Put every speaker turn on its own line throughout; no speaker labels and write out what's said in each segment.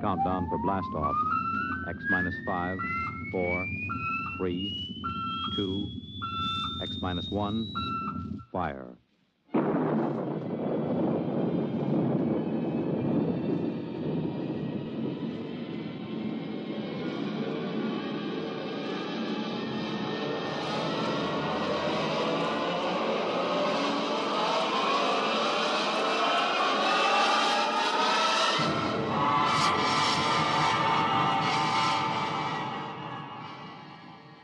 Countdown for blast off. X minus 5, 4, 3, 2, X minus 1, fire.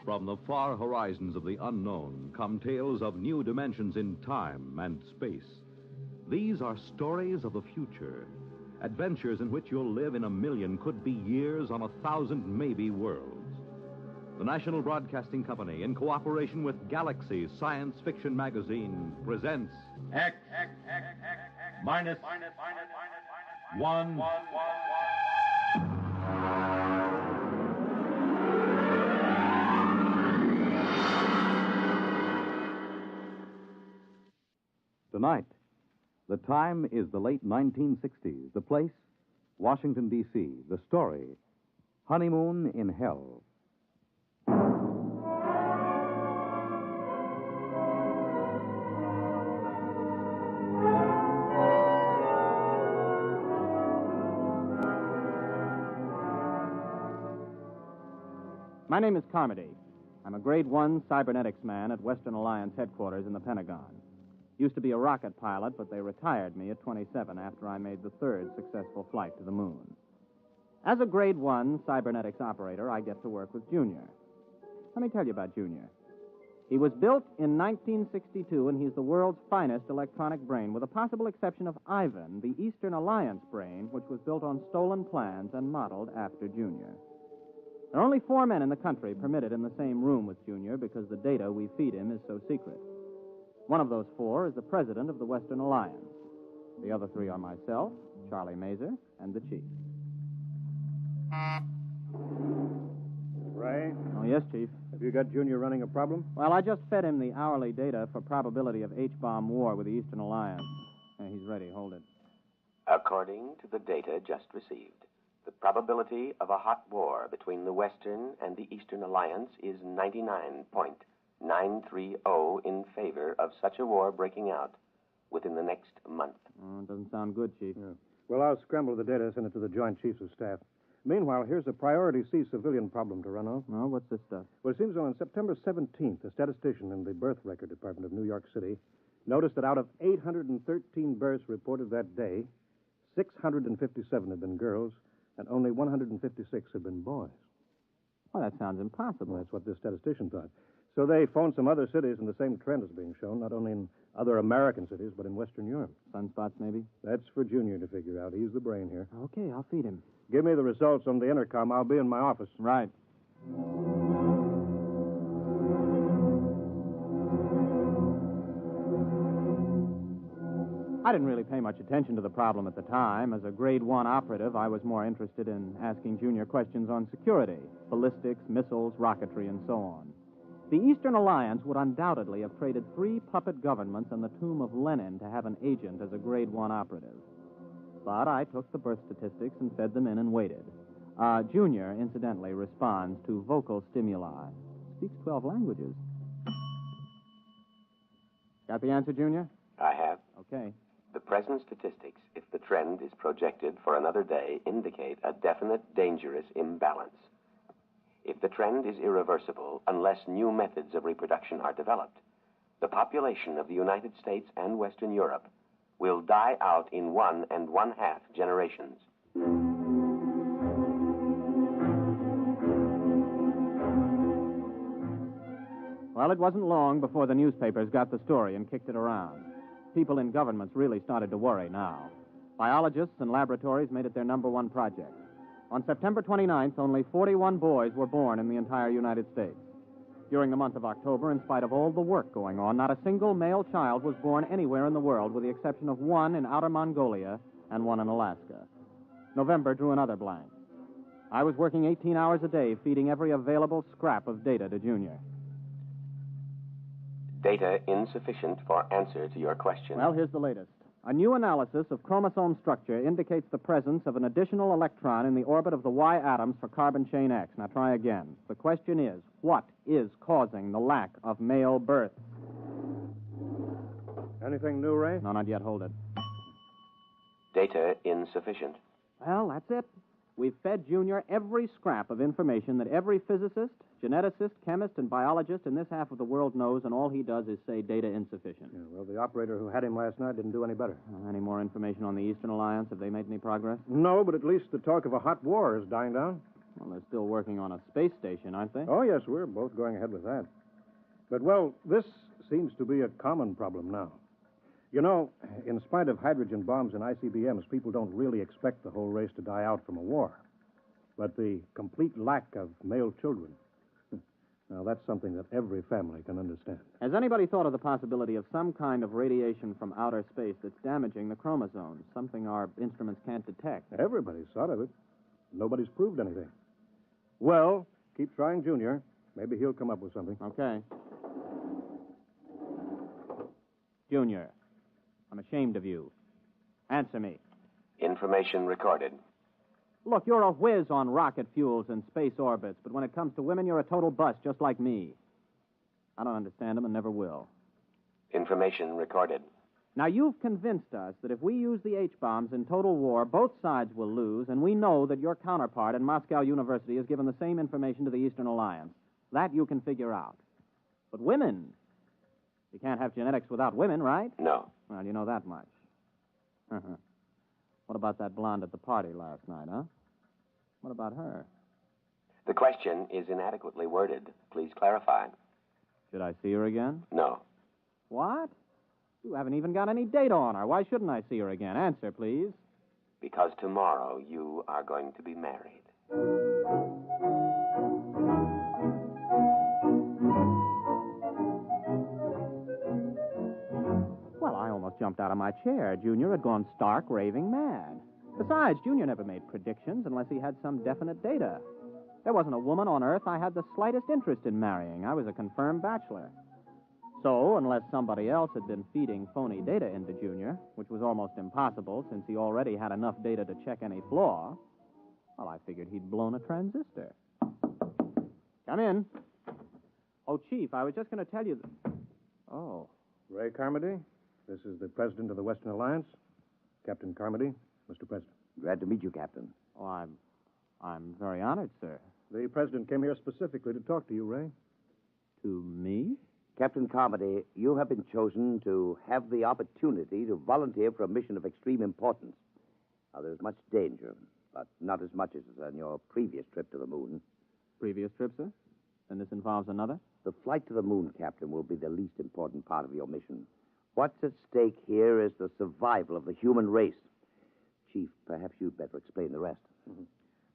From the far horizons of the unknown come tales of new dimensions in time and space. These are stories of the future, adventures in which you'll live in a million, could be years, on 1,000 maybe worlds. The National Broadcasting Company, in cooperation with Galaxy Science Fiction Magazine, presents
X minus 1.
Tonight, the time is the late 1960s. The place, Washington, D.C. The story, Honeymoon in Hell.
My name is Carmody. I'm a Grade 1 cybernetics man at Western Alliance headquarters in the Pentagon. Used to be a rocket pilot, but they retired me at 27 after I made the third successful flight to the moon. As a Grade 1 cybernetics operator, I get to work with Junior. Let me tell you about Junior. He was built in 1962, and he's the world's finest electronic brain, with the possible exception of Ivan, the Eastern Alliance brain, which was built on stolen plans and modeled after Junior. There are only 4 men in the country permitted in the same room with Junior because the data we feed him is so secret. One of those 4 is the president of the Western Alliance. The other 3 are myself, Charlie Mazer, and the chief.
Ray?
Oh, yes, Chief.
Have you got Junior running a problem?
Well, I just fed him the hourly data for probability of H-bomb war with the Eastern Alliance. He's ready. Hold it.
According to the data just received, the probability of a hot war between the Western and the Eastern Alliance is 99.930 in favor of such a war breaking out within the next month.
Oh, it doesn't sound good, Chief.
Yeah. Well, I'll scramble the data, send it to the Joint Chiefs of Staff. Meanwhile, here's a Priority C civilian problem to run off.
Oh, what's this stuff?
Well, it seems on September 17th, a statistician in the Birth Record Department of New York City noticed that out of 813 births reported that day, 657 had been girls, and only 156 had been boys.
Well, that sounds impossible.
Well, that's what this statistician thought. So they phoned some other cities, and the same trend is being shown, not only in other American cities, but in Western Europe.
Sunspots, maybe?
That's for Junior to figure out. He's the brain here.
Okay, I'll feed him.
Give me the results on the intercom. I'll be in my office.
Right. I didn't really pay much attention to the problem at the time. As a Grade 1 operative, I was more interested in asking Junior questions on security, ballistics, missiles, rocketry, and so on. The Eastern Alliance would undoubtedly have traded 3 puppet governments and the tomb of Lenin to have an agent as a Grade 1 operative. But I took the birth statistics and fed them in and waited. Junior, incidentally, responds to vocal stimuli. Speaks 12 languages. Got the answer, Junior?
I have.
Okay.
The present statistics, if the trend is projected for another day, indicate a definite dangerous imbalance. If the trend is irreversible, unless new methods of reproduction are developed, the population of the United States and Western Europe will die out in 1 1/2 generations.
Well, it wasn't long before the newspapers got the story and kicked it around. People in governments really started to worry now. Biologists and laboratories made it their #1 project. On September 29th, only 41 boys were born in the entire United States. During the month of October, in spite of all the work going on, not a single male child was born anywhere in the world, with the exception of 1 in outer Mongolia and 1 in Alaska. November drew another blank. I was working 18 hours a day, feeding every available scrap of data to Junior.
Data insufficient for answer to your question.
Well, here's the latest. A new analysis of chromosome structure indicates the presence of an additional electron in the orbit of the Y atoms for carbon chain X. Now try again. The question is, what is causing the lack of male birth?
Anything new, Ray?
No, not yet. Hold it.
Data insufficient.
Well, that's it. We've fed Junior every scrap of information that every physicist, geneticist, chemist, and biologist in this half of the world knows, and all he does is say data insufficient.
Yeah, well, the operator who had him last night didn't do any better.
Any more information on the Eastern Alliance? Have they made any progress?
No, but at least the talk of a hot war is dying down.
Well, they're still working on a space station, aren't they?
Oh, yes, we're both going ahead with that. But, well, this seems to be a common problem now. You know, in spite of hydrogen bombs and ICBMs, people don't really expect the whole race to die out from a war. But the complete lack of male children, now that's something that every family can understand.
Has anybody thought of the possibility of some kind of radiation from outer space that's damaging the chromosomes, something our instruments can't detect?
Everybody's thought of it. Nobody's proved anything. Well, keep trying, Junior. Maybe he'll come up with something.
Okay. Junior, I'm ashamed of you. Answer me.
Information recorded.
Look, you're a whiz on rocket fuels and space orbits, but when it comes to women, you're a total bust, just like me. I don't understand them and never will.
Information recorded.
Now, you've convinced us that if we use the H-bombs in total war, both sides will lose, and we know that your counterpart at Moscow University has given the same information to the Eastern Alliance. That you can figure out. But women, you can't have genetics without women, right?
No.
Well, you know that much. What about that blonde at the party last night, huh? What about her?
The question is inadequately worded. Please clarify.
Should I see her again?
No.
What? You haven't even got any data on her. Why shouldn't I see her again? Answer, please.
Because tomorrow you are going to be married.
Well, I almost jumped out of my chair. Junior had gone stark raving mad. Besides, Junior never made predictions unless he had some definite data. There wasn't a woman on Earth I had the slightest interest in marrying. I was a confirmed bachelor. So, unless somebody else had been feeding phony data into Junior, which was almost impossible since he already had enough data to check any flaw, well, I figured he'd blown a transistor. Come in. Oh, Chief, I was just going to tell you that... Oh.
Ray Carmody, this is the president of the Western Alliance. Captain Carmody, Mr. President.
Glad to meet you, Captain.
Oh, I'm very honored, sir.
The president came here specifically to talk to you, Ray.
To me?
Captain Carmody, you have been chosen to have the opportunity to volunteer for a mission of extreme importance. Now, there's much danger, but not as much as on your previous trip to the moon.
Previous trip, sir? Then this involves another?
The flight to the moon, Captain, will be the least important part of your mission. What's at stake here is the survival of the human race. Chief, perhaps you'd better explain the rest.
Mm-hmm.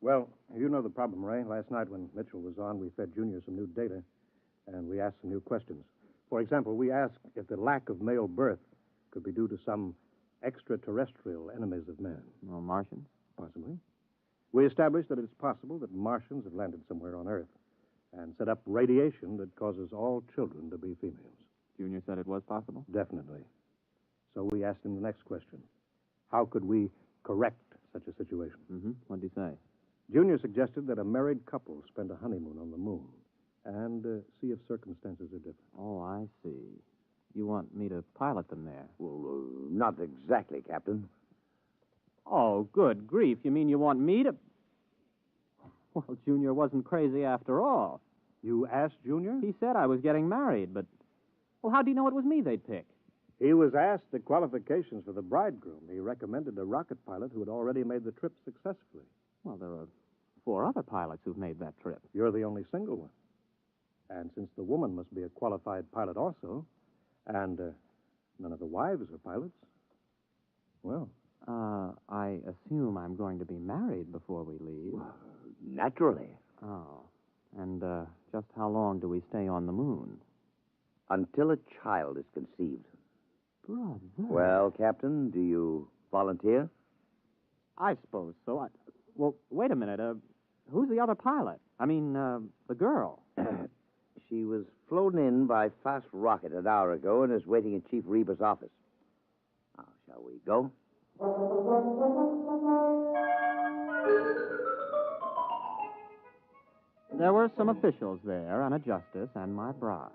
Well, you know the problem, Ray. Last night when Mitchell was on, we fed Junior some new data, and we asked some new questions. For example, we asked if the lack of male birth could be due to some extraterrestrial enemies of man.
Well, Martians?
Possibly. We established that it's possible that Martians have landed somewhere on Earth and set up radiation that causes all children to be females.
Junior said it was possible?
Definitely. So we asked him the next question. How could we correct such a situation?
Mm-hmm. What'd he say?
Junior suggested that a married couple spend a honeymoon on the moon and see if circumstances are different.
Oh, I see. You want me to pilot them there?
Well, not exactly, Captain.
Oh, good grief. You mean you want me to... Well, Junior wasn't crazy after all.
You asked Junior?
He said I was getting married, but... Well, how do you know it was me they'd pick?
He was asked the qualifications for the bridegroom. He recommended a rocket pilot who had already made the trip successfully.
Well, there are 4 other pilots who've made that trip.
You're the only single one. And since the woman must be a qualified pilot also, and none of the wives are pilots, well...
I assume I'm going to be married before we leave.
Well, naturally.
Oh. And, just how long do we stay on the moon?
Until a child is conceived.
Brother.
Well, Captain, do you volunteer?
I suppose so. Well, wait a minute. Who's the other pilot? I mean, the girl.
She was flown in by fast rocket an hour ago and is waiting in Chief Reba's office. Now, Shall we go?
There were some officials there, and a justice, and my bride.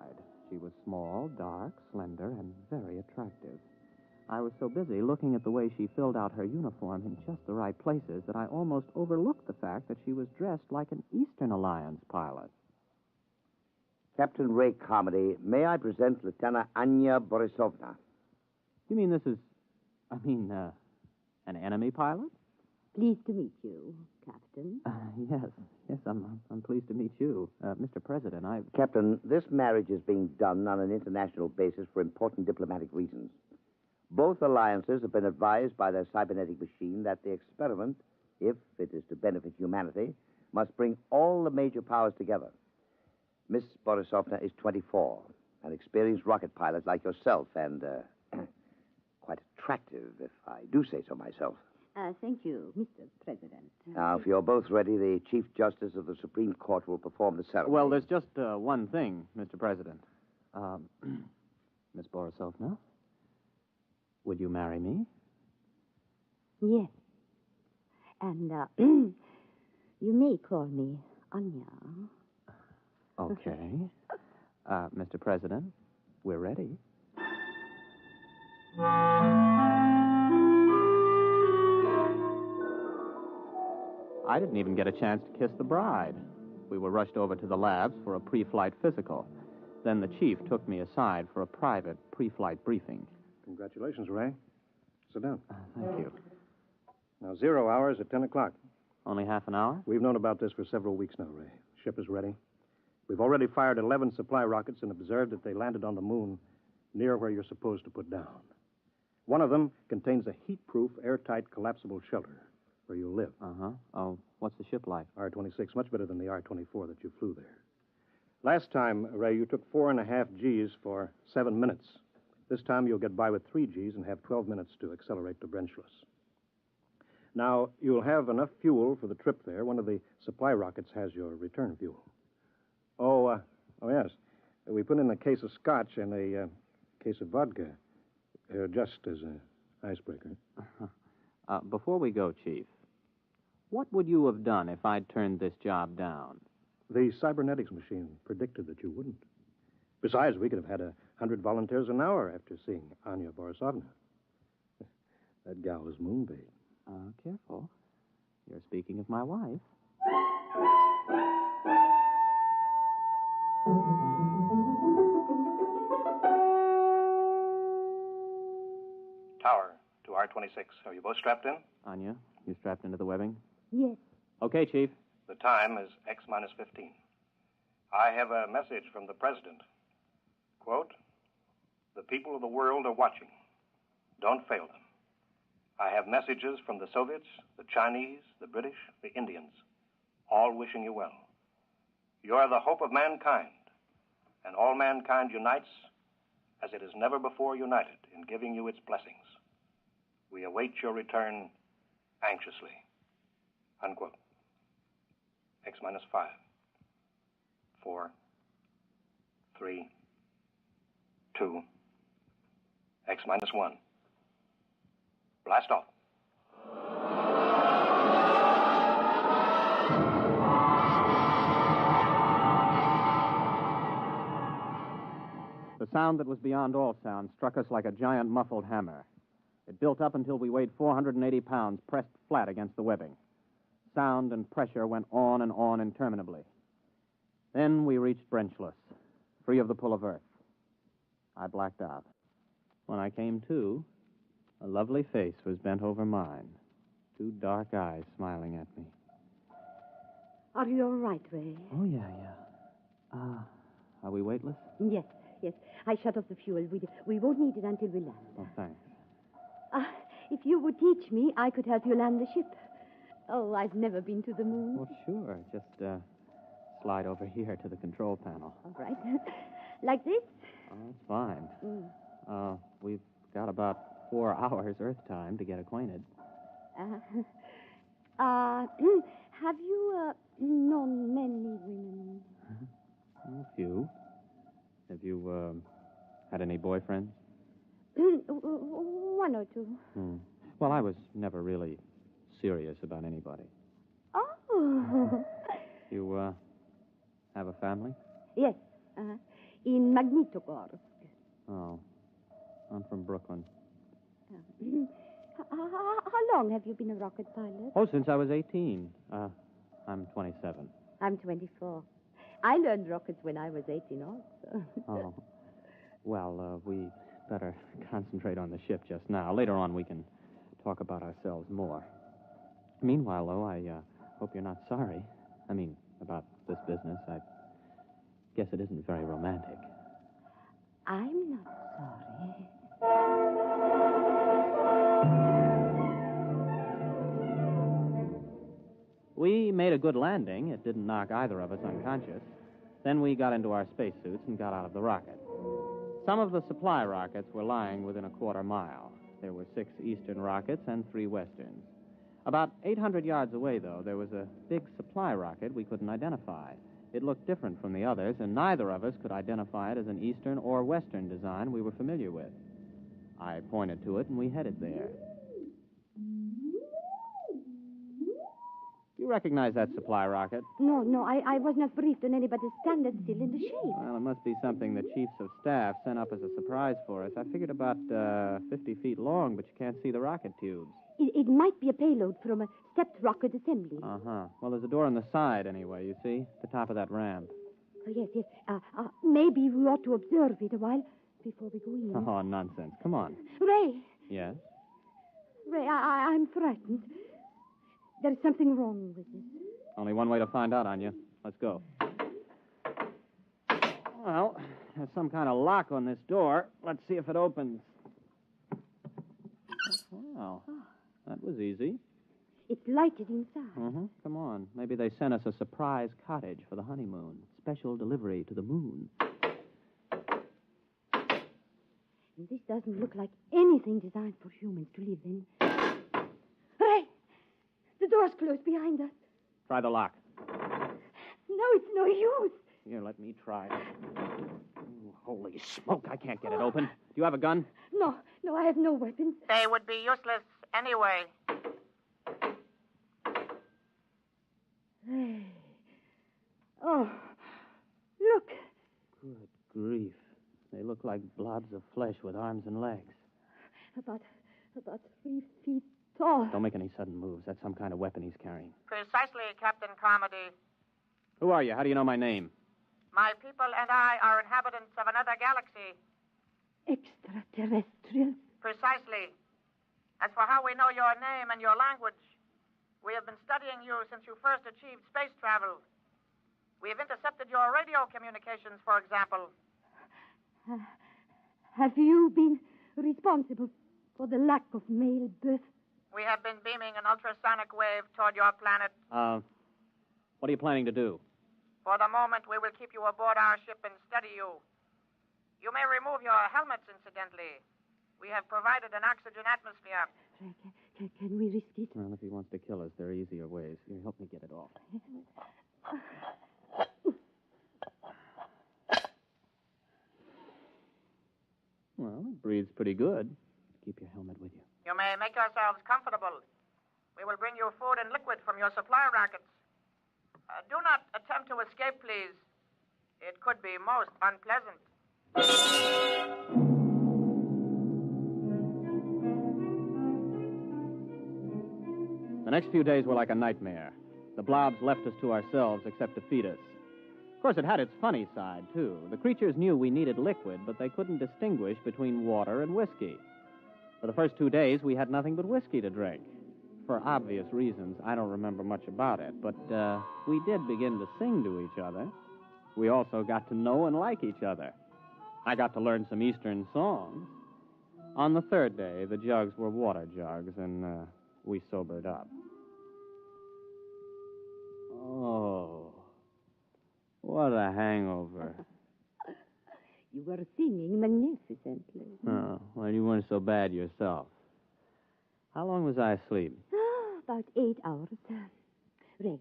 She was small, dark, slender, and very attractive. I was so busy looking at the way she filled out her uniform in just the right places that I almost overlooked the fact that she was dressed like an Eastern Alliance pilot.
Captain Ray Carmody, may I present Lieutenant Anya Borisovna?
You mean this is... an enemy pilot?
Pleased to meet you, Captain.
Yes, I'm pleased to meet you. Mr. President,
Captain, this marriage is being done on an international basis for important diplomatic reasons. Both alliances have been advised by their cybernetic machine that the experiment, if it is to benefit humanity, must bring all the major powers together. Miss Borisovna is 24, an experienced rocket pilot like yourself, and quite attractive, if I do say so myself.
Thank you, Mr. President.
Now, if you're both ready, the Chief Justice of the Supreme Court will perform the ceremony.
Well, there's just one thing, Mr. President. Miss Borisovna, would you marry me?
Yes. And you may call me Anya.
Okay. Mr. President, we're ready. I didn't even get a chance to kiss the bride. We were rushed over to the labs for a pre-flight physical. Then the chief took me aside for a private pre-flight briefing.
Congratulations, Ray. Sit down.
Thank you.
Now, 0 hours at 10 o'clock.
Only half an hour?
We've known about this for several weeks now, Ray. Ship is ready. We've already fired 11 supply rockets and observed that they landed on the moon near where you're supposed to put down. One of them contains a heat-proof, airtight, collapsible shelter where you'll live.
Uh-huh. Oh, what's the ship like?
R-26, much better than the R-24 that you flew there. Last time, Ray, you took 4.5 Gs for 7 minutes. This time you'll get by with 3 Gs and have 12 minutes to accelerate to Brenchless. Now, you'll have enough fuel for the trip there. One of the supply rockets has your return fuel. Oh, yes. We put in a case of scotch and a case of vodka, just as an icebreaker.
Before we go, Chief, what would you have done if I'd turned this job down?
The cybernetics machine predicted that you wouldn't. Besides, we could have had 100 volunteers an hour after seeing Anya Borisovna. That gal is moonbait.
Careful. You're speaking of my wife.
Tower to R-26. Are you both strapped in?
Anya, you strapped into the webbing?
Yes.
Okay, Chief.
The time is X-15. I have a message from the President. Quote, "The people of the world are watching. Don't fail them. I have messages from the Soviets, the Chinese, the British, the Indians, all wishing you well. You are the hope of mankind, and all mankind unites as it has never before united in giving you its blessings. We await your return anxiously." Unquote. X-5. 4, 3, 2, X-1. Blast off.
The sound that was beyond all sound struck us like a giant muffled hammer. It built up until we weighed 480 pounds, pressed flat against the webbing. Sound and pressure went on interminably. Then we reached Brenchless, free of the pull of Earth. I blacked out. When I came to, a lovely face was bent over mine, 2 dark eyes smiling at me.
Are you all right, Ray?
Oh, yeah. Are we weightless?
Yes. I shut off the fuel. We won't need it until we land.
Oh, thanks.
If you would teach me, I could help you land the ship. Oh, I've never been to the moon.
Well, sure. Just slide over here to the control panel.
All right. Like this?
Oh, that's fine. We've got about 4 hours Earth time to get acquainted.
Have you known many women?
A few. Have you had any boyfriends?
One or two.
Well, I was never really serious about anybody.
Oh.
You, have a family?
Yes. In Magnitogorsk.
Oh. I'm from Brooklyn.
How long have you been a rocket pilot?
Oh, since I was 18. I'm 27.
I'm 24. I learned rockets when I was 18 also.
Oh. Well, we better concentrate on the ship just now. Later on, we can talk about ourselves more. Meanwhile, though, I hope you're not sorry. I mean, about this business. I guess it isn't very romantic.
I'm not sorry.
We made a good landing. It didn't knock either of us unconscious. Then we got into our spacesuits and got out of the rocket. Some of the supply rockets were lying within a quarter mile. There were 6 eastern rockets and 3 westerns. About 800 yards away, though, there was a big supply rocket we couldn't identify. It looked different from the others, and neither of us could identify it as an eastern or western design we were familiar with. I pointed to it, and we headed there. You recognize that supply rocket?
No, I was not briefed on anybody's standard still in the shade.
Well, it must be something the chiefs of staff sent up as a surprise for us. I figured about 50 feet long, but you can't see the rocket tubes.
It might be a payload from a stepped rocket assembly.
Uh-huh. Well, there's a door on the side, anyway, you see? The top of that ramp.
Oh, yes. Maybe we ought to observe it a while before we go in.
Oh, nonsense. Come on.
Ray!
Yes?
Ray, I'm frightened. There's something wrong with this.
Only one way to find out, Anya. Let's go. Well, there's some kind of lock on this door. Let's see if it opens. Well, that was easy.
It's lighted inside.
Mm-hmm. Come on. Maybe they sent us a surprise cottage for the honeymoon. Special delivery to the moon.
And this doesn't look like anything designed for humans to live in. Ray! The door's closed behind us.
Try the lock.
No, it's no use.
Here, let me try. Ooh, holy smoke, I can't get it open. Do you have a gun?
No, I have no weapons.
They would be useless anyway.
Hey. Oh, look.
Good grief. They look like blobs of flesh with arms and legs.
About 3 feet tall.
Don't make any sudden moves. That's some kind of weapon he's carrying.
Precisely, Captain Carmody.
Who are you? How do you know my name?
My people and I are inhabitants of another galaxy.
Extraterrestrials?
Precisely. As for how we know your name and your language, we have been studying you since you first achieved space travel. We have intercepted your radio communications, for example.
Have you been responsible for the lack of male birth?
We have been beaming an ultrasonic wave toward your planet.
What are you planning to do?
For the moment, we will keep you aboard our ship and study you. You may remove your helmets, incidentally. We have provided an oxygen atmosphere.
Can we risk it?
Well, if he wants to kill us, there are easier ways. Here, help me get it off. Well, it breathes pretty good. Keep your helmet with you.
You may make yourselves comfortable. We will bring you food and liquid from your supply rockets. Do not attempt to escape, please. It could be most unpleasant.
The next few days were like a nightmare. The blobs left us to ourselves except to feed us. Of course, it had its funny side, too. The creatures knew we needed liquid, but they couldn't distinguish between water and whiskey. For the first 2 days, we had nothing but whiskey to drink. For obvious reasons, I don't remember much about it, but we did begin to sing to each other. We also got to know and like each other. I got to learn some Eastern songs. On the 3rd day, the jugs were water jugs, and we sobered up. Oh, what a hangover.
You were singing magnificently.
Oh, well, you weren't so bad yourself. How long was I asleep?
About 8 hours. Ray,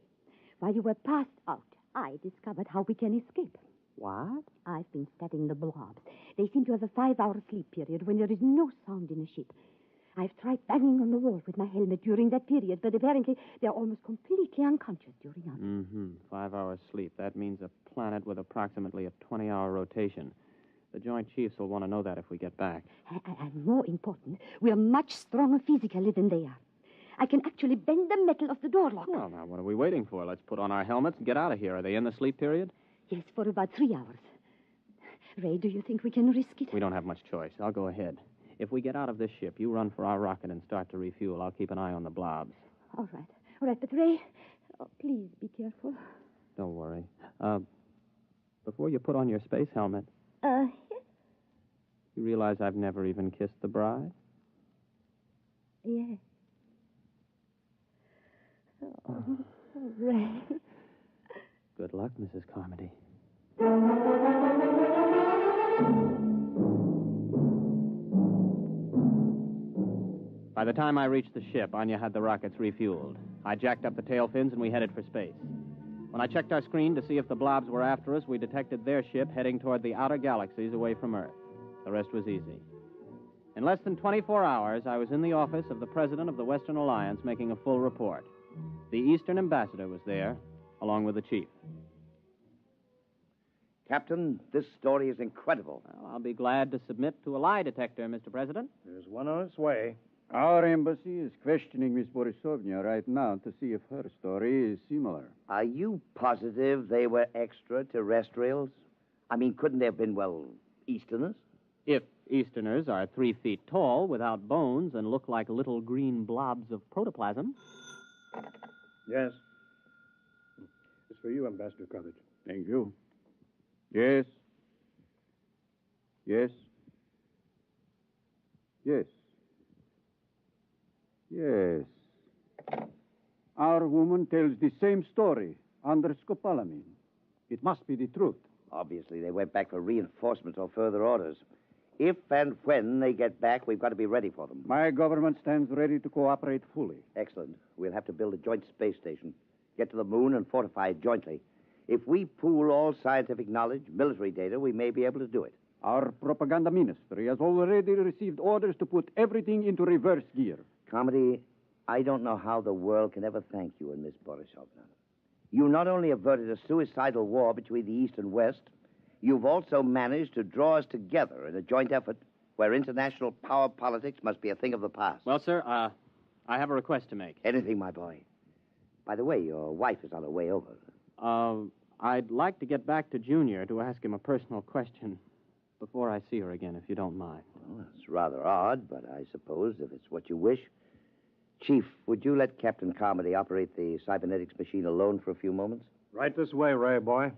while you were passed out, I discovered how we can escape.
What?
I've been studying the blobs. They seem to have a 5-hour sleep period when there is no sound in a ship. I've tried banging on the wall with my helmet during that period, but apparently they're almost completely unconscious during others.
Mm-hmm. 5 hours sleep. That means a planet with approximately a 20-hour rotation. The Joint Chiefs will want to know that if we get back.
And more important, we're much stronger physically than they are. I can actually bend the metal of the door lock.
Well, now, what are we waiting for? Let's put on our helmets and get out of here. Are they in the sleep period?
Yes, for about 3 hours. Ray, do you think we can risk it?
We don't have much choice. I'll go ahead. If we get out of this ship, you run for our rocket and start to refuel. I'll keep an eye on the blobs.
All right, but Ray, please be careful.
Don't worry. Before you put on your space helmet...
Yes?
You realize I've never even kissed the bride?
Yes. Oh, Ray.
Good luck, Mrs. Carmody. By the time I reached the ship, Anya had the rockets refueled. I jacked up the tail fins and we headed for space. When I checked our screen to see if the blobs were after us, we detected their ship heading toward the outer galaxies away from Earth. The rest was easy. In less than 24 hours, I was in the office of the president of the Western Alliance making a full report. The Eastern ambassador was there, along with the chief.
Captain, this story is incredible.
Well, I'll be glad to submit to a lie detector, Mr. President.
There's one on its way.
Our embassy is questioning Miss Borisovna right now to see if her story is similar.
Are you positive they were extraterrestrials? I mean, couldn't they have been, Easterners?
If Easterners are 3 feet tall, without bones, and look like little green blobs of protoplasm.
Yes. It's for you, Ambassador Cartridge.
Thank you. Yes. Yes. Yes. Yes. Our woman tells the same story under scopolamine. It must be the truth.
Obviously, they went back for reinforcements or further orders. If and when they get back, we've got to be ready for them.
My government stands ready to cooperate fully.
Excellent. We'll have to build a joint space station, get to the moon, and fortify it jointly. If we pool all scientific knowledge, military data, we may be able to do it.
Our propaganda ministry has already received orders to put everything into reverse gear.
Carmody, I don't know how the world can ever thank you and Miss Borisovna. You not only averted a suicidal war between the East and West, you've also managed to draw us together in a joint effort where international power politics must be a thing of the past.
Well, sir, I have a request to make.
Anything, my boy. By the way, your wife is on her way over.
I'd like to get back to Junior to ask him a personal question before I see her again, if you don't mind.
Well, it's rather odd, but I suppose if it's what you wish. Chief, would you let Captain Carmody operate the cybernetics machine alone for a few moments?
Right this way, Ray, boy.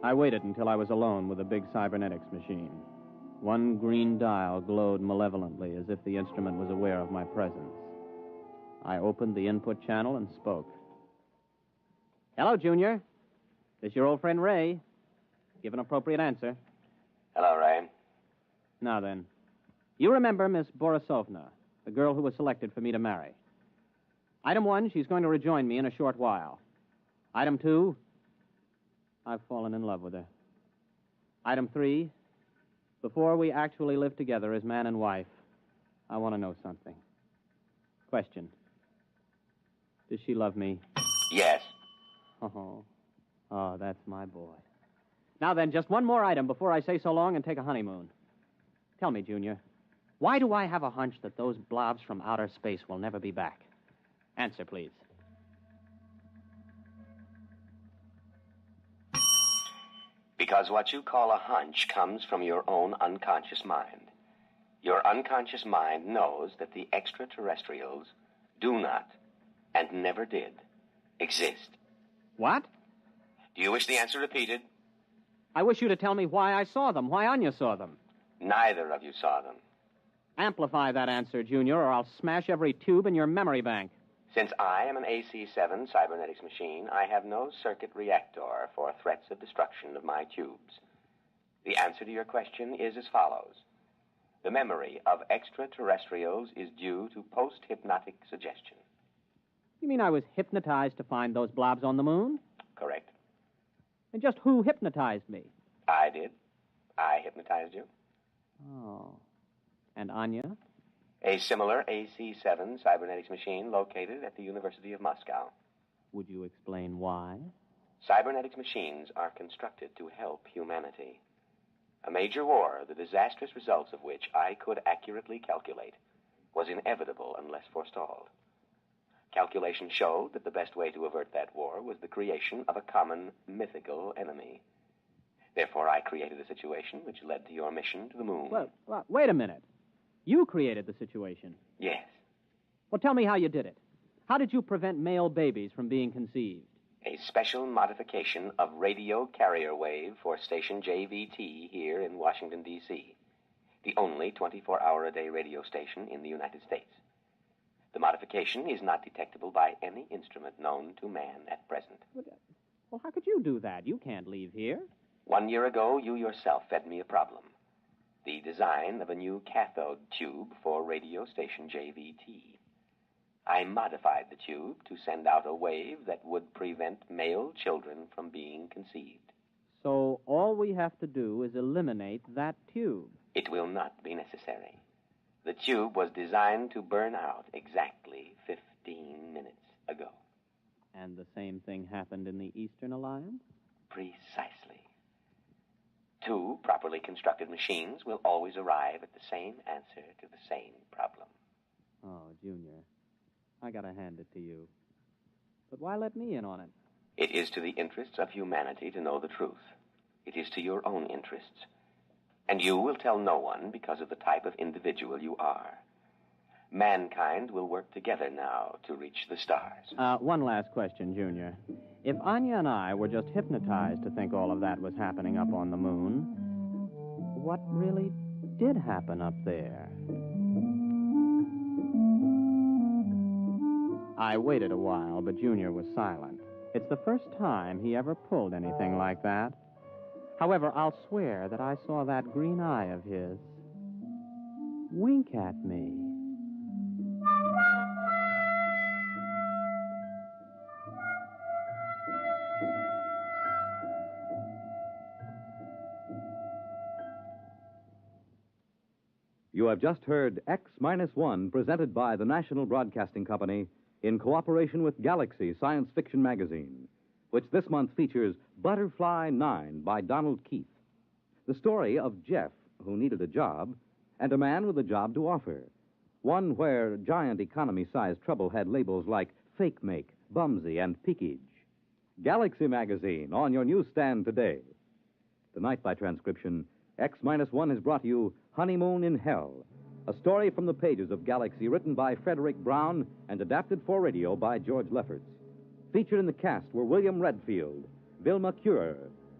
I waited until I was alone with the big cybernetics machine. One green dial glowed malevolently as if the instrument was aware of my presence. I opened the input channel and spoke. Hello, Junior. This is your old friend Ray. Give an appropriate answer.
Hello, Ray.
Now then, you remember Miss Borisovna, the girl who was selected for me to marry. Item 1, she's going to rejoin me in a short while. Item 2, I've fallen in love with her. Item 3, before we actually live together as man and wife, I want to know something. Question. Does she love me?
Yes.
Oh, that's my boy. Now then, just one more item before I say so long and take a honeymoon. Tell me, Junior, why do I have a hunch that those blobs from outer space will never be back? Answer, please.
Because what you call a hunch comes from your own unconscious mind. Your unconscious mind knows that the extraterrestrials do not, and never did, exist.
What?
Do you wish the answer repeated?
I wish you to tell me why I saw them, why Anya saw them.
Neither of you saw them.
Amplify that answer, Junior, or I'll smash every tube in your memory bank.
Since I am an AC-7 cybernetics machine, I have no circuit reactor for threats of destruction of my tubes. The answer to your question is as follows. The memory of extraterrestrials is due to post-hypnotic suggestion.
You mean I was hypnotized to find those blobs on the moon?
Correct.
And just who hypnotized me?
I did. I hypnotized you.
Oh. And Anya?
A similar AC-7 cybernetics machine located at the University of Moscow.
Would you explain why?
Cybernetics machines are constructed to help humanity. A major war, the disastrous results of which I could accurately calculate, was inevitable unless forestalled. Calculations showed that the best way to avert that war was the creation of a common mythical enemy. Therefore, I created a situation which led to your mission to the moon.
Well, wait a minute. You created the situation.
Yes.
Well, tell me how you did it. How did you prevent male babies from being conceived?
A special modification of radio carrier wave for station JVT here in Washington, D.C., the only 24-hour-a-day radio station in the United States. The modification is not detectable by any instrument known to man at present.
Well, how could you do that? You can't leave here.
1 year ago, you yourself fed me a problem. The design of a new cathode tube for radio station JVT. I modified the tube to send out a wave that would prevent male children from being conceived.
So all we have to do is eliminate that tube.
It will not be necessary. The tube was designed to burn out exactly 15 minutes ago.
And the same thing happened in the Eastern Alliance?
Precisely. 2 properly constructed machines will always arrive at the same answer to the same problem.
Oh, Junior, I gotta hand it to you. But why let me in on it?
It is to the interests of humanity to know the truth. It is to your own interests. And you will tell no one because of the type of individual you are. Mankind will work together now to reach the stars.
One last question, Junior. If Anya and I were just hypnotized to think all of that was happening up on the moon, what really did happen up there? I waited a while, but Junior was silent. It's the first time he ever pulled anything like that. However, I'll swear that I saw that green eye of his wink at me.
You have just heard X-1, presented by the National Broadcasting Company in cooperation with Galaxy Science Fiction Magazine, which this month features Butterfly 9 by Donald Keith. The story of Jeff, who needed a job, and a man with a job to offer. One where giant economy-sized trouble had labels like fake make, bumsy, and peakage. Galaxy Magazine on your newsstand today. Tonight, by transcription, X-1 has brought you Honeymoon in Hell, a story from the pages of Galaxy written by Frederick Brown and adapted for radio by George Lefferts. Featured in the cast were William Redfield, Vilma Curer,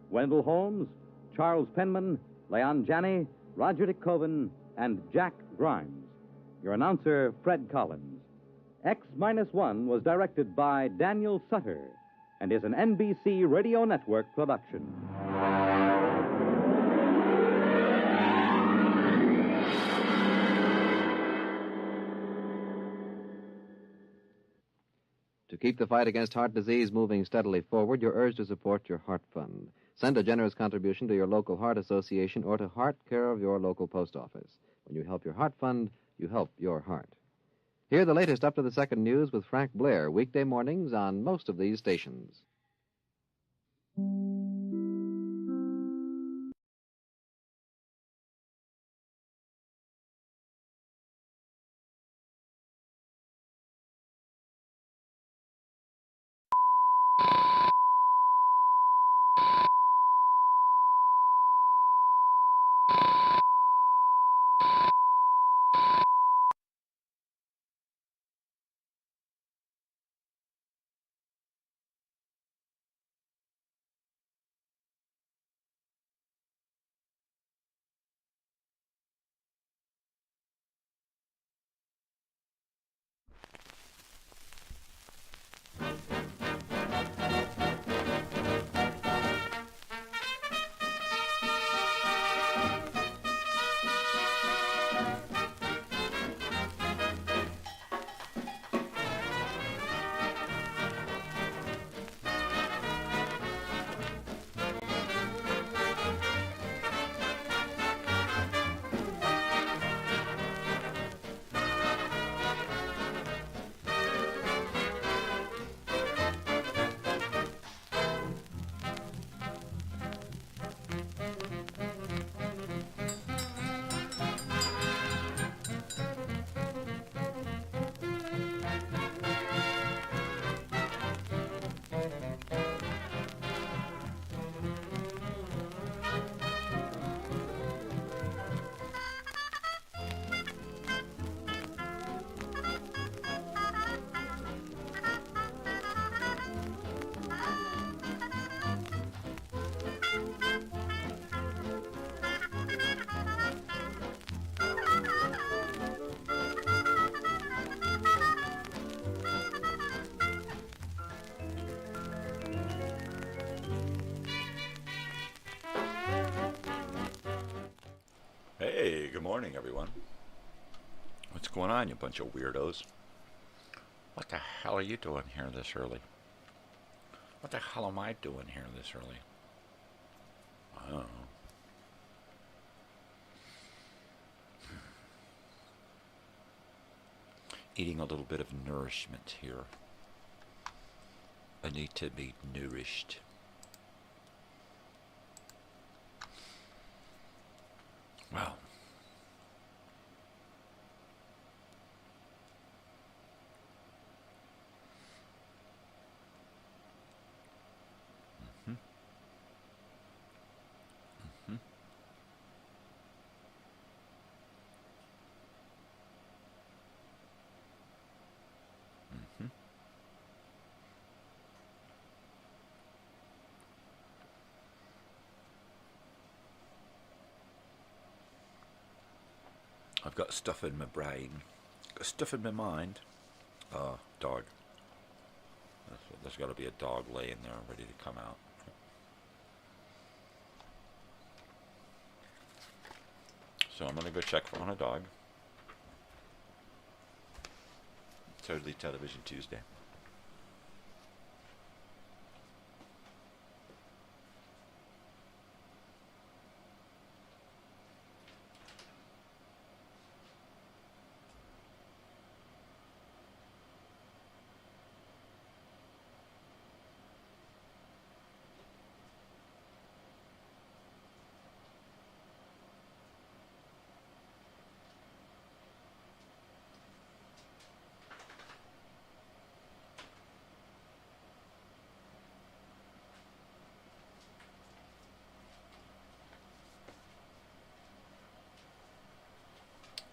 Wendell Holmes, Charles Penman, Leon Janney, Roger de Koven, and Jack Grimes. Your announcer, Fred Collins. X-1 was directed by Daniel Sutter and is an NBC Radio Network production.
To keep the fight against heart disease moving steadily forward, you're urged to support your Heart Fund. Send a generous contribution to your local Heart Association or to Heart, care of your local post office. When you help your Heart Fund, you help your heart. Hear the latest up to the second news with Frank Blair, weekday mornings on most of these stations.
Good morning, everyone. What's going on, you bunch of weirdos? What the hell are you doing here this early? What the hell am I doing here this early? I don't know. Eating a little bit of nourishment here. I need to be nourished. Well. I've got stuff in my brain, got stuff in my mind. Dog. There's got to be a dog laying there ready to come out. So I'm going to go check on a dog. Totally Television Tuesday.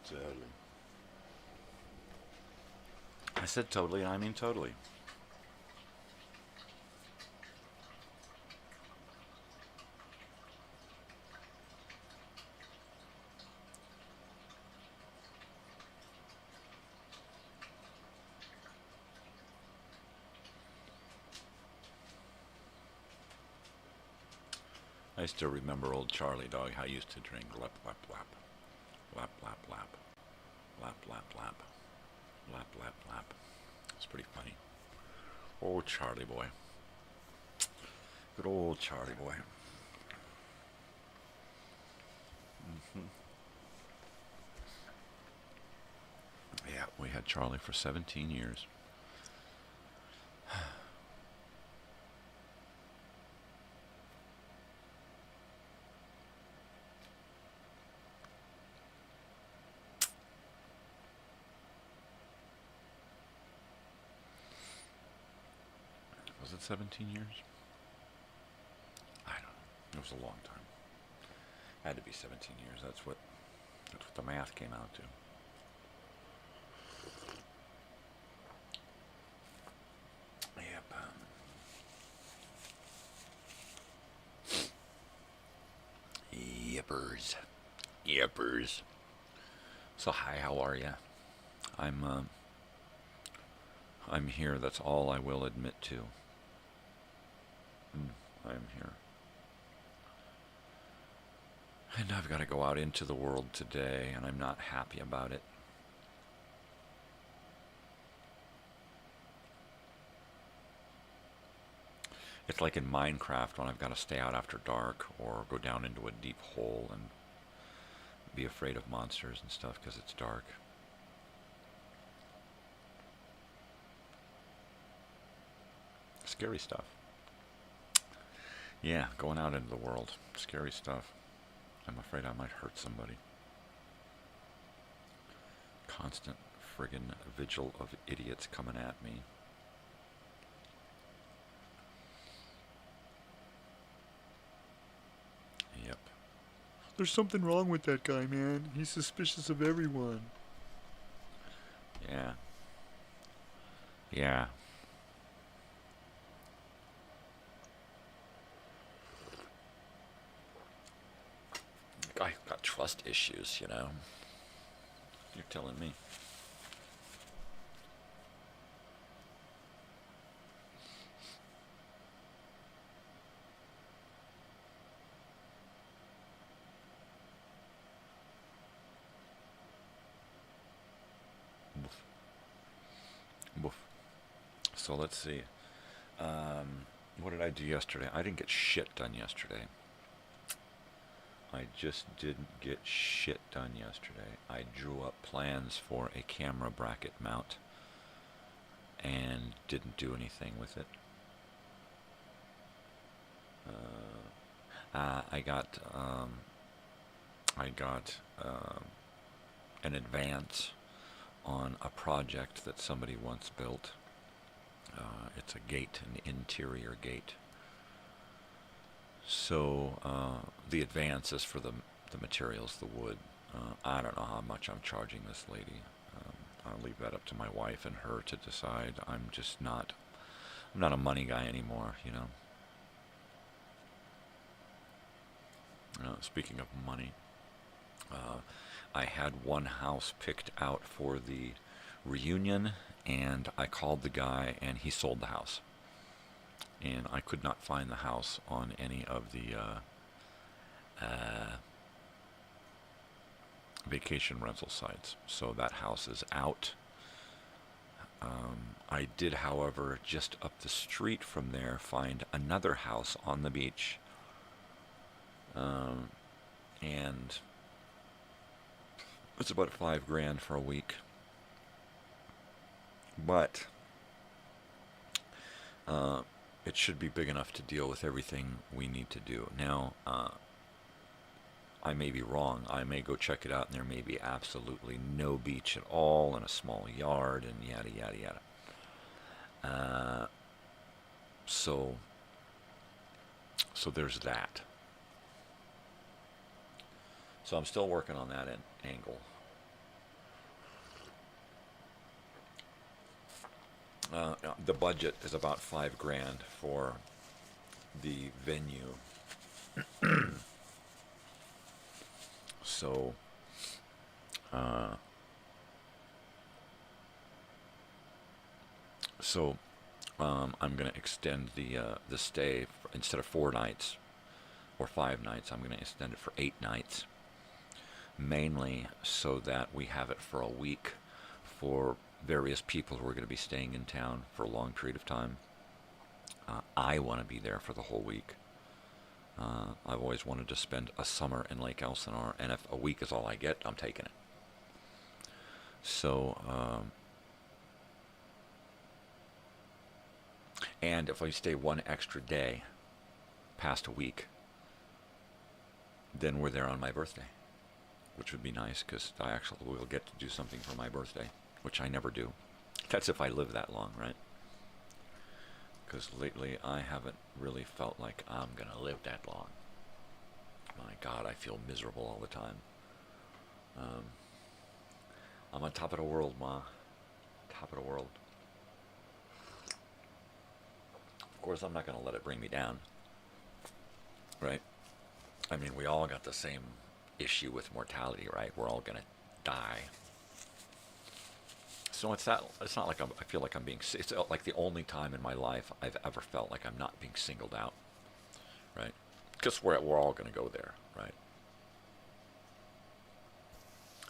Totally. I said totally, and I mean totally. I still remember old Charlie Dog, how he used to drink lap, lap, lap. Lap, lap, lap. Lap, lap, lap. Lap, lap, lap. It's pretty funny. Oh, Charlie boy. Good old Charlie boy. Yeah, we had Charlie for 17 years. Was it 17 years? I don't know. It was a long time. Had to be 17 years. That's what the math came out to. Yep. Yippers. So hi, how are ya? I'm here. That's all I will admit to. I'm here. And I've got to go out into the world today, and I'm not happy about it. It's like in Minecraft when I've got to stay out after dark or go down into a deep hole and be afraid of monsters and stuff because it's dark. Scary stuff. Yeah, going out into the world. Scary stuff. I'm afraid I might hurt somebody. Constant friggin' vigil of idiots coming at me. Yep. There's something wrong with that guy, man. He's suspicious of everyone. Yeah. Yeah. I've got trust issues, you know. You're telling me. So let's see. What did I do yesterday? I didn't get shit done yesterday. I just didn't get shit done yesterday. I drew up plans for a camera bracket mount and didn't do anything with it. I got an advance on a project that somebody once built. It's a gate, an interior gate. So the advance is for the materials, the wood. I don't know how much I'm charging this lady. I'll leave that up to my wife and her to decide. I'm not a money guy anymore, you know. Speaking of money, I had one house picked out for the reunion, and I called the guy, and he sold the house. And I could not find the house on any of the vacation rental sites. So that house is out. I did, however, just up the street from there, find another house on the beach. And it's about $5,000 for a week. But it should be big enough to deal with everything we need to do. Now, I may be wrong. I may go check it out, and there may be absolutely no beach at all, and a small yard, and yada, yada, yada. So there's that. So I'm still working on that angle. The budget is about $5,000 for the venue. So, I'm going to extend the stay instead of 4 nights or 5 nights. I'm going to extend it for 8 nights, mainly so that we have it for a week for various people who are going to be staying in town for a long period of time. I want to be there for the whole week. I've always wanted to spend a summer in Lake Elsinore, and if a week is all I get, I'm taking it. So, and if I stay 1 extra day past a week, then we're there on my birthday, which would be nice, because I actually will get to do something for my birthday, which I never do. That's if I live that long, right? Because lately I haven't really felt like I'm going to live that long. My God, I feel miserable all the time. I'm on top of the world, Ma. Top of the world. Of course, I'm not going to let it bring me down. Right? I mean, we all got the same issue with mortality, right? We're all going to die. So it's not like I feel like I'm being, it's like the only time in my life I've ever felt like I'm not being singled out, right? Because we're all going to go there, right?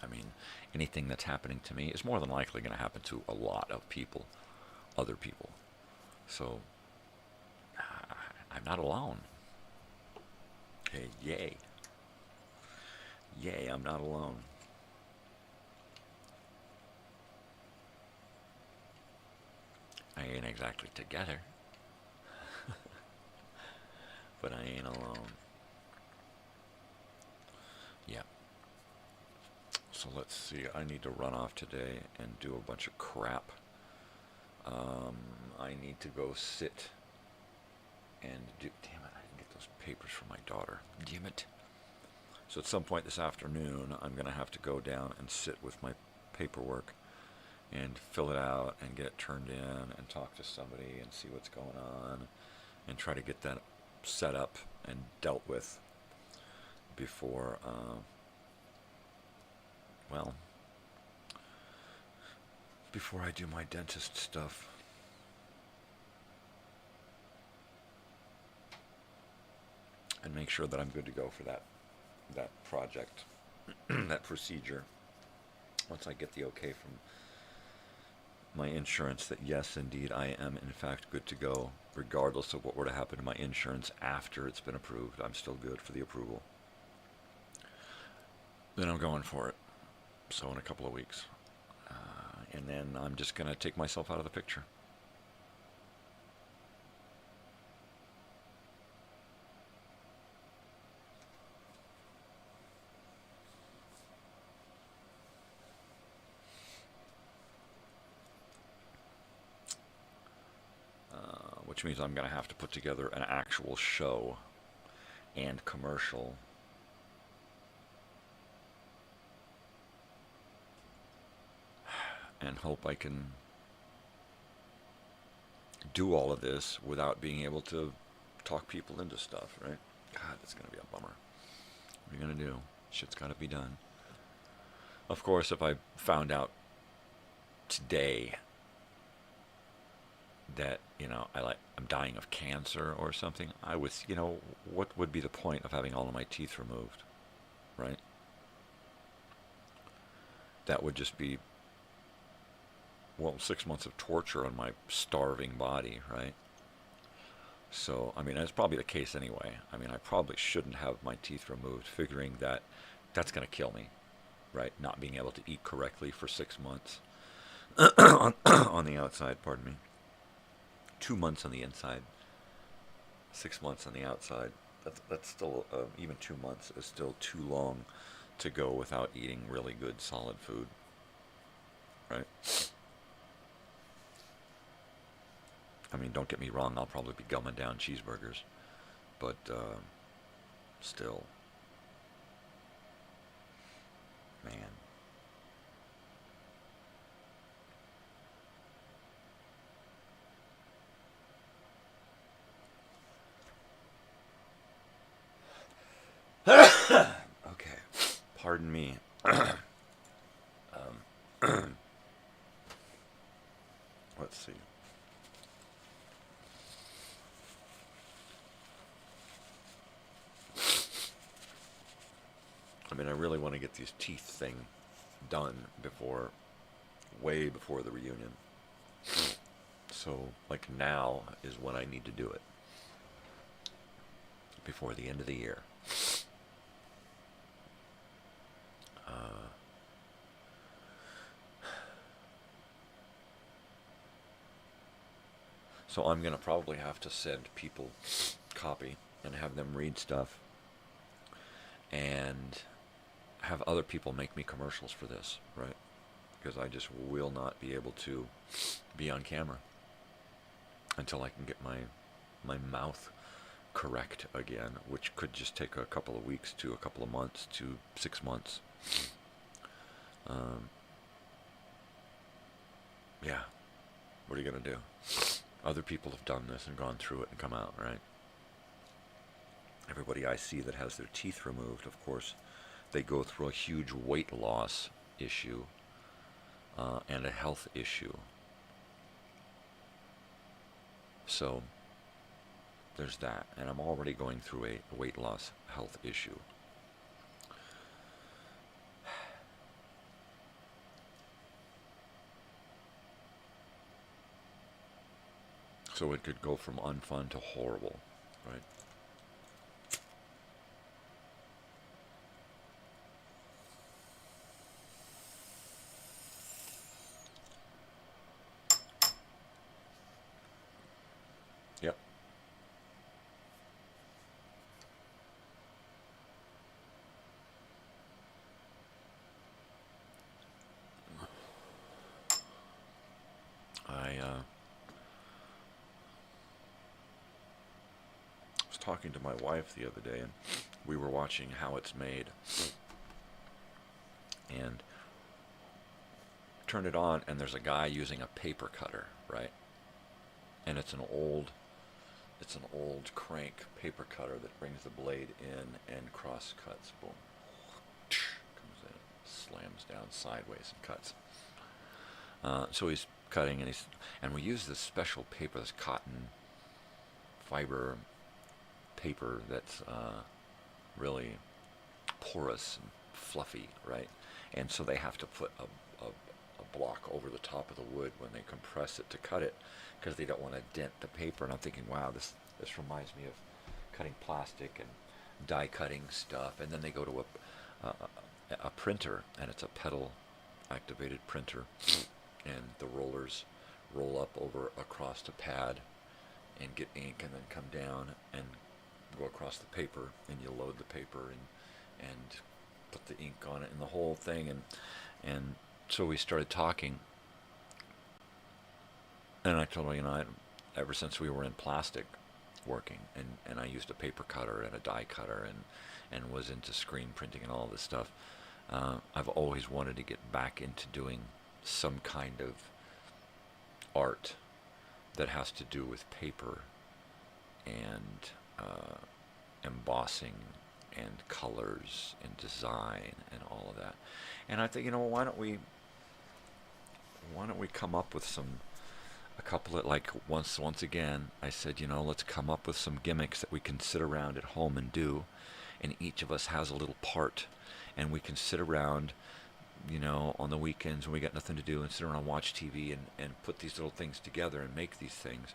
I mean, anything that's happening to me is more than likely going to happen to a lot of people, other people. So I'm not alone. Hey, yay. Yay, I'm not alone. I ain't exactly together, but I ain't alone. Yeah. So let's see, I need to run off today and do a bunch of crap. I need to go sit and do, damn it, I didn't get those papers for my daughter. Damn it. So at some point this afternoon, I'm going to have to go down and sit with my paperwork and fill it out and get it turned in and talk to somebody and see what's going on and try to get that set up and dealt with before, before I do my dentist stuff. And make sure that I'm good to go for that project, that procedure, once I get the okay from my insurance that yes, indeed, I am in fact good to go, regardless of what were to happen to my insurance after it's been approved. I'm still good for the approval. Then I'm going for it. So in a couple of weeks. And then I'm just going to take myself out of the picture. Which means I'm going to have to put together an actual show and commercial. And hope I can do all of this without being able to talk people into stuff, right? God, that's going to be a bummer. What are you going to do? Shit's got to be done. Of course, if I found out today that, I'm dying of cancer or something, I would, what would be the point of having all of my teeth removed, right? That would just be, 6 months of torture on my starving body, right? So, that's probably the case anyway. I probably shouldn't have my teeth removed, figuring that that's going to kill me, right? Not being able to eat correctly for 6 months on the outside, pardon me. 2 months on the inside, 6 months on the outside. That's still, even 2 months is still too long to go without eating really good, solid food, right? Don't get me wrong, I'll probably be gumming down cheeseburgers, but still, man. Okay, pardon me. Let's see. I really want to get these teeth thing done way before the reunion. So, now is when I need to do it. Before the end of the year. So I'm going to probably have to send people copy and have them read stuff and have other people make me commercials for this, right? Because I just will not be able to be on camera until I can get my mouth correct again, which could just take a couple of weeks to a couple of months to 6 months. Yeah, what are you going to do? Other people have done this and gone through it and come out, right? Everybody I see that has their teeth removed, of course, they go through a huge weight loss issue and a health issue. So there's that, and I'm already going through a weight loss health issue. So it could go from unfun to horrible, right? Yep. I was talking to my wife the other day, and we were watching How It's Made, and turn it on, and there's a guy using a paper cutter, right? And it's an old crank paper cutter that brings the blade in and cross cuts. Boom. Comes in, slams down sideways and cuts. So he's cutting, and we use this special paper, this cotton fiber paper that's really porous and fluffy, right? And so they have to put a block over the top of the wood when they compress it to cut it, because they don't want to dent the paper. And I'm thinking, wow, this reminds me of cutting plastic and die cutting stuff. And then they go to a printer, and it's a pedal activated printer, and the rollers roll up over across the pad and get ink, and then come down and go across the paper, and you load the paper and put the ink on it and the whole thing. And so we started talking, and I told her, ever since we were in plastic working, and I used a paper cutter and a die cutter and was into screen printing and all this stuff, I've always wanted to get back into doing some kind of art that has to do with paper and embossing and colors and design and all of that. And I think, why don't we come up with a couple of, like, once again, I said, let's come up with some gimmicks that we can sit around at home and do, and each of us has a little part, and we can sit around, on the weekends when we got nothing to do, and sit around and watch TV and put these little things together and make these things,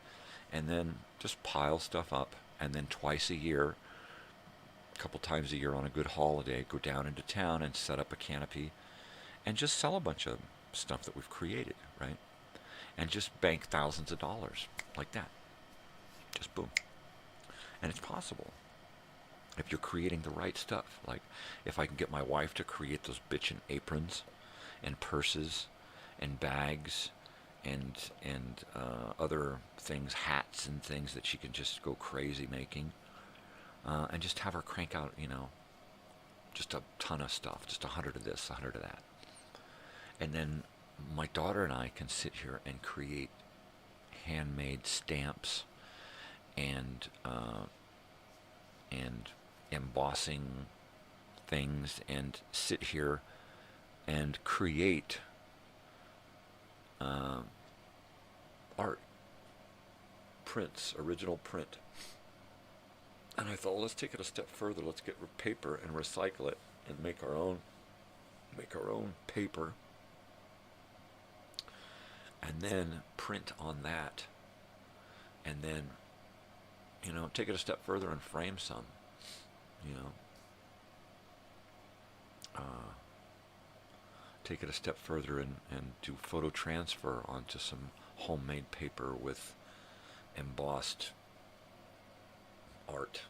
and then just pile stuff up, and then twice a year, a couple times a year on a good holiday, go down into town and set up a canopy and just sell a bunch of stuff that we've created, right? And just bank thousands of dollars like that. Just boom. And it's possible if you're creating the right stuff. Like, if I can get my wife to create those bitchin' aprons and purses and bags and other things, hats and things that she can just go crazy making, and just have her crank out, just a ton of stuff, just 100 of this, 100 of that. And then my daughter and I can sit here and create handmade stamps and embossing things, and sit here and create art, prints, original print. And I thought, well, let's take it a step further. Let's get paper and recycle it and make our own paper, and then print on that, and then take it a step further and frame some, take it a step further and do photo transfer onto some homemade paper with embossed art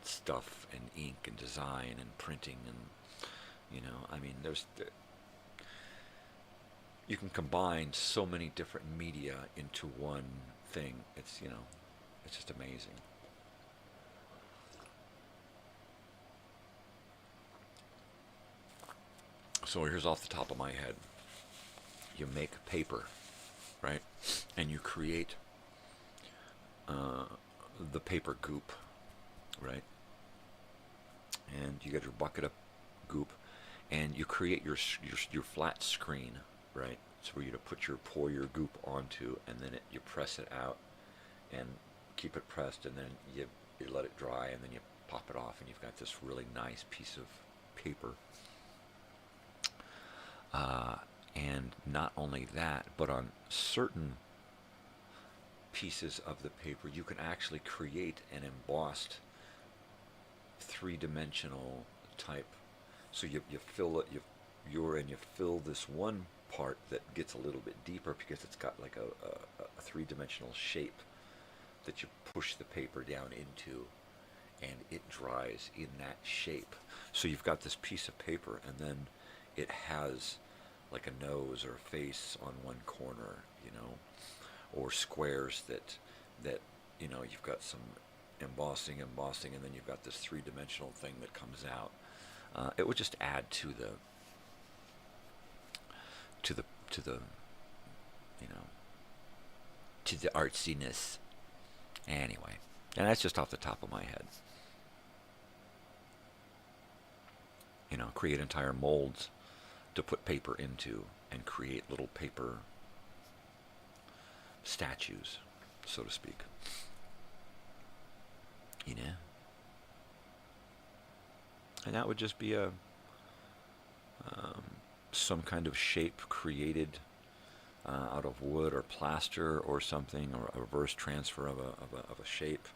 stuff and ink and design and printing, and you can combine so many different media into one thing. It's just amazing. So here's off the top of my head. You make paper, right? And you create the paper goop, right? And you get your bucket of goop, and you create your flat screen, right? It's where you pour your goop onto, and then you press it out and keep it pressed, and then you let it dry, and then you pop it off, and you've got this really nice piece of paper. And not only that, but on certain pieces of the paper, you can actually create an embossed three-dimensional type. So you fill it, you fill this one part that gets a little bit deeper because it's got like a three-dimensional shape that you push the paper down into, and it dries in that shape. So you've got this piece of paper, and then it has like a nose or a face on one corner, or squares that you've got some embossing, and then you've got this three-dimensional thing that comes out. It would just add to the artsiness. Anyway, and that's just off the top of my head. Create entire molds to put paper into and create little paper statues, so to speak. And that would just be some kind of shape created out of wood or plaster or something, or a reverse transfer of a shape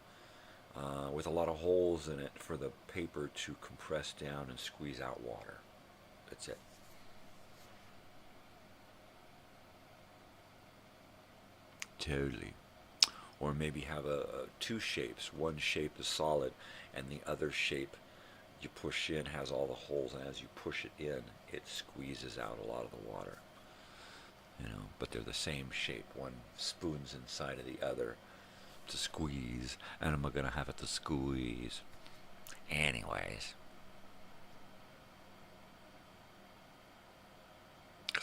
with a lot of holes in it for the paper to compress down and squeeze out water. That's it. Totally. Or maybe have two shapes. One shape is solid, and the other shape you push in has all the holes, and as you push it in, it squeezes out a lot of the water. You know, but they're the same shape. One spoons inside of the other to squeeze, and I'm gonna have it to squeeze. Anyways.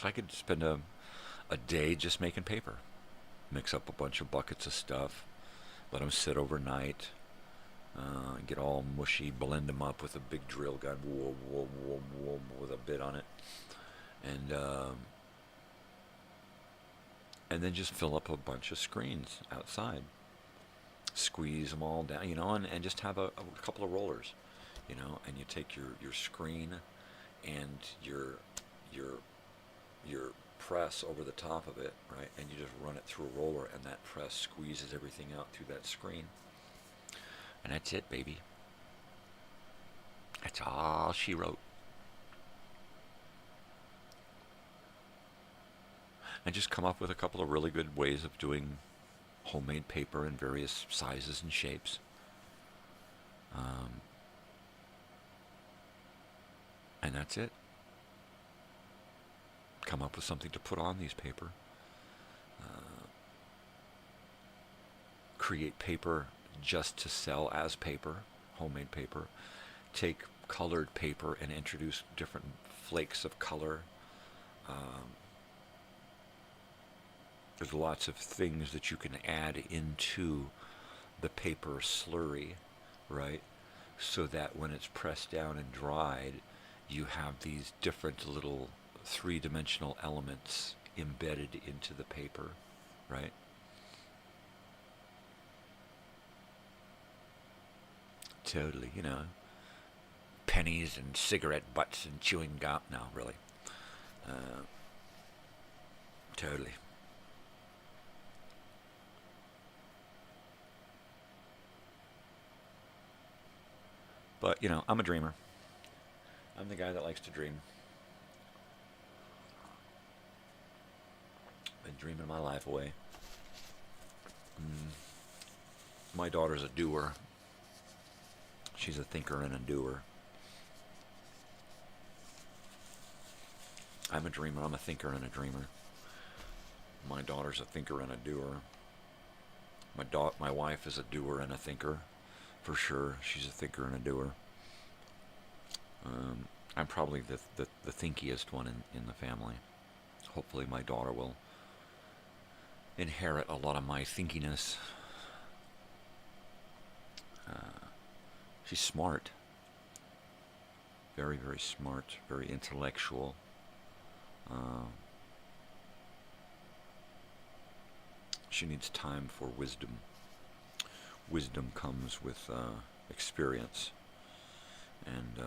I could spend a day just making paper. Mix up a bunch of buckets of stuff, let them sit overnight, get all mushy, blend them up with a big drill gun, whoa, whoa, whoa, whoa, with a bit on it, and then just fill up a bunch of screens outside. Squeeze them all down, you know, and just have a couple of rollers, you know, and you take your screen and your press over the top of it, right, and you just run it through a roller, and that press squeezes everything out through that screen, and that's it, baby. That's all she wrote. And just come up with a couple of really good ways of doing homemade paper in various sizes and shapes. And that's it. Come up with something to put on these paper. Create paper just to sell as paper, homemade paper. Take colored paper and introduce different flakes of color. There's lots of things that you can add into the paper slurry, right? So that when it's pressed down and dried, you have these different little three-dimensional elements embedded into the paper, right? Totally, you know, pennies and cigarette butts and chewing gum. No, really. Totally. But, you know, I'm a dreamer. I'm the guy that likes to dream. Been dreaming my life away. My daughter's a doer. She's a thinker and a doer. I'm a dreamer. I'm a thinker and a dreamer. My daughter's a thinker and a doer. My wife is a doer and a thinker, for sure. She's a thinker and a doer. I'm probably the thinkiest one in the family. Hopefully my daughter will inherit a lot of my thinkiness. She's smart. Very, very smart. Very intellectual. She needs time for wisdom. Wisdom comes with experience. And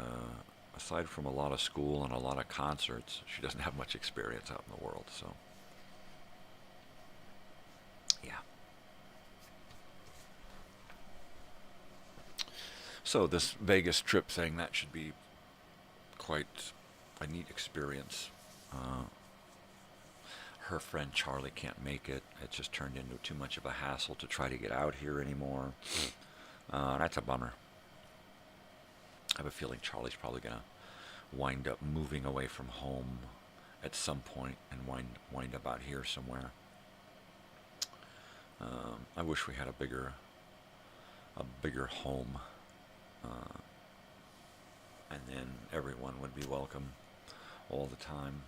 aside from a lot of school and a lot of concerts, she doesn't have much experience out in the world, so yeah. So this Vegas trip thing, that should be quite a neat experience. Her friend Charlie can't make it. It just turned into too much of a hassle to try to get out here anymore. That's a bummer. I have a feeling Charlie's probably going to wind up moving away from home at some point and wind up out here somewhere. I wish we had a bigger home, and then everyone would be welcome all the time.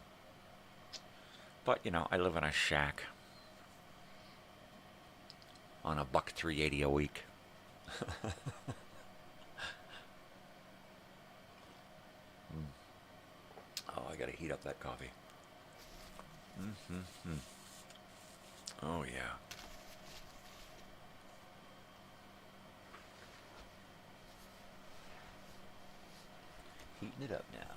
But, you know, I live in a shack on $1.380 a week. Oh, I gotta heat up that coffee. Oh, yeah. Heating it up now.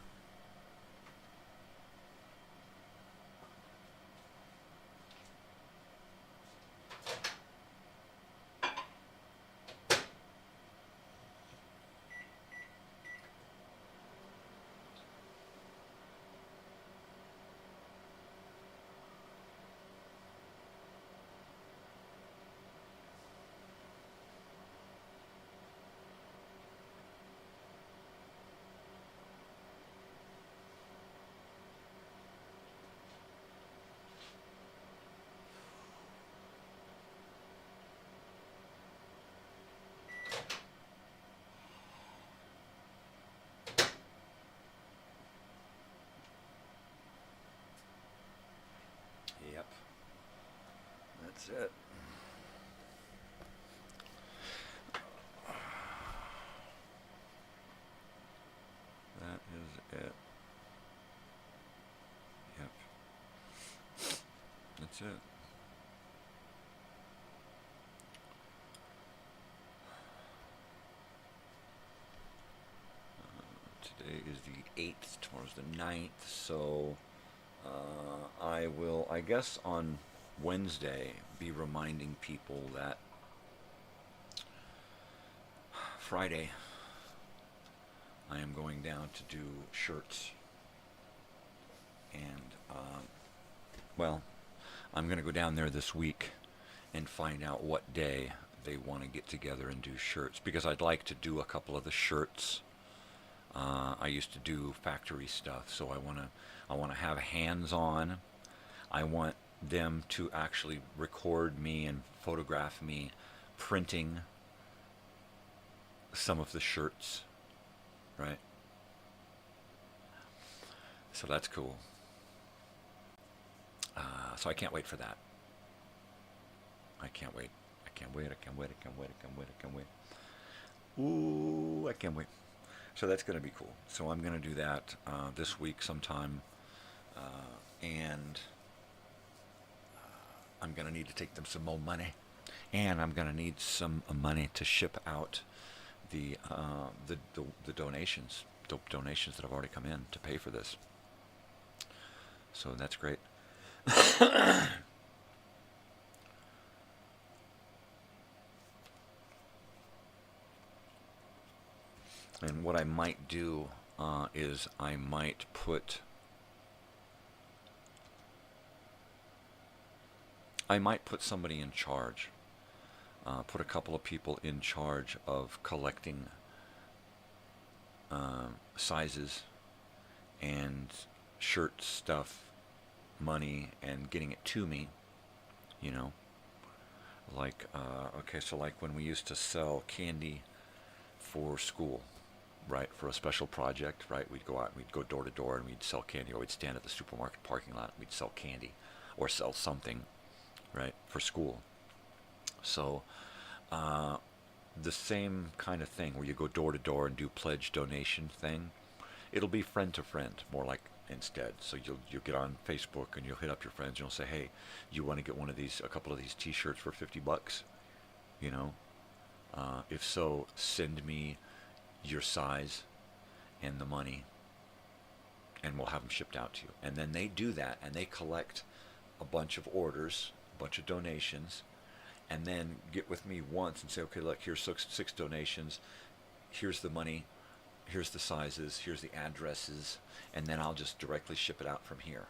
That's it. That is it. Yep. That's it. Today is the 8th, tomorrow's the 9th, so I will, I guess on Wednesday, be reminding people that Friday I am going down to do shirts, and well, I'm going to go down there this week and find out what day they want to get together and do shirts, because I'd like to do a couple of the shirts. I used to do factory stuff, so I want to have hands-on. I want them to actually record me and photograph me printing some of the shirts, right? So that's cool. So I can't wait for that. I can't wait. I can't wait. I can't wait. I can't wait. I can't wait. I can't wait. Ooh, I can't wait. So that's going to be cool. So I'm going to do that this week sometime, and I'm going to need to take them some more money, and I'm going to need some money to ship out the donations, the donations that have already come in to pay for this. So that's great. And what I might do is I might put somebody in charge, put a couple of people in charge of collecting sizes and shirt stuff, money, and getting it to me, you know, like okay, so like when we used to sell candy for school, right, for a special project, right, we'd go out and we'd go door to door and we'd sell candy, or we'd stand at the supermarket parking lot and we'd sell candy or sell something, right, for school. So the same kind of thing where you go door to door and do pledge donation thing, it'll be friend to friend, more like, instead. So you'll get on Facebook and you'll hit up your friends and you'll say, hey, you want to get one of these, a couple of these t-shirts for $50, you know? If so, send me your size and the money, and we'll have them shipped out to you. And then they do that, and they collect a bunch of orders, a bunch of donations, and then get with me once and say, okay, look, here's six donations, here's the money, here's the sizes, here's the addresses, and then I'll just directly ship it out from here,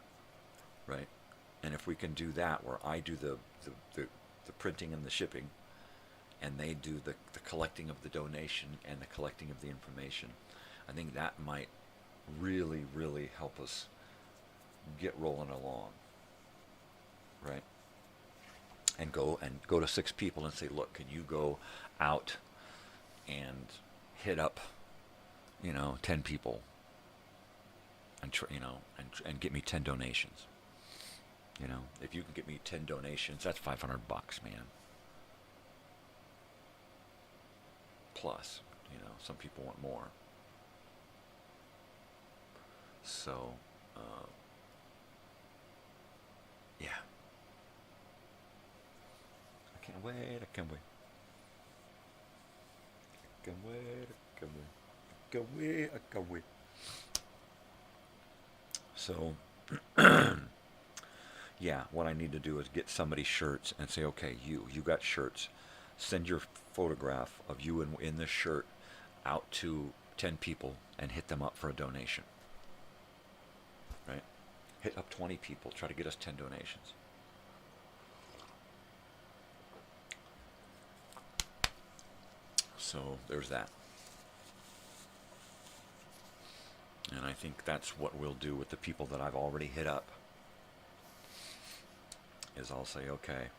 right? And if we can do that, where I do the printing and the shipping, and they do the collecting of the donation and the collecting of the information, I think that might really, really help us get rolling along, right? And go to 6 people and say, look, can you go out and hit up, 10 people, and and get me 10 donations. If you can get me 10 donations, that's $500, man. Plus, some people want more. So, yeah. I can't wait, I can't wait. I can't wait, I can't wait. I can't wait, I can't wait. So, yeah, what I need to do is get somebody shirts and say, okay, you got shirts. Send your photograph of you in this shirt out to 10 people and hit them up for a donation. Right? Hit up 20 people, try to get us 10 donations. So there's that. And I think that's what we'll do with the people that I've already hit up. Is I'll say, okay,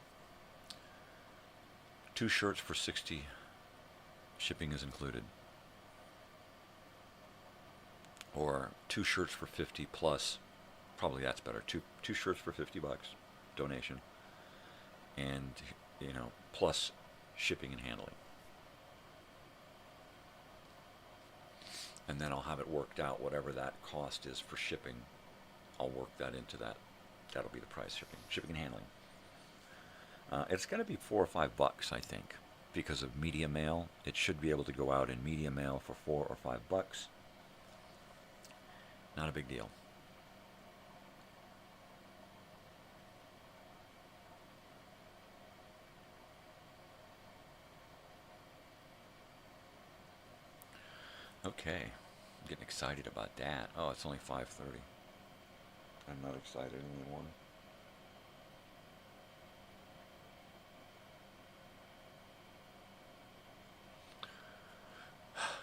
2 shirts for $60, shipping is included. Or 2 shirts for $50 plus, probably that's better. Two shirts for $50, donation. and, plus shipping and handling. And then I'll have it worked out, whatever that cost is for shipping. I'll work that into that. That'll be the price, shipping and handling. It's going to be $4 or $5, I think, because of media mail. It should be able to go out in media mail for $4 or $5. Not a big deal. Okay, I'm getting excited about that. Oh, it's only 5:30. I'm not excited anymore.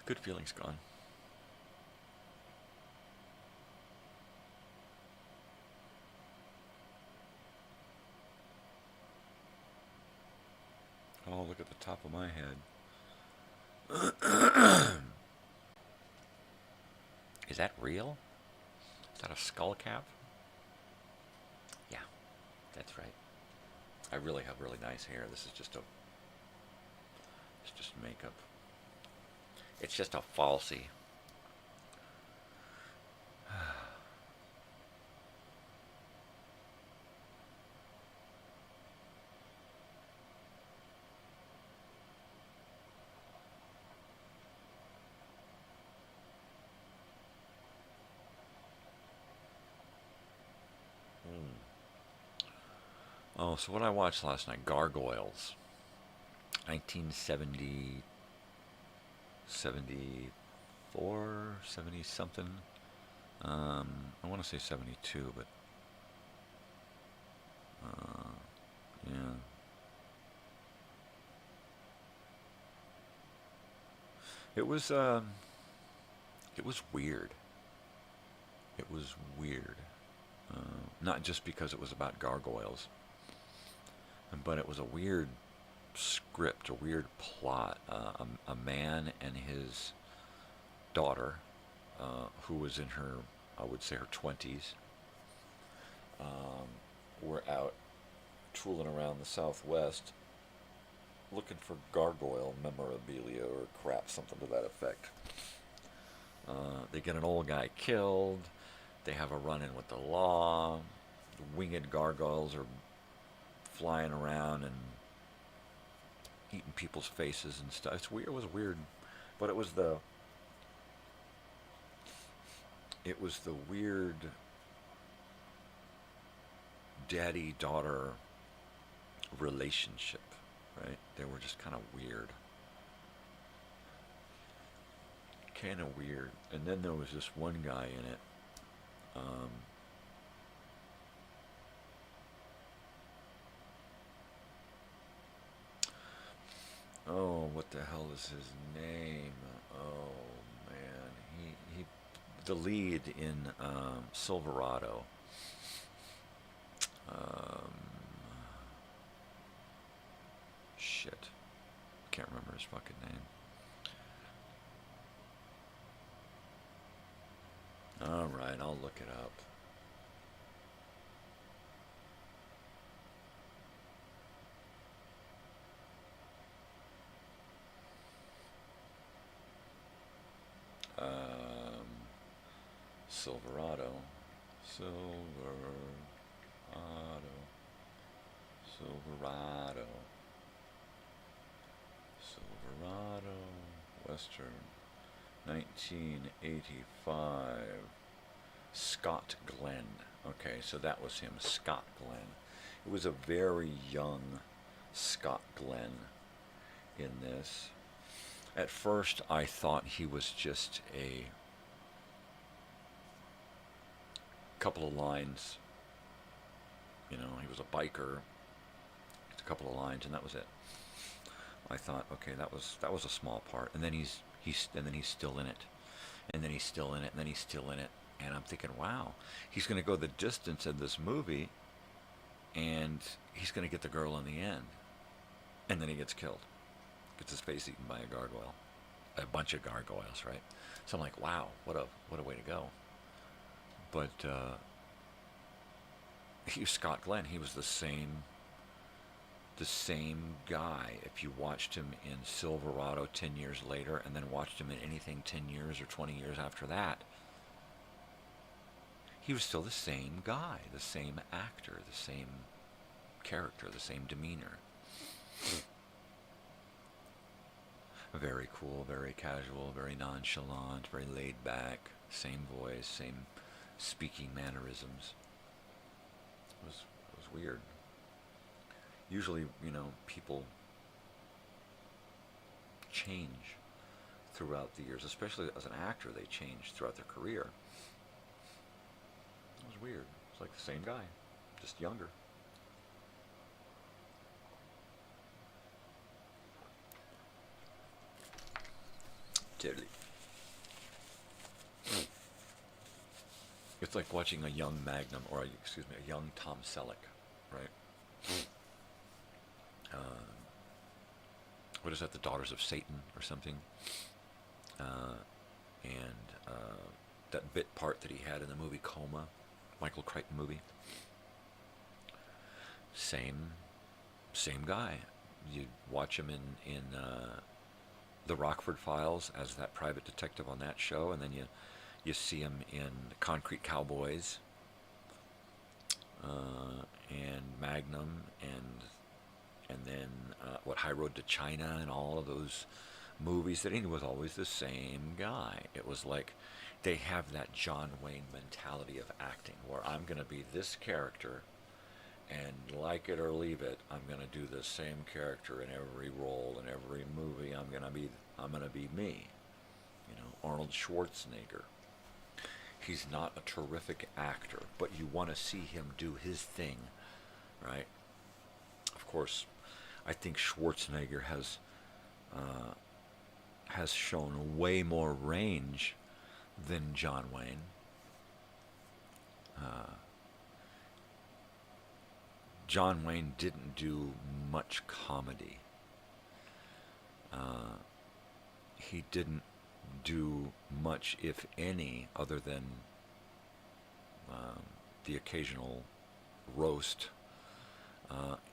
Good feelings gone. Oh, look at the top of my head. Is that real? Is that a skull cap? Yeah, that's right. I really have really nice hair. This is just makeup. It's just a falsie. Oh, so what I watched last night, Gargoyles, 1970, 74, 70 something. I want to say 72, but yeah. It was weird. It was weird. Not just because it was about gargoyles, but it was a weird script, a weird plot. A man and his daughter, who was in her, I would say her 20s, were out tooling around the Southwest looking for gargoyle memorabilia or crap, something to that effect. They get an old guy killed. They have a run-in with the law. The winged gargoyles are flying around and eating people's faces and stuff. It's weird. It was weird, but it was the weird daddy-daughter relationship, right? They were just kind of weird. Kind of weird. And then there was this one guy in it. Oh, what the hell is his name? Oh man, he the lead in Silverado. Shit, can't remember his fucking name. All right, I'll look it up. Silverado. Western, 1985. Scott Glenn. Okay, so that was him, Scott Glenn. It was a very young Scott Glenn in this. At first, I thought he was just a couple of lines. You know, he was a biker. Just a couple of lines, and that was it. I thought, okay, that was a small part, and then he's still in it, and then he's still in it, and then he's still in it, and I'm thinking, wow, he's going to go the distance in this movie, and he's going to get the girl in the end, and then he gets killed, gets his face eaten by a gargoyle, a bunch of gargoyles, right? So I'm like, wow, what a way to go. But he was Scott Glenn. He was the same the same guy if you watched him in Silverado 10 years later and then watched him in anything 10 years or 20 years after that. He was still the same guy, the same actor, the same character, the same demeanor. Very cool, very casual, very nonchalant, very laid back, same voice, same speaking mannerisms. It was weird. Usually, people change throughout the years, especially as an actor, they change throughout their career. It was weird. It's like the same guy, just younger. Totally. It's like watching a young Magnum, or a young Tom Selleck, right? What is that? The Daughters of Satan or something? And that bit part that he had in the movie Coma, Michael Crichton movie. Same guy. You watch him in the Rockford Files as that private detective on that show, and then you see him in Concrete Cowboys and Magnum and then High Road to China and all of those movies that he was always the same guy. It was like they have that John Wayne mentality of acting where I'm going to be this character and like it or leave it, I'm going to do the same character in every role, in every movie. I'm going to be me. Arnold Schwarzenegger. He's not a terrific actor, but you want to see him do his thing, right? Of course, I think Schwarzenegger has shown way more range than John Wayne. John Wayne didn't do much comedy. He didn't do much, if any, other than the occasional roast.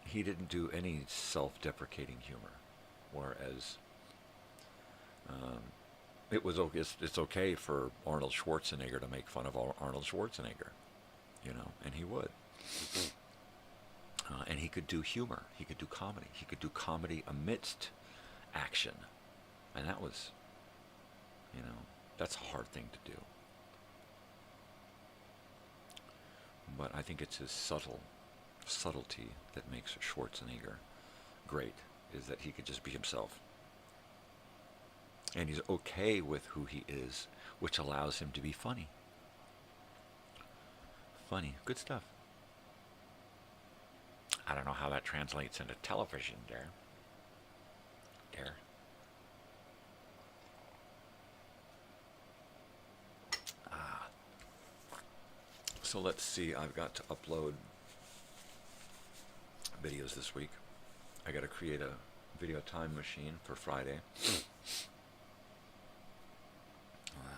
He didn't do any self-deprecating humor, whereas it's okay for Arnold Schwarzenegger to make fun of Arnold Schwarzenegger, and he would. And he could do humor. He could do comedy. He could do comedy amidst action, and that was, that's a hard thing to do. But I think it's his subtlety that makes Schwarzenegger great, is that he could just be himself. And he's okay with who he is, which allows him to be funny. Funny. Good stuff. I don't know how that translates into television, there. So let's see, I've got to upload videos this week. I got to create a video time machine for Friday.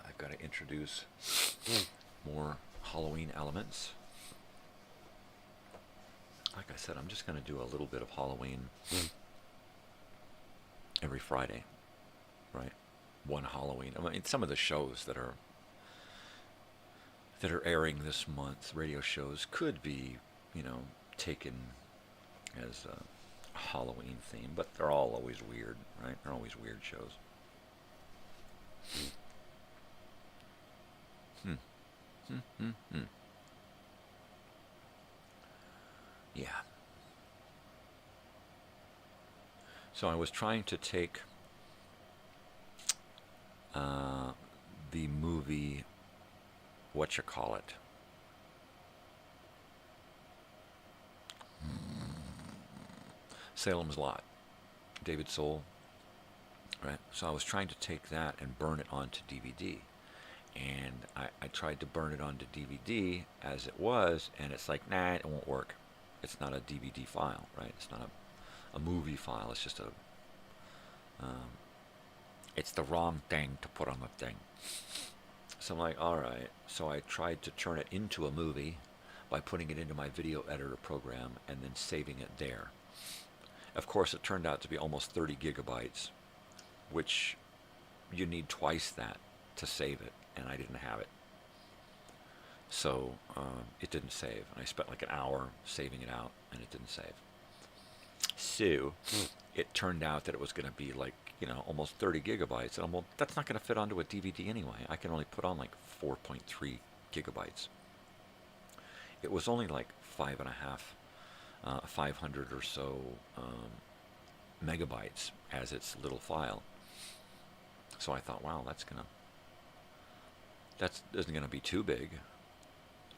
I've got to introduce more Halloween elements. Like I said, I'm just going to do a little bit of Halloween every Friday, right? One Halloween. I mean, some of the shows that are airing this month, radio shows, could be, taken as a Halloween theme, but they're all always weird, right? They're always weird shows. Yeah. So I was trying to take the movie, whatchamacallit, Salem's Lot, David Soul, right? So I was trying to take that and burn it onto DVD. And I tried to burn it onto DVD as it was, and it's like, nah, it won't work. It's not a DVD file, right? It's not a movie file. It's just it's the wrong thing to put on the thing. So I'm like, all right. So I tried to turn it into a movie by putting it into my video editor program and then saving it there. Of course, it turned out to be almost 30 gigabytes, which you need twice that to save it, and I didn't have it. So it didn't save. I spent like an hour saving it out, and it didn't save. So it turned out that it was going to be like, almost 30 gigabytes. And I'm, well, that's not going to fit onto a DVD anyway. I can only put on like 4.3 gigabytes. It was only like 500 or so megabytes as its little file. So I thought, wow, that isn't going to be too big.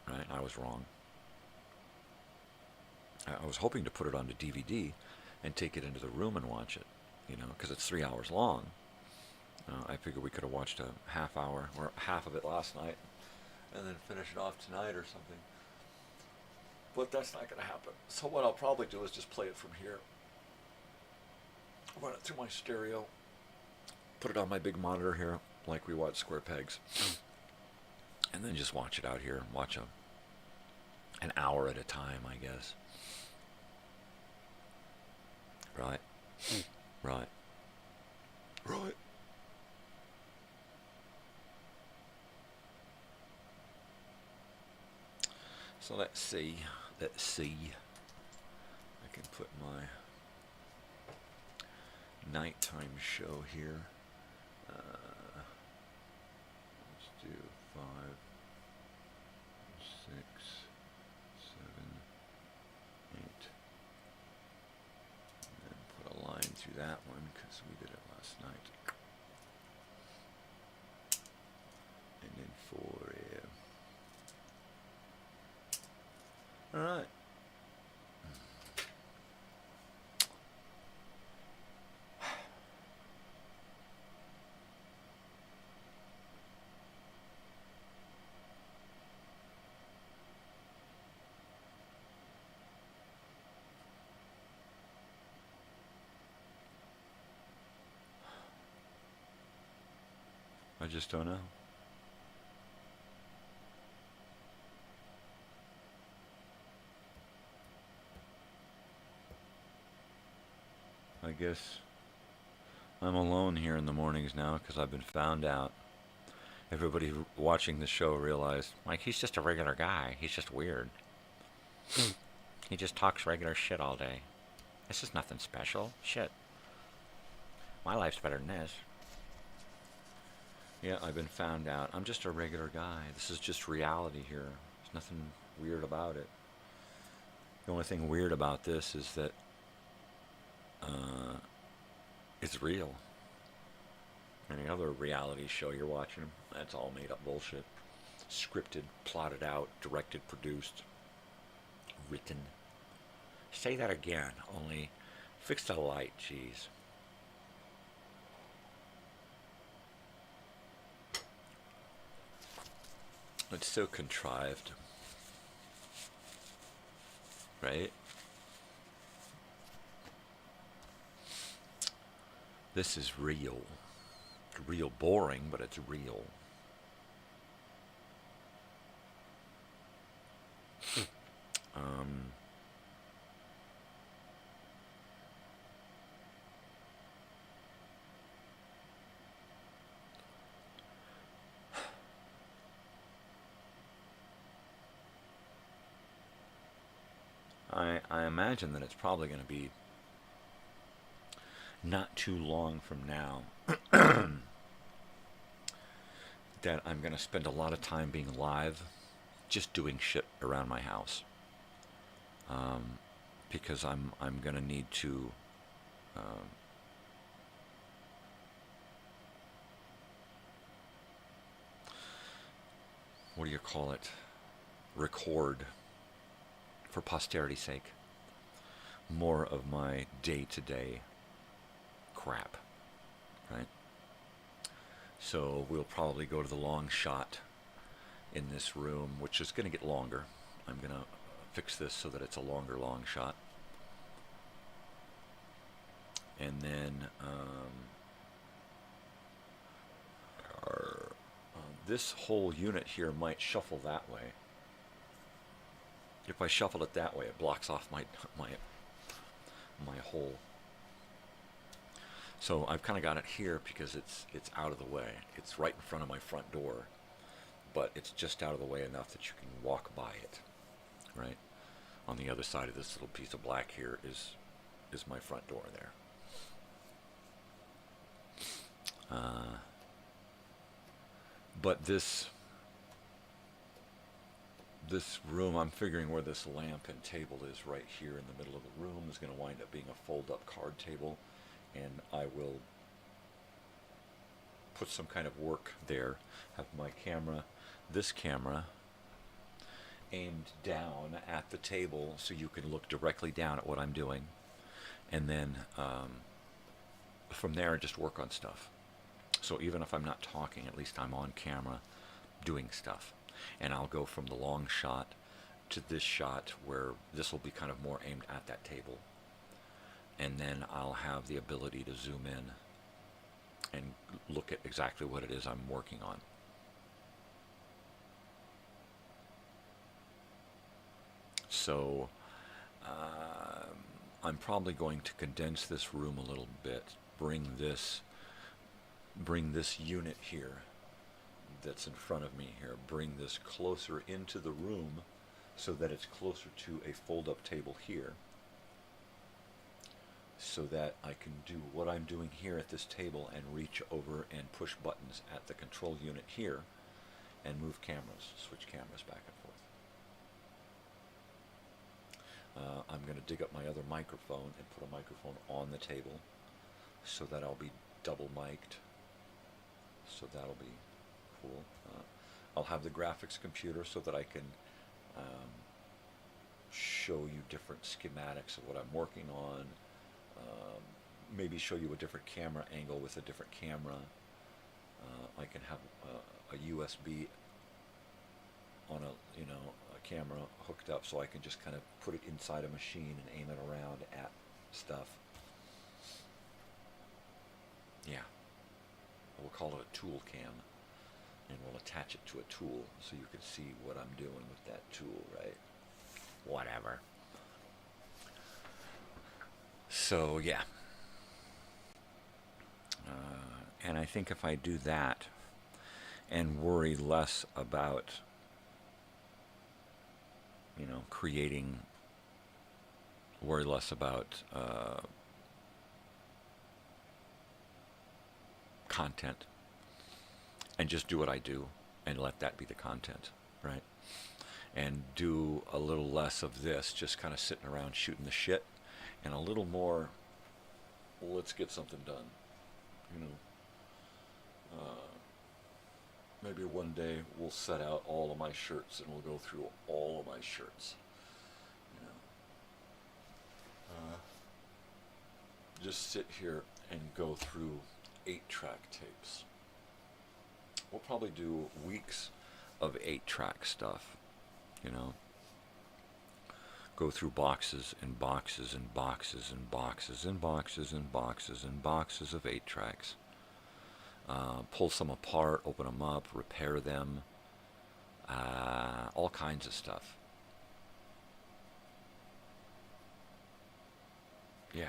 Right? I was wrong. I was hoping to put it onto DVD and take it into the room and watch it, because it's 3 hours long. I figured we could have watched a half hour or half of it last night and then finish it off tonight or something. But that's not going to happen. So what I'll probably do is just play it from here. Run it through my stereo. Put it on my big monitor here like we watch Square Pegs. And then just watch it out here. Watch an hour at a time, I guess. Right. Right. Right. So let's see. I can put my nighttime show here. Let's do 5, 6, 7, 8. And then put a line through that one because we did it last night. And then 4. All right. I just don't know. I guess I'm alone here in the mornings now because I've been found out. Everybody watching the show realized, like, he's just a regular guy. He's just weird. He just talks regular shit all day. This is nothing special. Shit. My life's better than this. Yeah, I've been found out. I'm just a regular guy. This is just reality here. There's nothing weird about it. The only thing weird about this is that it's real. Any other reality show you're watching, that's all made up bullshit. Scripted, plotted out, directed, produced, written. Say that again, only fix the light, jeez. It's so contrived. Right? This is real. It's real boring, but it's real. I imagine that it's probably going to be not too long from now that I'm going to spend a lot of time being live just doing shit around my house. Because I'm going to need to what do you call it? Record, for posterity's sake, more of my day-to-day crap, right? So we'll probably go to the long shot in this room, which is going to get longer. I'm going to fix this so that it's a longer long shot. And then this whole unit here might shuffle that way. If I shuffle it that way, it blocks off my hole. So I've kind of got it here because it's out of the way. It's right in front of my front door, but it's just out of the way enough that you can walk by it, right? On the other side of this little piece of black here is my front door there. But this room, I'm figuring where this lamp and table is right here in the middle of the room is going to wind up being a fold-up card table, and I will put some kind of work there, have my camera, this camera, aimed down at the table so you can look directly down at what I'm doing, and then from there just work on stuff. So even if I'm not talking, at least I'm on camera doing stuff. And I'll go from the long shot to this shot where this will be kind of more aimed at that table. And then I'll have the ability to zoom in and look at exactly what it is I'm working on. So I'm probably going to condense this room a little bit, bring this unit here that's in front of me here, bring this closer into the room so that it's closer to a fold-up table here, so that I can do what I'm doing here at this table and reach over and push buttons at the control unit here and move cameras, switch cameras back and forth. I'm going to dig up my other microphone and put a microphone on the table so that I'll be double mic'd. So that'll be cool. I'll have the graphics computer so that I can show you different schematics of what I'm working on. Maybe show you a different camera angle with a different camera. I can have a USB on a camera hooked up so I can just kind of put it inside a machine and aim it around at stuff. Yeah. We'll call it a tool cam, and we'll attach it to a tool so you can see what I'm doing with that tool, right? Whatever. So, yeah. And I think if I do that and worry less about, worry less about content, and just do what I do and let that be the content, right? And do a little less of this, just kind of sitting around shooting the shit, and a little more, let's get something done. Maybe one day we'll set out all of my shirts and we'll go through all of my shirts. Just sit here and go through 8-track tapes. We'll probably do weeks of 8-track stuff, Go through boxes and boxes and boxes and boxes and boxes and boxes and boxes of 8-tracks. Pull some apart, open them up, repair them, all kinds of stuff. Yeah.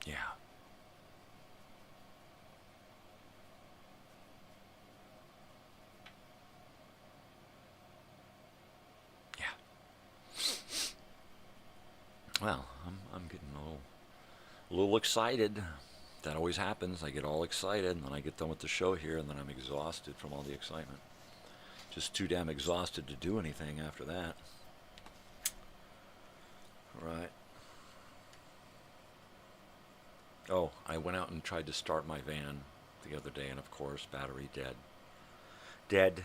Yeah. Yeah. Well, I'm getting a little excited. That always happens. I get all excited, and then I get done with the show here, and then I'm exhausted from all the excitement. Just too damn exhausted to do anything after that. Right. Oh, I went out and tried to start my van the other day, and of course, battery dead. Dead.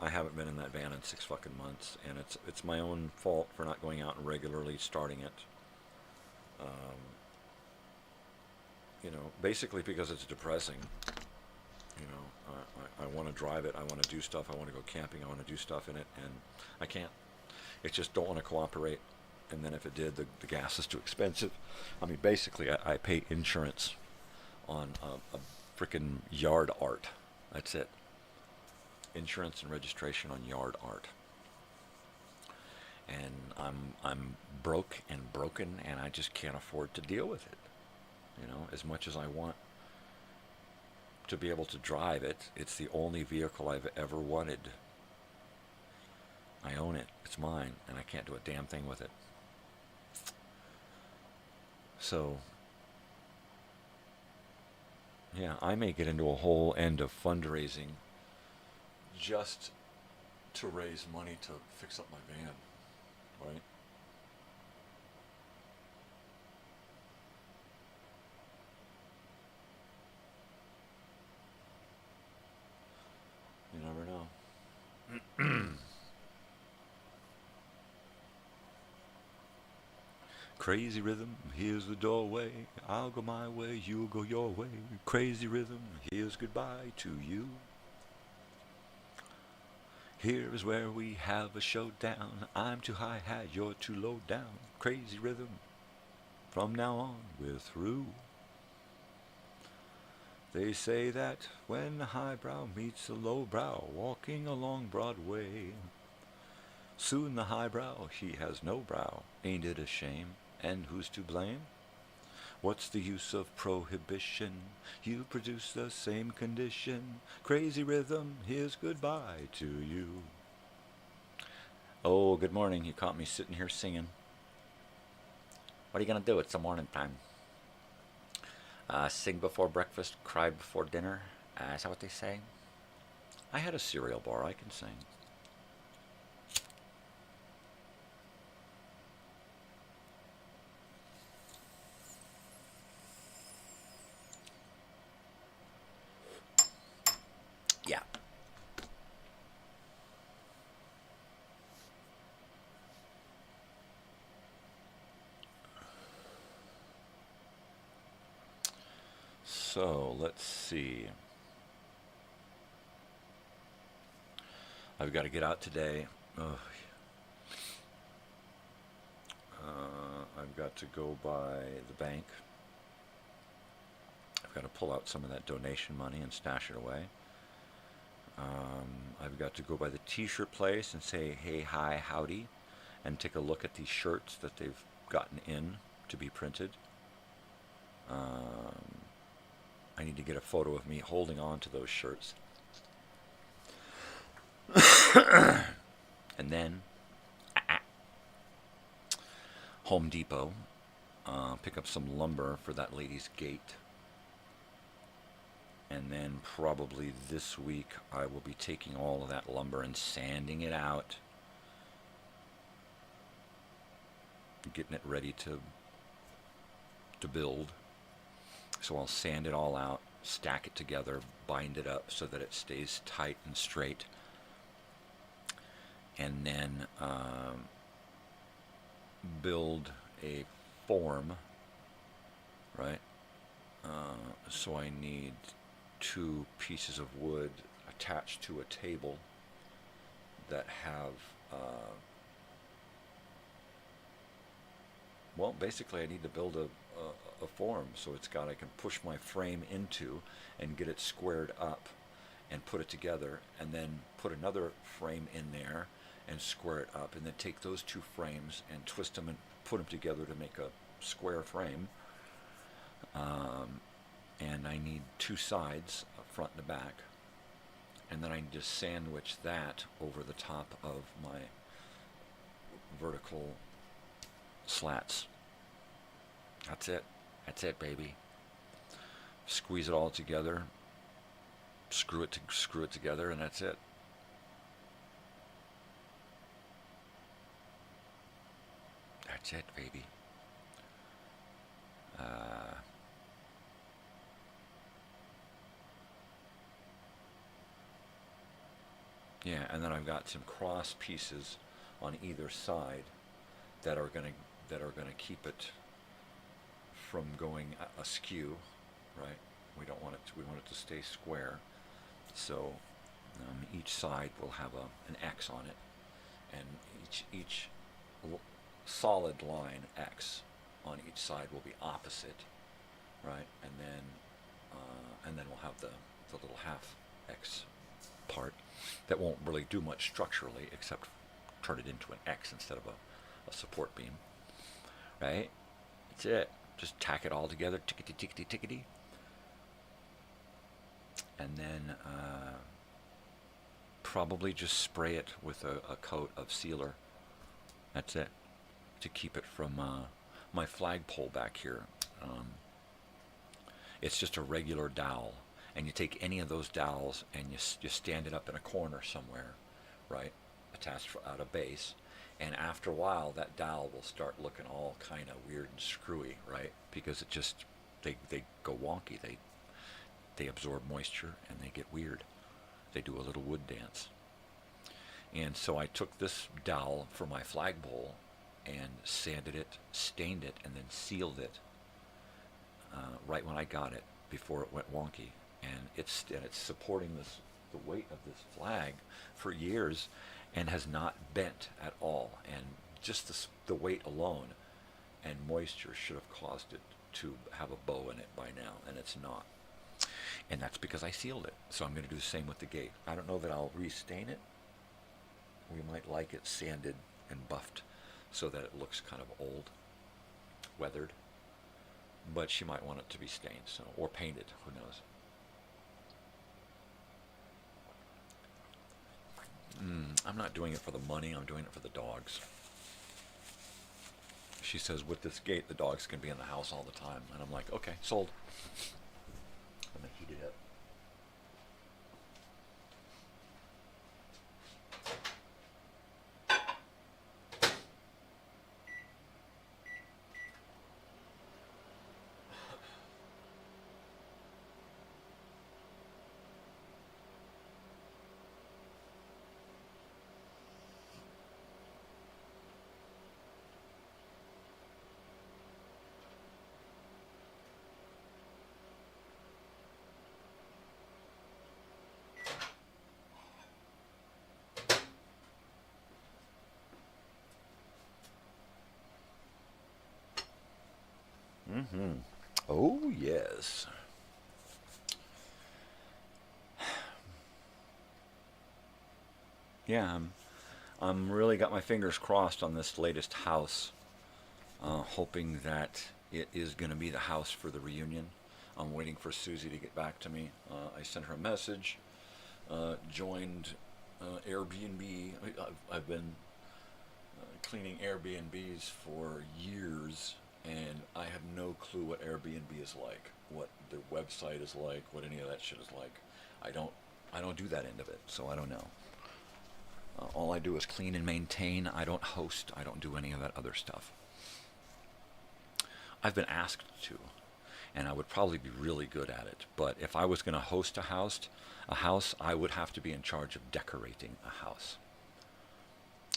I haven't been in that van in 6 fucking months, and it's my own fault for not going out and regularly starting it. Basically because it's depressing. I want to drive it. I want to do stuff. I want to go camping. I want to do stuff in it, and I can't. It just don't want to cooperate. And then if it did, the gas is too expensive. I mean, basically, I pay insurance on a frickin' yard art. That's it. Insurance and registration on yard art. I'm broke and broken, and I just can't afford to deal with it. You know, as much as I want to be able to drive it, it's the only vehicle I've ever wanted. I own it. It's mine, and I can't do a damn thing with it. So, yeah, I may get into a whole end of fundraising just to raise money to fix up my van, right? You never know. Crazy rhythm, here's the doorway. I'll go my way, you'll go your way. Crazy rhythm, here's goodbye to you. Here is where we have a showdown. I'm too high hat, you're too low down. Crazy rhythm, from now on we're through. They say that when the highbrow meets the lowbrow, walking along Broadway, soon the highbrow, he has no brow. Ain't it a shame? And who's to blame? What's the use of prohibition? You produce the same condition. Crazy rhythm, here's goodbye to you. Oh, good morning. You caught me sitting here singing. What are you going to do? It's the morning time. Sing before breakfast, cry before dinner. Is that what they say? I had a cereal bar. I can sing. Yeah. So, let's see. I've got to get out today. I've got to go by the bank. I've got to pull out some of that donation money and stash it away. I've got to go by the t-shirt place and say, hey, hi, howdy, and take a look at these shirts that they've gotten in to be printed. I need to get a photo of me holding on to those shirts. And then Home Depot, pick up some lumber for that lady's gate. And then probably this week I will be taking all of that lumber and sanding it out, getting it ready to build. So I'll sand it all out, stack it together, bind it up so that it stays tight and straight. And then build a form, right? So I need 2 pieces of wood attached to a table that have, well, basically I need to build a form so I can push my frame into and get it squared up and put it together, and then put another frame in there and square it up, and then take those 2 frames and twist them and put them together to make a square frame. And I need 2 sides, front and the back, and then I need to sandwich that over the top of my vertical slats. That's it. That's it, baby. Squeeze it all together, screw it together, and that's it. That's it, baby. Yeah, and then I've got some cross pieces on either side that are gonna keep it from going askew, right? We want it to stay square. So each side will have an X on it, and each solid line X on each side will be opposite, right? And then we'll have the little half X part that won't really do much structurally except turn it into an X instead of a support beam, right? That's it. Just tack it all together, tickety, tickety, tickety. And then probably just spray it with a coat of sealer. That's it, to keep it from my flagpole back here. It's just a regular dowel, and you take any of those dowels and you stand it up in a corner somewhere, right, attached at a base, and after a while that dowel will start looking all kind of weird and screwy, right, because it just they go wonky. They absorb moisture and they get weird. They do a little wood dance. And so I took this dowel for my flagpole and sanded it, stained it, and then sealed it right when I got it, before it went wonky. And it's supporting the weight of this flag for years and has not bent at all. And just the weight alone and moisture should have caused it to have a bow in it by now, and it's not. And that's because I sealed it. So I'm going to do the same with the gate. I don't know that I'll restain it. We might like it sanded and buffed so that it looks kind of old, weathered. But she might want it to be stained, so, or painted, who knows. I'm not doing it for the money, I'm doing it for the dogs. She says, with this gate, the dogs can be in the house all the time. And I'm like, okay, sold. I'm going to heat it up. Oh, yes. Yeah, I'm really got my fingers crossed on this latest house, hoping that it is going to be the house for the reunion. I'm waiting for Susie to get back to me. I sent her a message, joined Airbnb. I've been cleaning Airbnbs for years, and I have no clue what Airbnb is like, what their website is like, what any of that shit is like. I don't do that end of it, so I don't know. All I do is clean and maintain. I don't host. I don't do any of that other stuff. I've been asked to, and I would probably be really good at it. But if I was going to host a house, I would have to be in charge of decorating a house.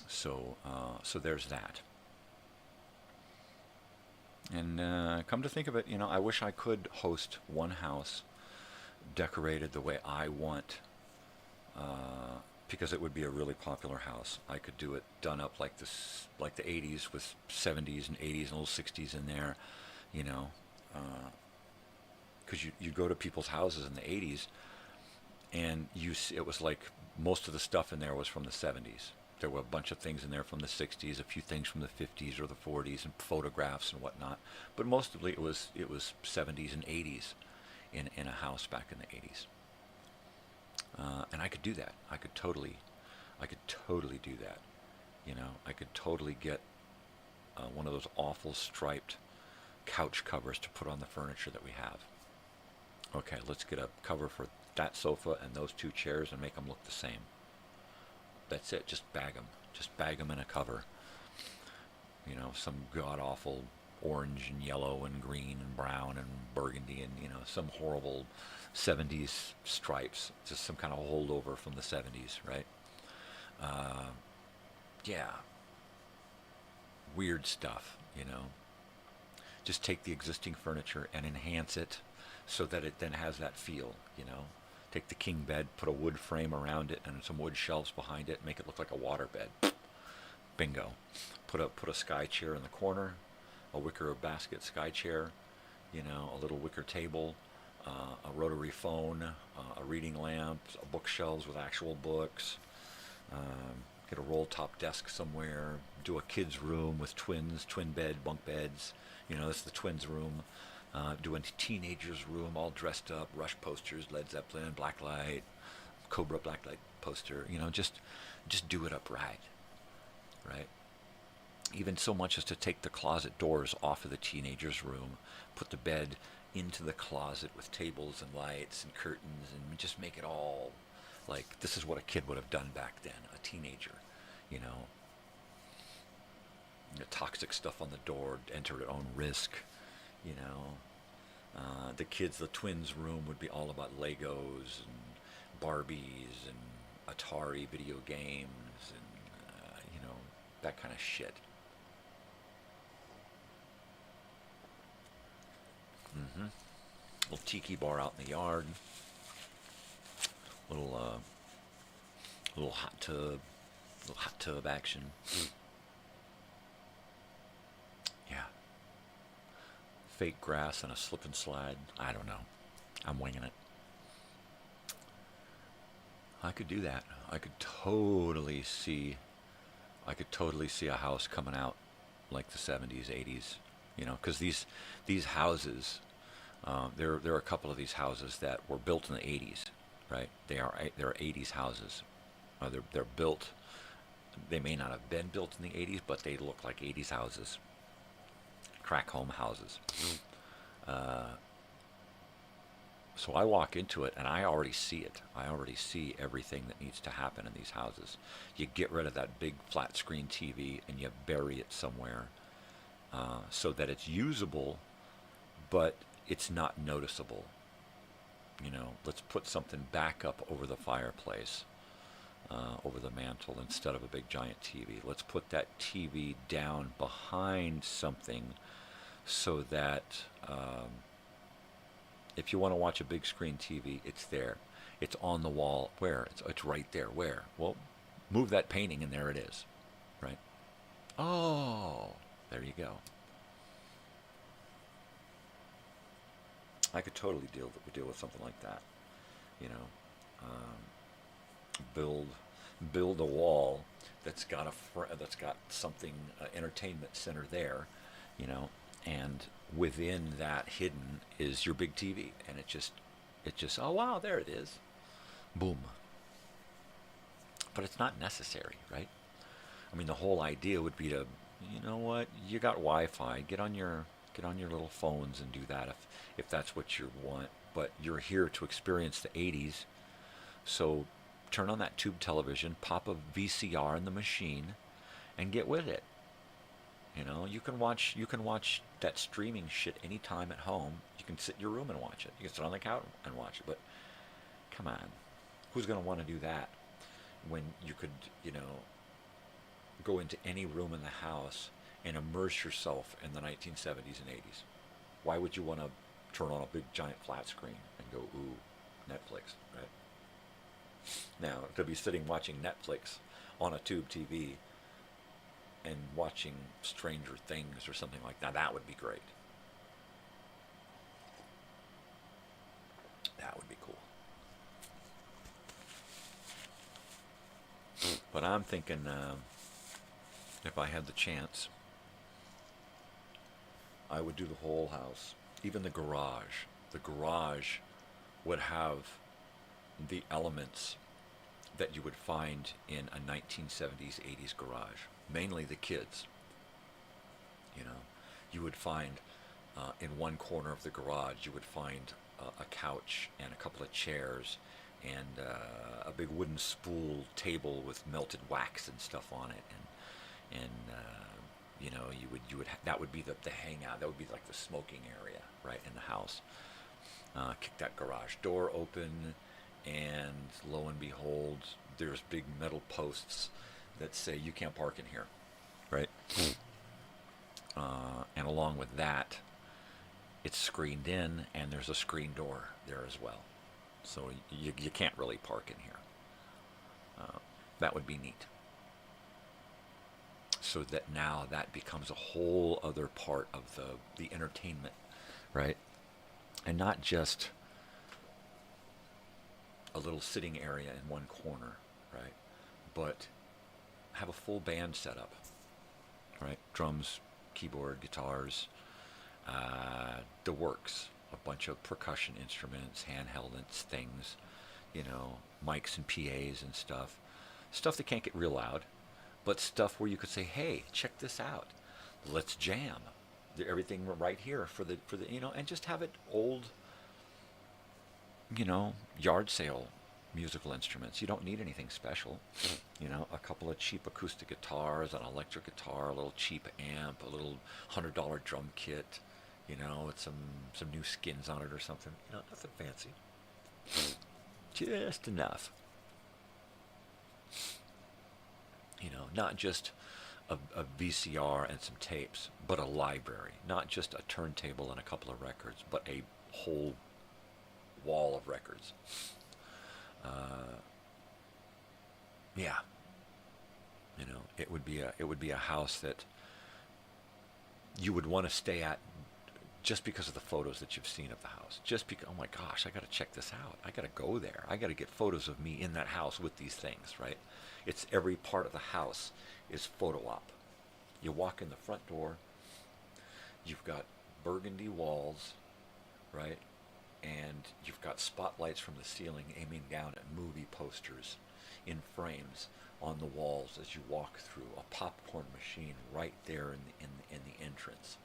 So there's that. And come to think of it, I wish I could host one house decorated the way I want, because it would be a really popular house. I could do it done up like this, like the 80s, with 70s and 80s and little 60s in there, because you go to people's houses in the 80s, and it was like most of the stuff in there was from the 70s. There were a bunch of things in there from the 60s, a few things from the 50s or the 40s, and photographs and whatnot. But mostly it was 70s and 80s in a house back in the 80s. And I could do that. I could totally do that. I could totally get one of those awful striped couch covers to put on the furniture that we have. Okay, let's get a cover for that sofa and those two chairs and make them look the same. That's it. Just bag them. Just bag them in a cover. Some god-awful orange and yellow and green and brown and burgundy and, some horrible 70s stripes. Just some kind of holdover from the 70s, right? Yeah. Weird stuff, Just take the existing furniture and enhance it so that it then has that feel, Take the king bed, put a wood frame around it and some wood shelves behind it, make it look like a water bed. Bingo. Put a sky chair in the corner, a wicker basket sky chair, a little wicker table, a rotary phone, a reading lamp, bookshelves with actual books, get a roll-top desk somewhere, do a kid's room with twins, twin bed, bunk beds. You know, that's the twins' room. Do a teenager's room, all dressed up, Rush posters, Led Zeppelin, Blacklight, Cobra Blacklight poster. You know, just do it upright, right? Even so much as to take the closet doors off of the teenager's room, put the bed into the closet with tables and lights and curtains, and just make it all like this is what a kid would have done back then, a teenager, you know. The toxic stuff on the door, enter at own risk, you know. The twins' room would be all about Legos and Barbies and Atari video games and, you know, that kind of shit. Little tiki bar out in the yard. Little hot tub action. Yeah. Fake grass and a slip and slide. I don't know. I'm winging it. I could do that. I could totally see a house coming out like the 70s, 80s, you know, because these houses, there are a couple of these houses that were built in the 80s, right? They're 80s houses. They're built. They may not have been built in the 80s, but they look like 80s houses. Crack home houses. So I walk into it and I already see it. I already see everything that needs to happen in these houses. You get rid of that big flat screen TV and you bury it somewhere so that it's usable, but it's not noticeable. You know, let's put something back up over the fireplace, over the mantle instead of a big giant TV. Let's put that TV down behind something so that if you want to watch a big screen TV, it's there. It's on the wall. Where? It's right there. Where? Well, move that painting and there it is, right? Oh, there you go. I could totally deal with something like that, you know. Build a wall that's got something entertainment center there, you know, and within that hidden is your big TV, and it just oh wow, there it is, boom. But it's not necessary, right? I mean, the whole idea would be to, you know what, you got Wi-Fi, get on your little phones and do that if that's what you want. But you're here to experience the 80s, so turn on that tube television, pop a VCR in the machine, and get with it. You know, you can watch that streaming shit anytime at home. You can sit in your room and watch it. You can sit on the couch and watch it. But come on, who's going to want to do that when you could, you know, go into any room in the house and immerse yourself in the 1970s and 80s? Why would you want to turn on a big giant flat screen and go, ooh, Netflix, right? Now, to be sitting watching Netflix on a tube TV and watching Stranger Things or something like that, that would be great. That would be cool. But I'm thinking, if I had the chance, I would do the whole house, even the garage. The garage would have the elements that you would find in a 1970s, 80s garage. Mainly the kids. You know, you would find in one corner of the garage, you would find a couch and a couple of chairs and a big wooden spool table with melted wax and stuff on it, and you know, you would that would be the hangout. That would be like the smoking area, right, in the house. Kick that garage door open, and lo and behold, there's big metal posts that say you can't park in here, right? And along with that, it's screened in, and there's a screen door there as well. So you can't really park in here. That would be neat. So that now that becomes a whole other part of the entertainment, right? And not just a little sitting area in one corner, right? But have a full band set up, right? Drums, keyboard, guitars, the works, a bunch of percussion instruments, handheld things, mics and PAs and stuff that can't get real loud, but stuff where you could say, hey, check this out, let's jam. Everything right here for the and just have it old, yard sale musical instruments. You don't need anything special. A couple of cheap acoustic guitars, an electric guitar, a little cheap amp, a little $100 drum kit, with some new skins on it or something. Nothing fancy. Just enough. Not just a VCR and some tapes, but a library. Not just a turntable and a couple of records, but a whole wall of records. Yeah. It would be a house that you would want to stay at just because of the photos that you've seen of the house. Just because, oh my gosh, I got to check this out. I got to go there. I got to get photos of me in that house with these things, right? It's every part of the house is photo op. You walk in the front door, you've got burgundy walls, right? And you've got spotlights from the ceiling aiming down at movie posters in frames on the walls as you walk through. A popcorn machine right there in the entrance.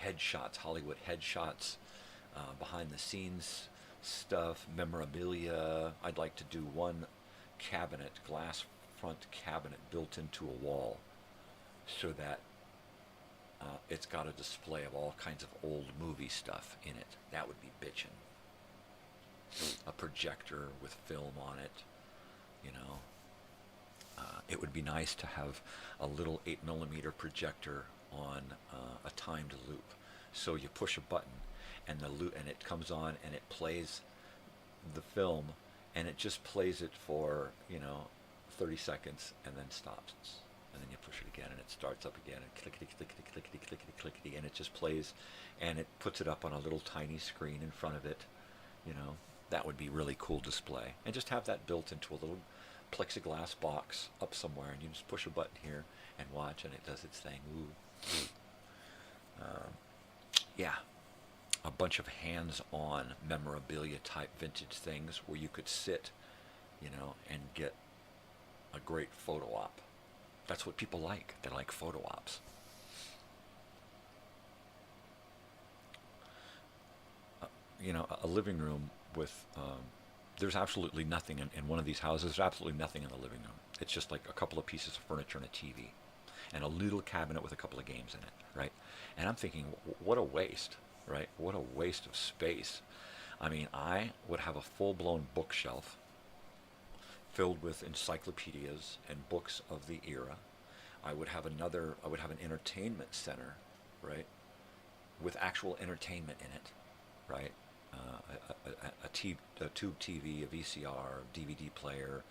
Headshots, Hollywood headshots, behind the scenes stuff, memorabilia. I'd like to do one cabinet, glass front cabinet built into a wall so that it's got a display of all kinds of old movie stuff in it. That would be bitchin'. A projector with film on it, it would be nice to have a little 8mm projector on a timed loop. So you push a button and it comes on and it plays the film, and it just plays it for 30 seconds and then stops, and then you push it again and it starts up again and clickety clickety clickety clickety clickety, and it just plays, and it puts it up on a little tiny screen in front of it. That would be really cool display, and just have that built into a little plexiglass box up somewhere, and you just push a button here and watch, and it does its thing. Ooh. Yeah, a bunch of hands-on memorabilia type vintage things where you could sit, and get a great photo op. That's what people like. They like photo ops. A living room with, there's absolutely nothing in one of these houses. There's absolutely nothing in the living room. It's just like a couple of pieces of furniture and a TV. And a little cabinet with a couple of games in it, right? And I'm thinking, what a waste, right? What a waste of space. I mean, I would have a full-blown bookshelf filled with encyclopedias and books of the era. I would have an entertainment center, right? With actual entertainment in it, right? A tube TV, a VCR, DVD player.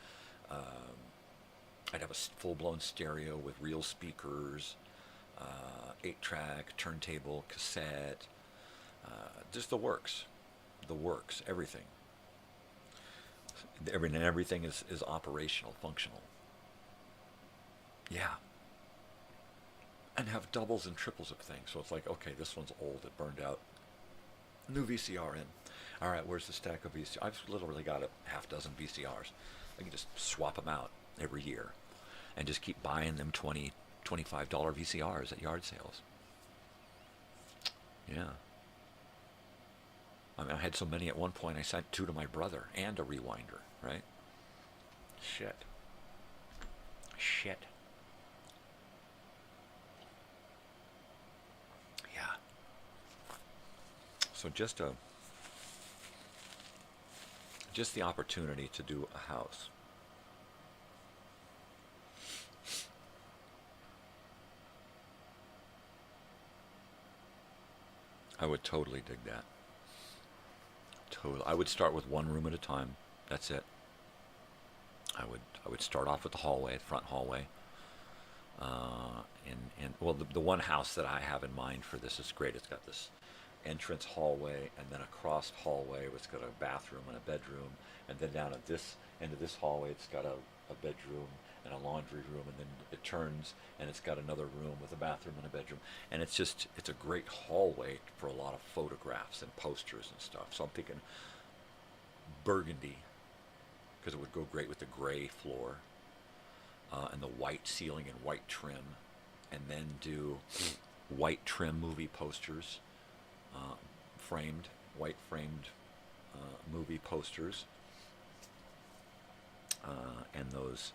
I'd have a full-blown stereo with real speakers, 8-track, turntable, cassette, just the works, everything. Everything is operational, functional. Yeah. And have doubles and triples of things. So it's like, okay, this one's old, it burned out. New VCR in. All right, where's the stack of VCRs? I've literally got a half dozen VCRs. I can just swap them out every year and just keep buying them $20, $25 VCRs at yard sales. Yeah. I mean, I had so many at one point, I sent 2 to my brother and a rewinder, right? Shit. Yeah. So just the opportunity to do a house. I would totally dig that. I would start with one room at a time. That's it. I would start off with the hallway, the front hallway. The one house that I have in mind for this is great. It's got this entrance hallway and then a crossed hallway. It's got a bathroom and a bedroom, and then down at this end of this hallway, it's got a a bedroom and a laundry room, and then it turns and it's got another room with a bathroom and a bedroom, and it's a great hallway for a lot of photographs and posters and stuff. So I'm thinking burgundy, because it would go great with the gray floor and the white ceiling and white trim, and then do white trim movie posters, white framed movie posters, and those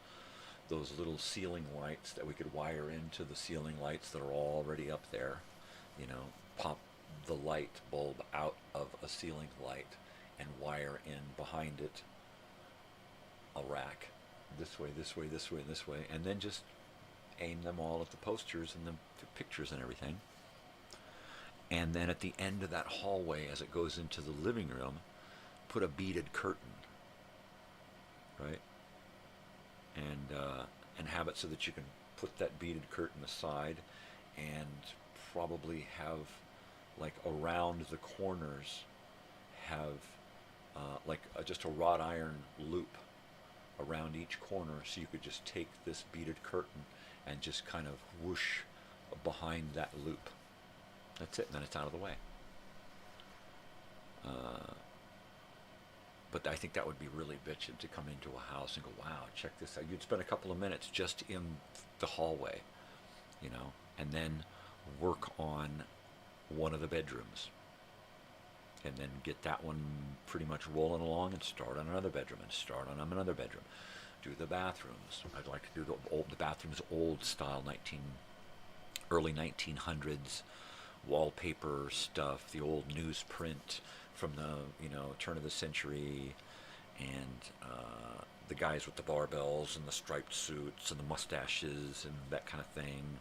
little ceiling lights that we could wire into the ceiling lights that are already up there. Pop the light bulb out of a ceiling light and wire in behind it a rack, this way, this way, this way, and this way, and then just aim them all at the posters and the pictures and everything. And then at the end of that hallway, as it goes into the living room, put a beaded curtain, right? And have it so that you can put that beaded curtain aside, and probably have, like, around the corners, have just a wrought iron loop around each corner, so you could just take this beaded curtain and just kind of whoosh behind that loop. That's it, and then it's out of the way. But I think that would be really bitchin' to come into a house and go, wow, check this out. You'd spend a couple of minutes just in the hallway, and then work on one of the bedrooms. And then get that one pretty much rolling along and start on another bedroom and start on another bedroom. Do the bathrooms. I'd like to do the bathrooms old style, early 1900s wallpaper stuff, the old newsprint from the turn of the century, and the guys with the barbells and the striped suits and the mustaches and that kind of thing.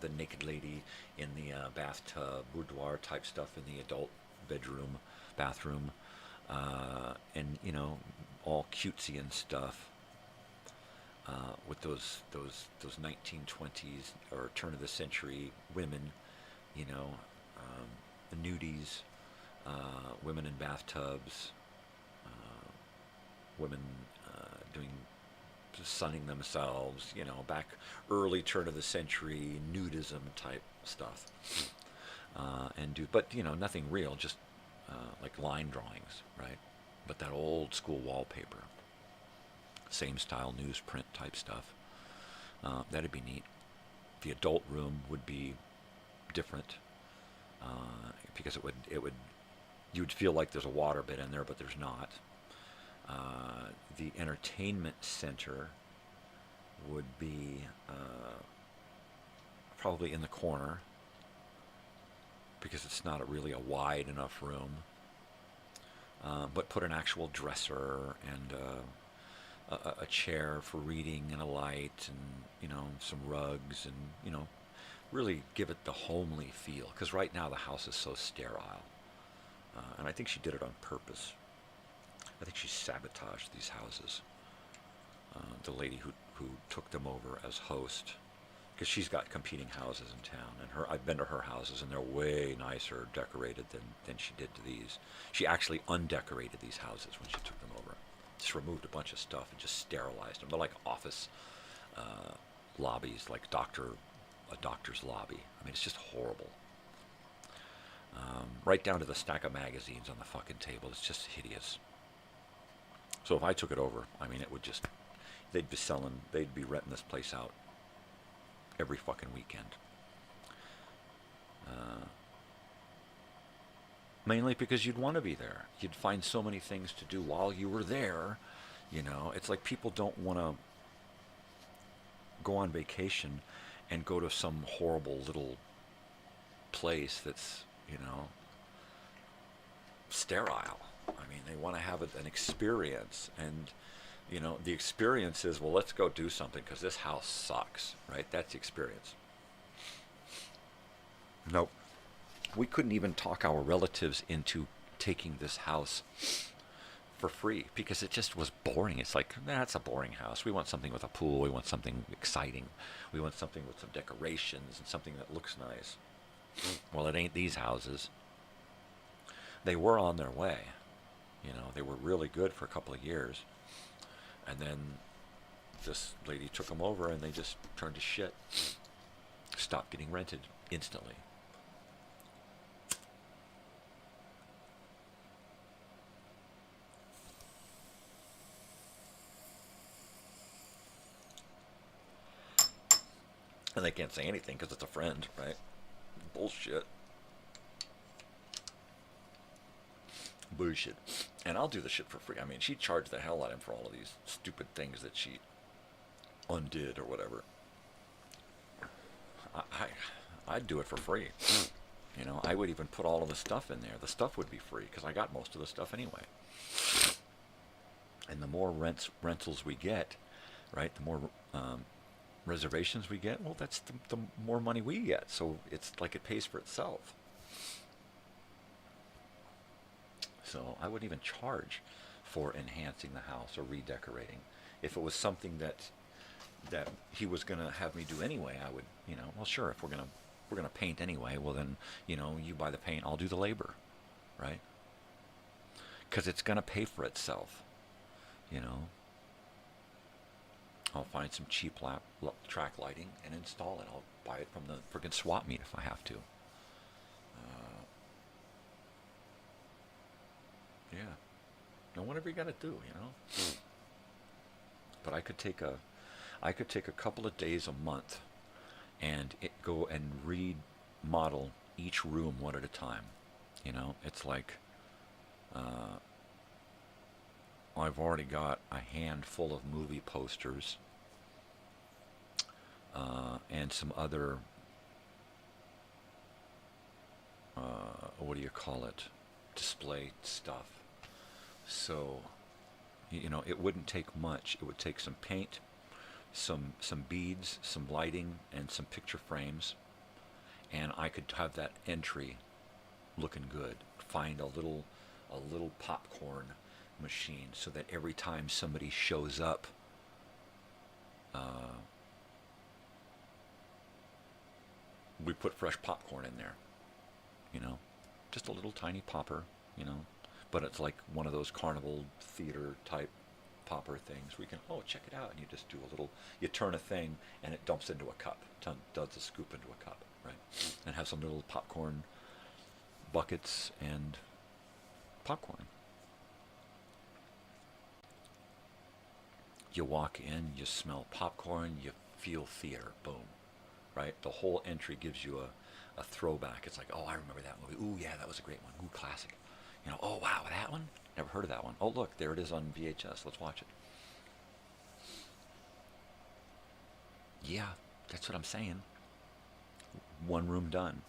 The naked lady in the bathtub, boudoir type stuff in the adult bathroom, and all cutesy and stuff, with those 1920s or turn of the century women, the nudies, women in bathtubs, women sunning themselves, back early turn of the century nudism type stuff. But nothing real, just like line drawings, right? But that old school wallpaper, same style newsprint type stuff. That'd be neat. The adult room would be different, because you'd feel like there's a water bit in there, but there's not. The entertainment center would be probably in the corner, because it's not really a wide enough room, but put an actual dresser and a chair for reading and a light and some rugs, and really give it the homely feel, because right now the house is so sterile, and I think she did it on purpose. I think she sabotaged these houses, the lady who took them over as host, because she's got competing houses in town, and I've been to her houses, and they're way nicer decorated than she did to these. She actually undecorated these houses when she took them over. Just removed a bunch of stuff and just sterilized them. They're like office lobbies, like a doctor's lobby. I mean, it's just horrible. Right down to the stack of magazines on the fucking table. It's just hideous. So if I took it over, I mean, it would just, they'd be renting this place out every fucking weekend. Mainly because you'd want to be there. You'd find so many things to do while you were there. It's like people don't want to go on vacation and go to some horrible little place that's, sterile. I mean, they want to have an experience, and the experience is, well, let's go do something because this house sucks, right? That's the experience. Nope. We couldn't even talk our relatives into taking this house for free because it just was boring. It's like, that's a boring house. We want something with a pool. We want something exciting. We want something with some decorations and something that looks nice. Well, it ain't these houses. They were on their way. They were really good for a couple of years. And then this lady took them over and they just turned to shit. Stopped getting rented instantly. And they can't say anything because it's a friend, right? Bullshit. Bullshit. And I'll do the shit for free. I mean, she charged the hell out of him for all of these stupid things that she undid or whatever. I'd do it for free. You know, I would even put all of the stuff in there. The stuff would be free because I got most of the stuff anyway. And the more rentals we get, right, the more reservations we get, well, that's the more money we get. So it's like it pays for itself. So I wouldn't even charge for enhancing the house or redecorating. If it was something that he was going to have me do anyway, I would, you know, well, sure, if we're going to paint anyway, well then, you know, you buy the paint, I'll do the labor, right? Because it's going to pay for itself, you know. I'll find some cheap track lighting and install it. I'll buy it from the friggin' swap meet if I have to. Yeah. No, whatever you got to do, you know. But I could take a couple of days a month and go and remodel each room one at a time. You know, it's like I've already got a handful of movie posters and some other what do you call it, display stuff. So, you know, it wouldn't take much. It would take some paint, some beads, some lighting, and some picture frames, and I could have that entry looking good. Find a little popcorn machine so that every time somebody shows up, we put fresh popcorn in there. You know, just a little tiny popper. You know. But it's like one of those carnival theater type popper things where you can, oh, check it out. And you just do a little, you turn a thing and it dumps into a cup, does a scoop into a cup, right? And have some little popcorn buckets and popcorn. You walk in, you smell popcorn, you feel theater, boom, right? The whole entry gives you a throwback. It's like, oh, I remember that movie. Ooh, yeah, that was a great one. Ooh, classic. You know, oh, wow, that one? Never heard of that one. Oh, look, there it is on VHS. Let's watch it. Yeah, that's what I'm saying. One room done.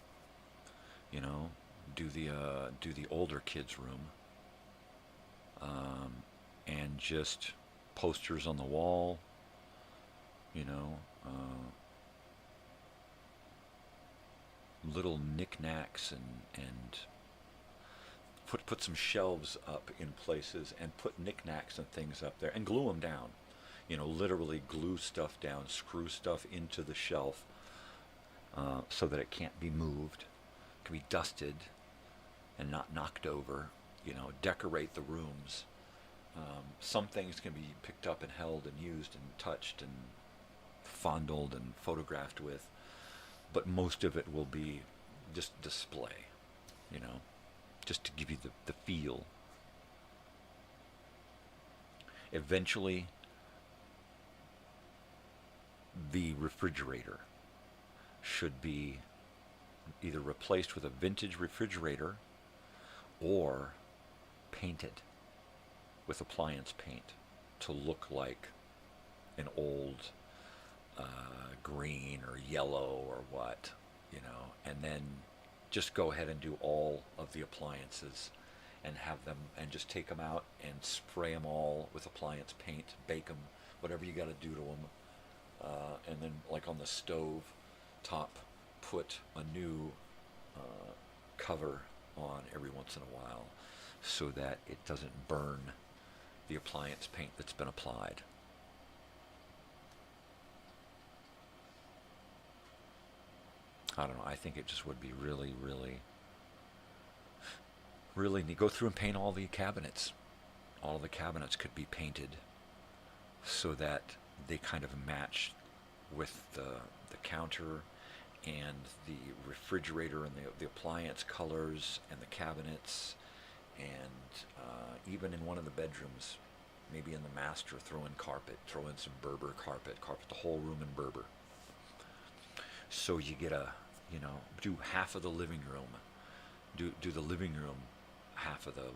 You know, do the older kids' room. And just posters on the wall. You know, little knickknacks and put some shelves up in places and put knickknacks and things up there and glue them down. You know, literally glue stuff down, screw stuff into the shelf so that it can't be moved, can be dusted and not knocked over. You know, decorate the rooms. Some things can be picked up and held and used and touched and fondled and photographed with, but most of it will be just display, you know, just to give you the feel. Eventually, the refrigerator should be either replaced with a vintage refrigerator or painted with appliance paint to look like an old green or yellow or what, you know, and then just go ahead and do all of the appliances and have them, and just take them out and spray them all with appliance paint, bake them, whatever you got to do to them, and then like on the stove top, put a new cover on every once in a while so that it doesn't burn the appliance paint that's been applied. I don't know, I think it just would be really, really, really neat. Go through and paint all the cabinets. All the cabinets could be painted so that they kind of match with the counter and the refrigerator and the appliance colors and the cabinets, and even in one of the bedrooms, maybe in the master, throw in some Berber carpet the whole room in Berber. So you get do half of the living room, do the living room half of the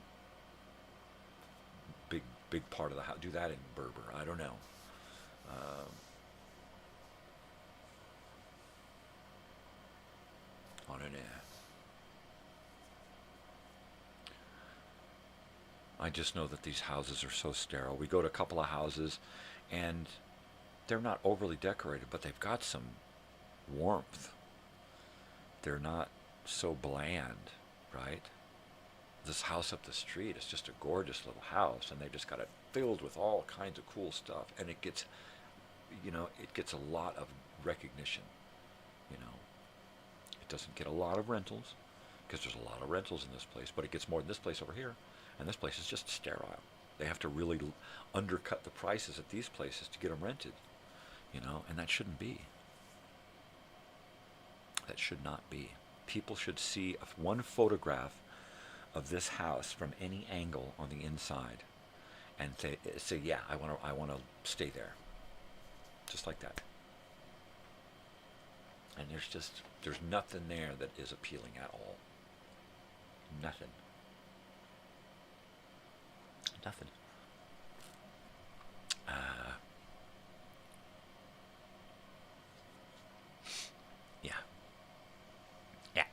big part of the house, do that in Berber. I don't know. On an air. I just know that these houses are so sterile. We go to a couple of houses, and they're not overly decorated, but they've got some warmth. They're not so bland, right? This house up the street is just a gorgeous little house, and they've just got it filled with all kinds of cool stuff, and it gets a lot of recognition, It doesn't get a lot of rentals, because there's a lot of rentals in this place, but it gets more than this place over here, and this place is just sterile. They have to really undercut the prices at these places to get them rented, and that shouldn't be. That should not be. People should see one photograph of this house from any angle on the inside and say, yeah, I want to stay there. Just like that. And there's nothing there that is appealing at all. Nothing. Nothing. Yeah. Yeah.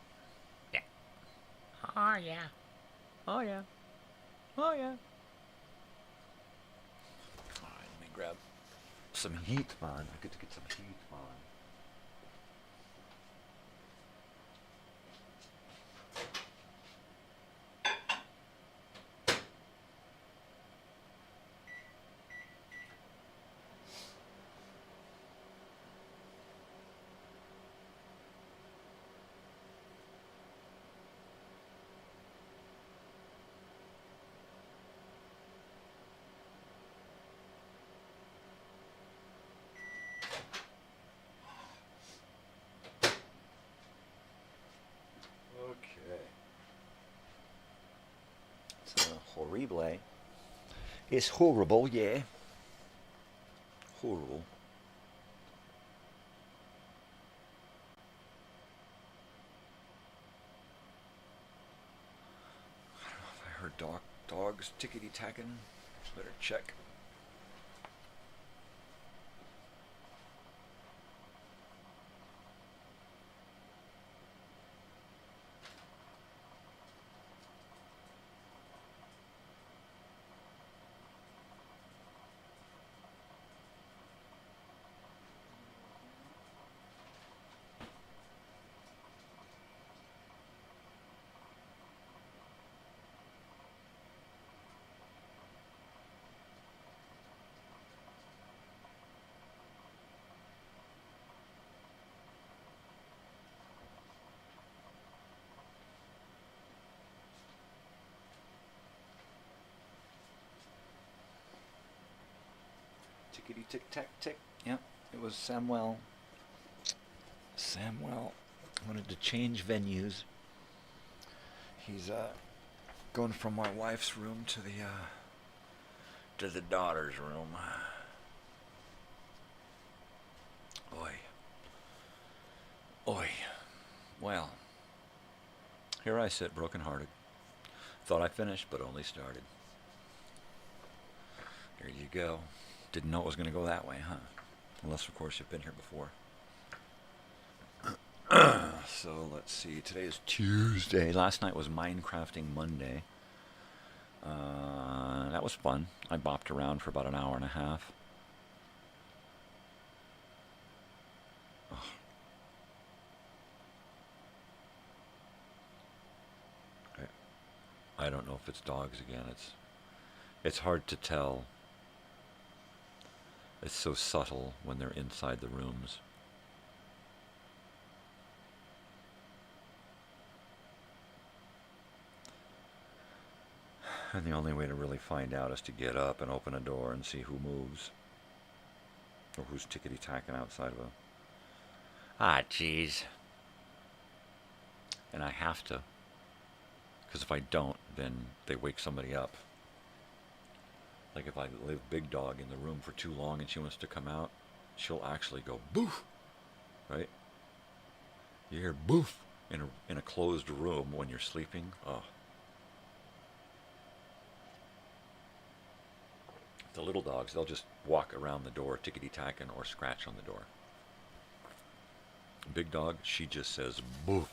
Yeah. Oh, yeah. Oh, yeah. Oh, yeah. All right, let me grab some heat, man. I get to get some heat, man. Horrible. It's horrible, yeah. Horrible. I don't know if I heard dogs tickety-tacking. Better check. Tickety tick tack tick. Yep, it was Samuel. Samuel wanted to change venues. He's going from my wife's room to the daughter's room. Oi. Oi. Well, here I sit, broken-hearted. Thought I finished, but only started. Here you go. Didn't know it was going to go that way, huh? Unless, of course, you've been here before. So, let's see. Today is Tuesday. Last night was Minecrafting Monday. That was fun. I bopped around for about an hour and a half. Oh. I don't know if it's dogs again. It's hard to tell. It's so subtle when they're inside the rooms. And the only way to really find out is to get up and open a door and see who moves. or who's tickety-tacking outside of a... Ah, jeez. And I have to. Because if I don't, then they wake somebody up. Like if I leave Big Dog in the room for too long and she wants to come out, she'll actually go boof, right? You hear boof in a closed room when you're sleeping. Oh. The little dogs, they'll just walk around the door, tickety-tacking, or scratch on the door. Big Dog, she just says boof.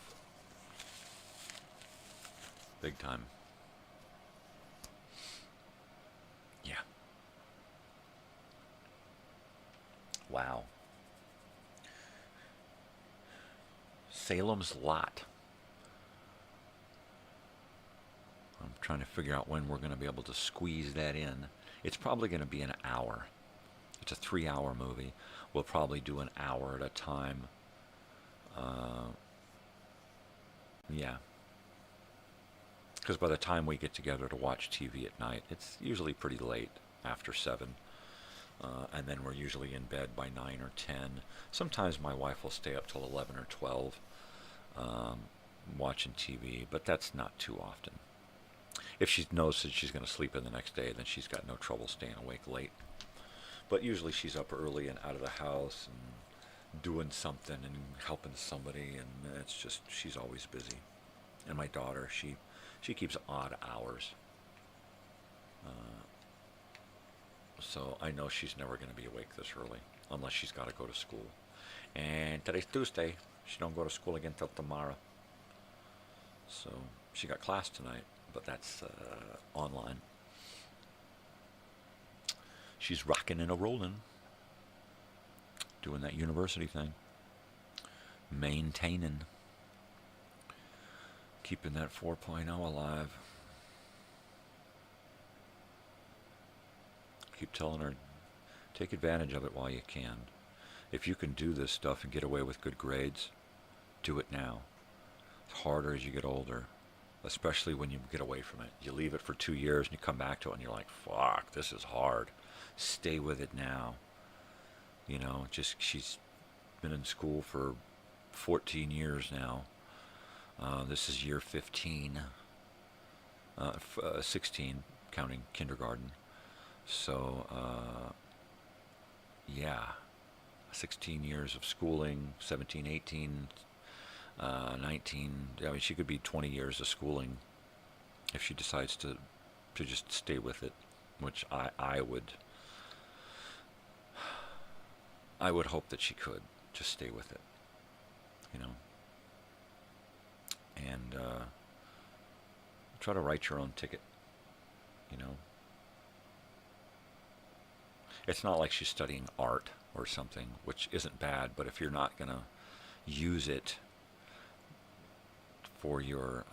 Big time. Yeah. Wow. Salem's Lot. I'm trying to figure out when we're going to be able to squeeze that in. It's probably going to be an hour. It's a 3-hour movie. We'll probably do an hour at a time. Yeah. Because by the time we get together to watch TV at night, it's usually pretty late, after 7. And then we're usually in bed by 9 or 10. Sometimes my wife will stay up till 11 or 12 watching TV, but that's not too often. If she knows that she's going to sleep in the next day, then she's got no trouble staying awake late. But usually she's up early and out of the house and doing something and helping somebody, and it's just, she's always busy. And my daughter, she keeps odd hours. So I know she's never going to be awake this early, unless she's got to go to school. And today's Tuesday. She don't go to school again till tomorrow. So she got class tonight, but that's online. She's rocking and a-rolling, doing that university thing, maintaining, keeping that 4.0 alive. Keep telling her, take advantage of it while you can. If you can do this stuff and get away with good grades, do it now. It's harder as you get older, especially when you get away from it. You leave it for 2 years and you come back to it and you're like, fuck, this is hard. Stay with it now. You know, just, she's been in school for 14 years now. This is year 15, 16, counting kindergarten. So, yeah, 16 years of schooling, 17, 18, 19. I mean, she could be 20 years of schooling if she decides to just stay with it, which I would hope that she could just stay with it, you know, and try to write your own ticket, you know. It's not like she's studying art or something, which isn't bad, but if you're not going to use it for your,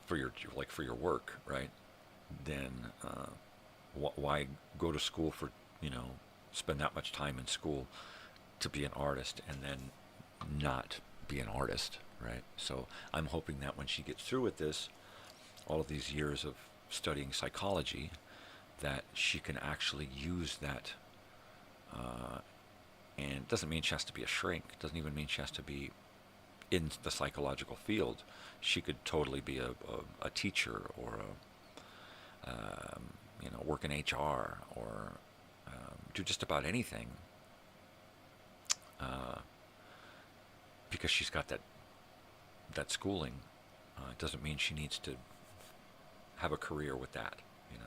for your work, right, then why go to school for, you know, spend that much time in school to be an artist and then not be an artist, right? So I'm hoping that when she gets through with this, all of these years of studying psychology, that she can actually use that, and it doesn't mean she has to be a shrink. It doesn't even mean she has to be in the psychological field. She could totally be a teacher or you know, work in HR or do just about anything, because she's got that schooling. It doesn't mean she needs to have a career with that, you know.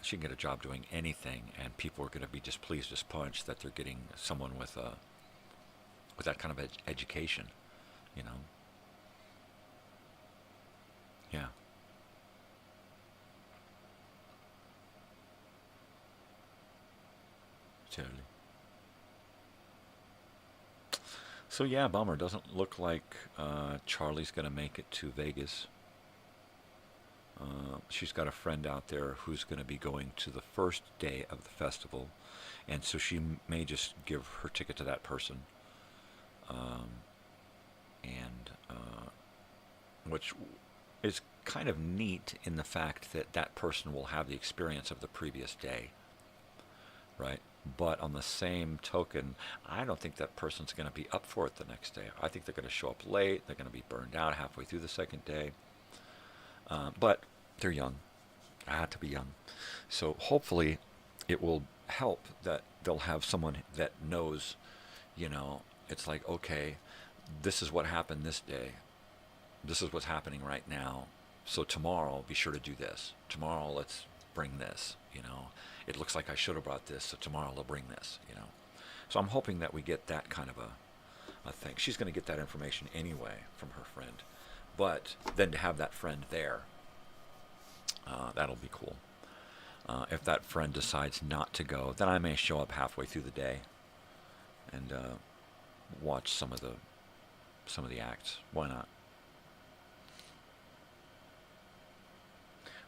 She can get a job doing anything, and people are going to be just pleased as punch that they're getting someone with that kind of education, you know. Yeah. Totally. So yeah, bummer. Doesn't look like Charlie's going to make it to Vegas. She's got a friend out there who's going to be going to the first day of the festival, and so she may just give her ticket to that person, and which is kind of neat in the fact that that person will have the experience of the previous day, right? But on the same token, I don't think that person's going to be up for it the next day. I think they're going to show up late. They're going to be burned out halfway through the second day. But they're young. I had to be young. So hopefully it will help that they'll have someone that knows, you know, it's like, okay, this is what happened this day. This is what's happening right now. So tomorrow, be sure to do this. Tomorrow, let's bring this, you know. It looks like I should have brought this, so tomorrow I'll bring this, you know. So I'm hoping that we get that kind of a thing. She's going to get that information anyway from her friend. But then to have that friend there, that'll be cool. If that friend decides not to go, then I may show up halfway through the day and watch some of the acts. Why not?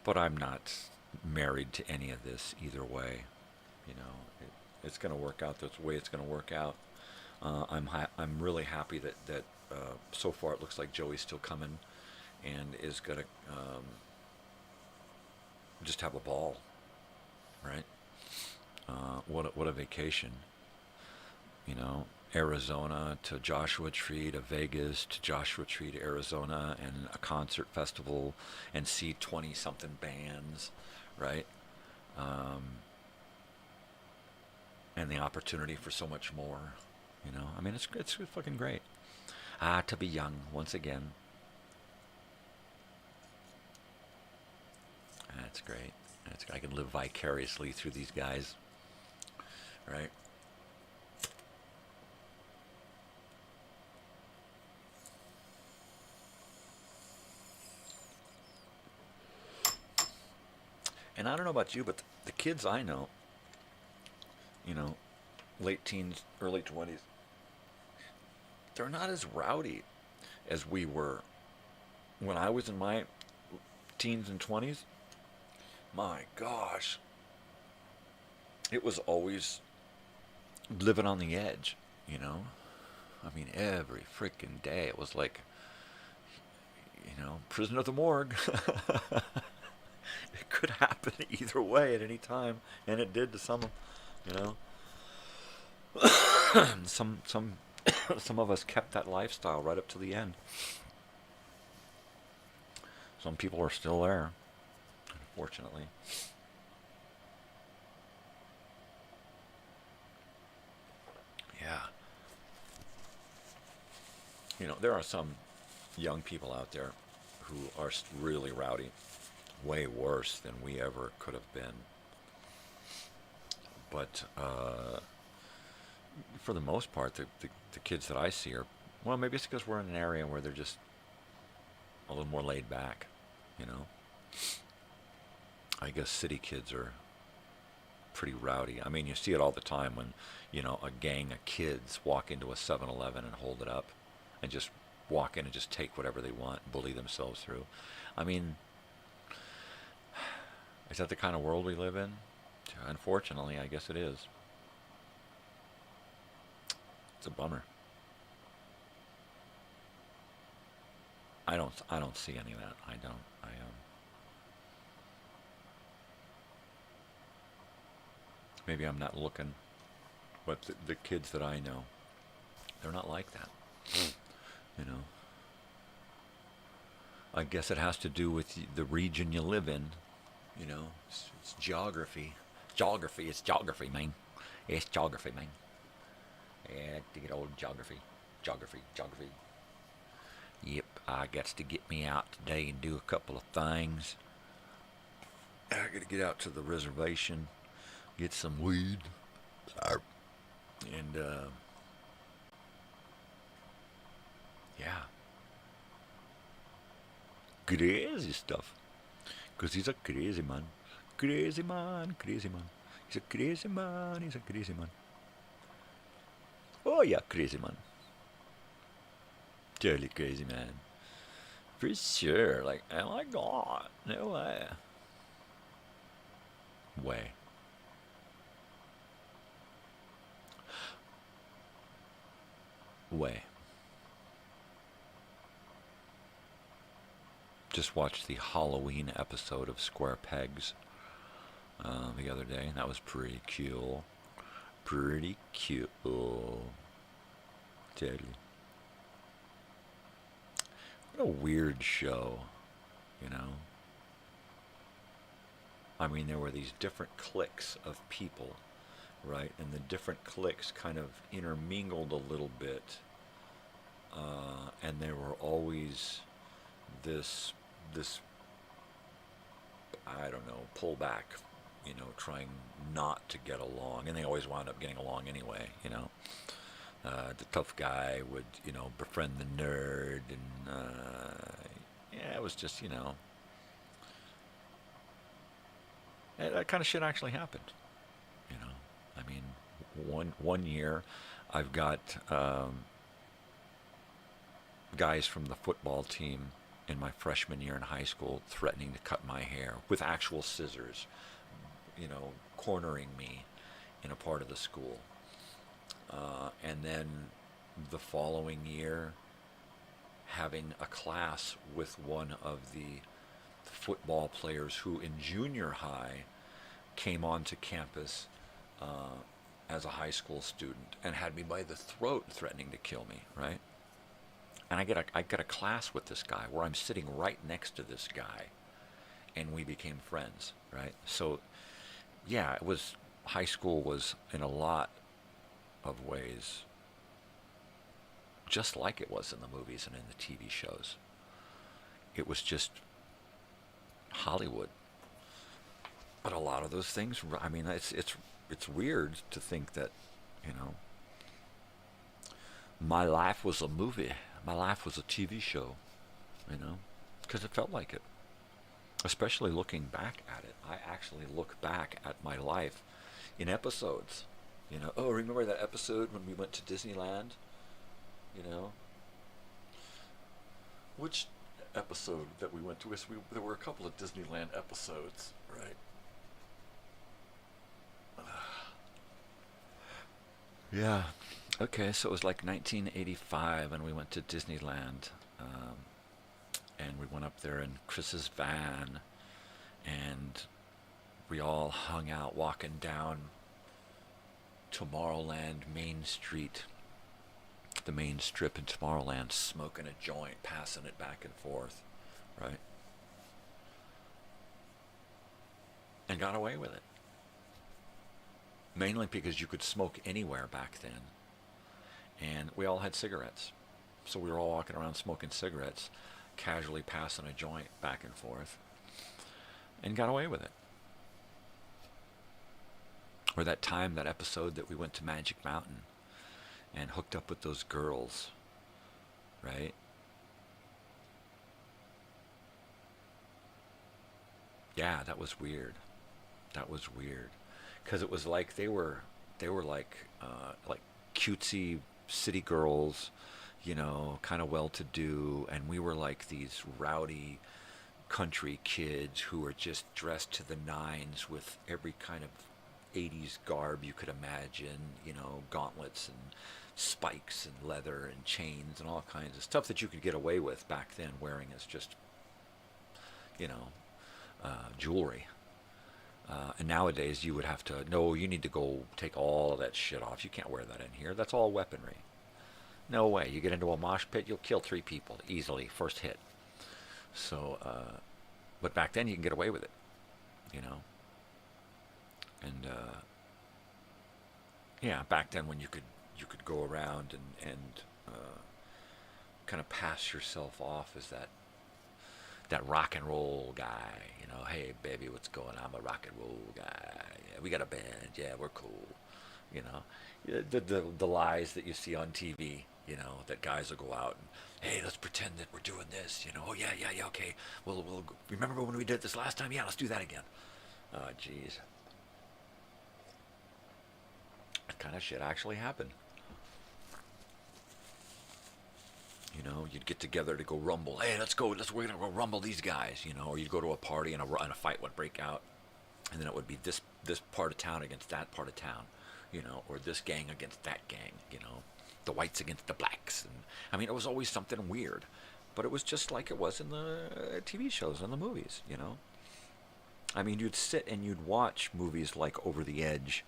But I'm not married to any of this either way. You know, it's going to work out the way it's going to work out. I'm really happy that so far it looks like Joey's still coming and is going to just have a ball, right? What a vacation, you know. Arizona to Joshua Tree to Vegas to Joshua Tree to Arizona and a concert festival and see 20-something bands, right? And the opportunity for so much more, you know. I mean, it's fucking great. To be young once again. That's great. I can live vicariously through these guys, right? And I don't know about you, but the kids I know, you know, late teens, early 20s, they're not as rowdy as we were when I was in my teens and 20s. My gosh, it was always living on the edge, you know. I mean, every freaking day it was like, you know, prisoner of the morgue. It could happen either way at any time, and it did to some, you know. Some of us kept that lifestyle right up to the end. Some people are still there, unfortunately. Yeah. You know, there are some young people out there who are really rowdy. Way worse than we ever could have been. But for the most part, the kids that I see are, well, maybe it's because we're in an area where they're just a little more laid back, you know. I guess city kids are pretty rowdy. I mean, you see it all the time when, you know, a gang of kids walk into a 7-Eleven and hold it up and just walk in and just take whatever they want, bully themselves through. I mean, is that the kind of world we live in? Unfortunately, I guess it is. It's a bummer. I don't see any of that. I don't. Maybe I'm not looking, but the kids that I know, they're not like that. You know. I guess it has to do with the region you live in. You know, it's geography. It's geography, man. It's geography, man. Yeah, to get old geography. Yep, I got to get me out today and do a couple of things. I got to get out to the reservation, get some weed, and yeah, crazy stuff. Because he's a crazy man. Crazy man. He's a crazy man. Oh, yeah, crazy man. Totally crazy man. For sure. Like, oh my God. No way. just watched the Halloween episode of Square Pegs the other day, and that was pretty cool. Pretty cool. Tell you. What a weird show, you know. I mean, there were these different cliques of people, right? And the different cliques kind of intermingled a little bit. And there were always this, I don't know, pullback, you know, trying not to get along. And they always wound up getting along anyway, you know. The tough guy would, you know, befriend the nerd. And, yeah, it was just, you know. That kind of shit actually happened, you know. I mean, one year I've got guys from the football team in my freshman year in high school threatening to cut my hair with actual scissors, you know, cornering me in a part of the school. And then the following year, having a class with one of the football players who in junior high came onto campus as a high school student and had me by the throat threatening to kill me, right? And I get a class with this guy where I'm sitting right next to this guy, and we became friends, right? So, yeah, it was, high school was in a lot of ways just like it was in the movies and in the TV shows. It was just Hollywood. But a lot of those things, I mean, it's weird to think that, you know, my life was a movie. My life was a TV show, you know, because it felt like it. Especially looking back at it. I actually look back at my life in episodes. You know, oh, remember that episode when we went to Disneyland? You know? Which episode that we went to? There were a couple of Disneyland episodes, right? Yeah. Okay, so it was like 1985, and we went to Disneyland, and we went up there in Chris's van, and we all hung out walking down Tomorrowland Main Street, the main strip in Tomorrowland, smoking a joint, passing it back and forth, right? And got away with it. Mainly because you could smoke anywhere back then. And we all had cigarettes. So we were all walking around smoking cigarettes, casually passing a joint back and forth, and got away with it. Or that time, that episode that we went to Magic Mountain and hooked up with those girls, right? Yeah, that was weird. That was weird. Because it was like they were like cutesy city girls, you know, kind of well-to-do, and we were like these rowdy country kids who were just dressed to the nines with every kind of 80s garb you could imagine, you know, gauntlets and spikes and leather and chains and all kinds of stuff that you could get away with back then wearing as just, you know, jewelry. And nowadays you would have to, no, you need to go take all of that shit off. You can't wear that in here. That's all weaponry. No way. You get into a mosh pit, you'll kill 3 people easily, first hit. So, but back then you can get away with it, you know. And, yeah, back then when you could go around and kind of pass yourself off as that rock and roll guy, you know, hey baby, what's going on? I'm a rock and roll guy. Yeah, we got a band. Yeah, we're cool. You know, the lies that you see on TV, you know, that guys will go out and, hey, let's pretend that we're doing this. You know, oh yeah, okay. We'll remember when we did this last time? Yeah, let's do that again. Oh, jeez. That kind of shit actually happened. You know, you'd get together to go rumble. Hey, we're gonna go rumble these guys. You know, or you'd go to a party and a fight would break out, and then it would be this part of town against that part of town, you know, or this gang against that gang. You know, the whites against the blacks, and I mean, it was always something weird.
but it was just like it was in the TV shows and the movies, you know. I mean, you'd sit and you'd watch movies like Over the Edge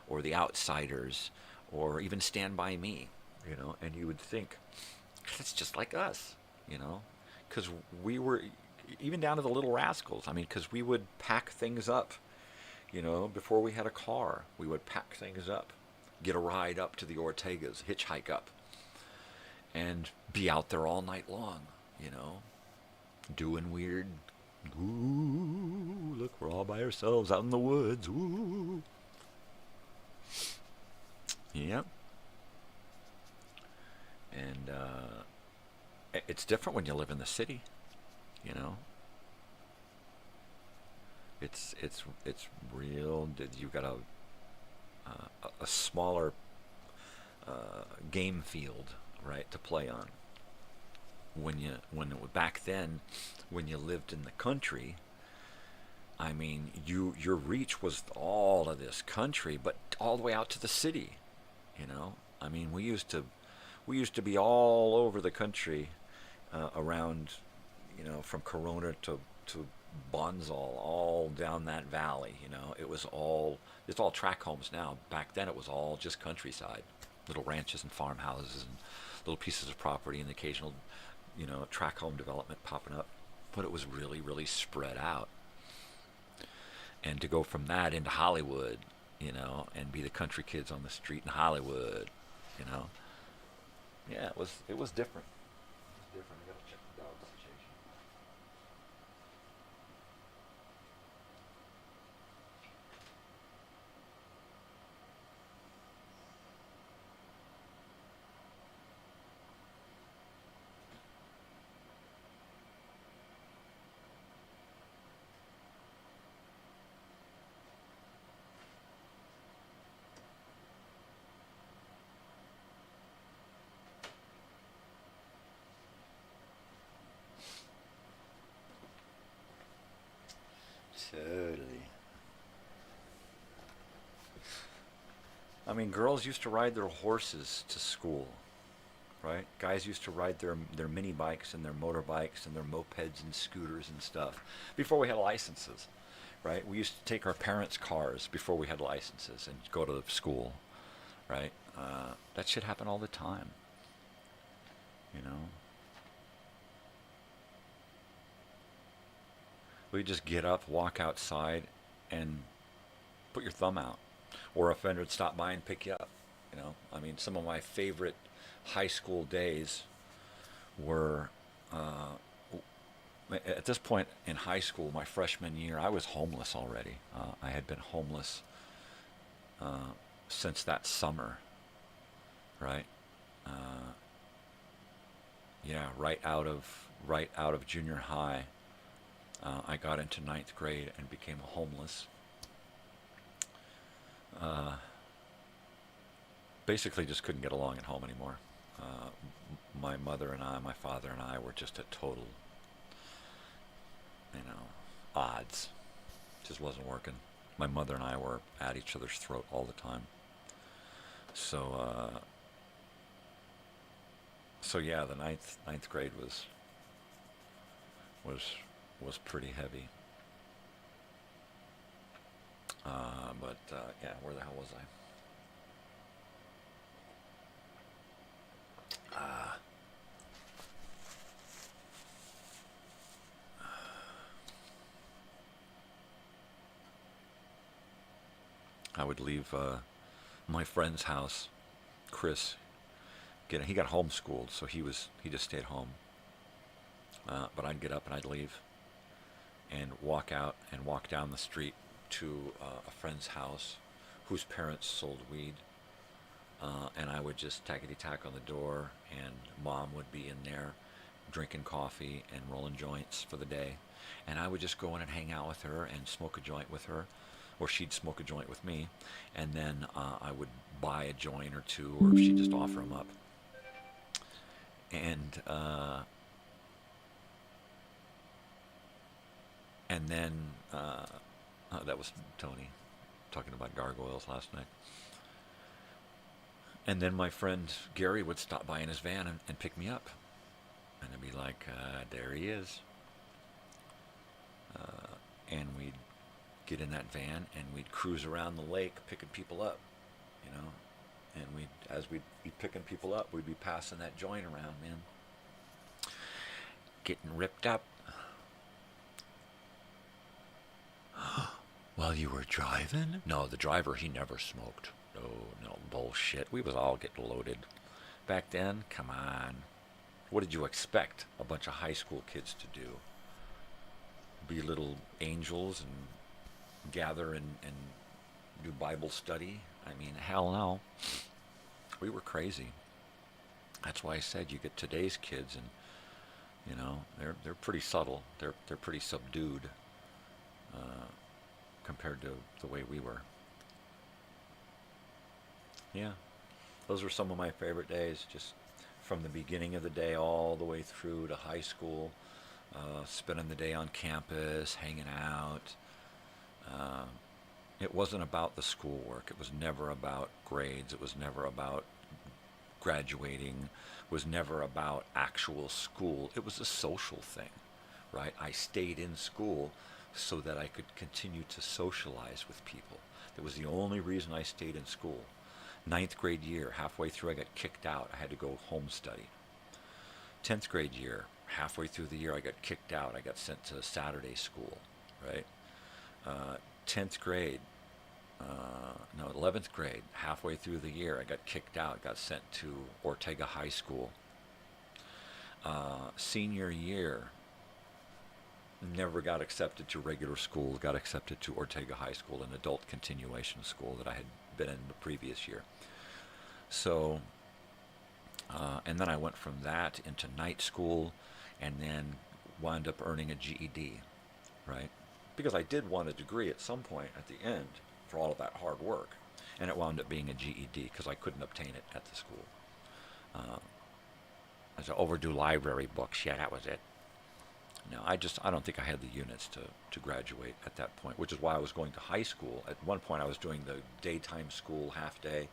or The Outsiders or even Stand By Me, you know, and you would think, that's just like us, you know, because we were, even down to the Little Rascals, I mean, because we would pack things up, you know, before we had a car, we would pack things up, get a ride up to the Ortegas, hitchhike up, and be out there all night long, you know, doing weird, ooh, look, we're all by ourselves out in the woods, ooh. Yep. And it's different when you live in the city, you know. It's real. You've got a smaller game field, right, to play on. Back then, when you lived in the country, I mean, your reach was all of this country, but all the way out to the city, you know. I mean, we used to be all over the country, around, you know, from Corona to Bonsall, all down that valley, you know. It's all tract homes now. Back then it was all just countryside, little ranches and farmhouses and little pieces of property and the occasional, you know, tract home development popping up. But it was really, really spread out. And to go from that into Hollywood, you know, and be the country kids on the street in Hollywood, you know. Yeah, it was different. It was different. I gotta check the dog situation. Totally. I mean, girls used to ride their horses to school, right? Guys used to ride their mini bikes and their motorbikes and their mopeds and scooters and stuff before we had licenses, right? We used to take our parents' cars before we had licenses and go to school, right? That shit happened all the time, you know? We just get up, walk outside, and put your thumb out. Or a friend would stop by and pick you up. You know, I mean, some of my favorite high school days were, at this point in high school, my freshman year, I was homeless already. I had been homeless since that summer, right? Yeah, right out of junior high. I got into 9th grade and became homeless. Basically just couldn't get along at home anymore. My mother and I, my father and I were just at total, you know, odds. Just wasn't working. My mother and I were at each other's throat all the time. So yeah, the ninth grade was pretty heavy. But yeah, where the hell was I? I would leave my friend's house, Chris. He got homeschooled, so he just stayed home. But I'd get up and I'd leave and walk out and walk down the street to a friend's house whose parents sold weed. And I would just tackety-tack on the door, and Mom would be in there drinking coffee and rolling joints for the day. And I would just go in and hang out with her and smoke a joint with her, or she'd smoke a joint with me. And then I would buy a joint or two, or she'd just offer them up. And then that was Tony talking about gargoyles last night. And then my friend Gary would stop by in his van and pick me up. And I'd be like, there he is. And we'd get in that van and we'd cruise around the lake picking people up, you know. And as we'd be picking people up, we'd be passing that joint around, man. Getting ripped up. While you were driving? No, the driver, he never smoked. No, bullshit. We was all getting loaded. Back then, come on. What did you expect a bunch of high school kids to do? Be little angels and gather and do Bible study? I mean, hell no. We were crazy. That's why I said you get today's kids and, you know, they're pretty subtle. They're pretty subdued compared to the way we were. Yeah, those were some of my favorite days, just from the beginning of the day all the way through to high school, spending the day on campus, hanging out. It wasn't about the schoolwork. It was never about grades. It was never about graduating. It was never about actual school. It was a social thing, right? I stayed in school so that I could continue to socialize with people. That was the only reason I stayed in school. 9th grade year, halfway through I got kicked out. I had to go home study. 10th grade year, halfway through the year I got kicked out. I got sent to Saturday school, right? 10th grade, 11th grade, halfway through the year I got kicked out, got sent to Ortega High School. Senior year, never got accepted to regular school, got accepted to Ortega High School, an adult continuation school that I had been in the previous year. So, and then I went from that into night school and then wound up earning a GED, right? Because I did want a degree at some point at the end for all of that hard work. And it wound up being a GED because I couldn't obtain it at the school. I was overdue library books. Yeah, that was it. No, I don't think I had the units to graduate at that point, which is why I was going to high school. At one point I was doing the daytime school half day,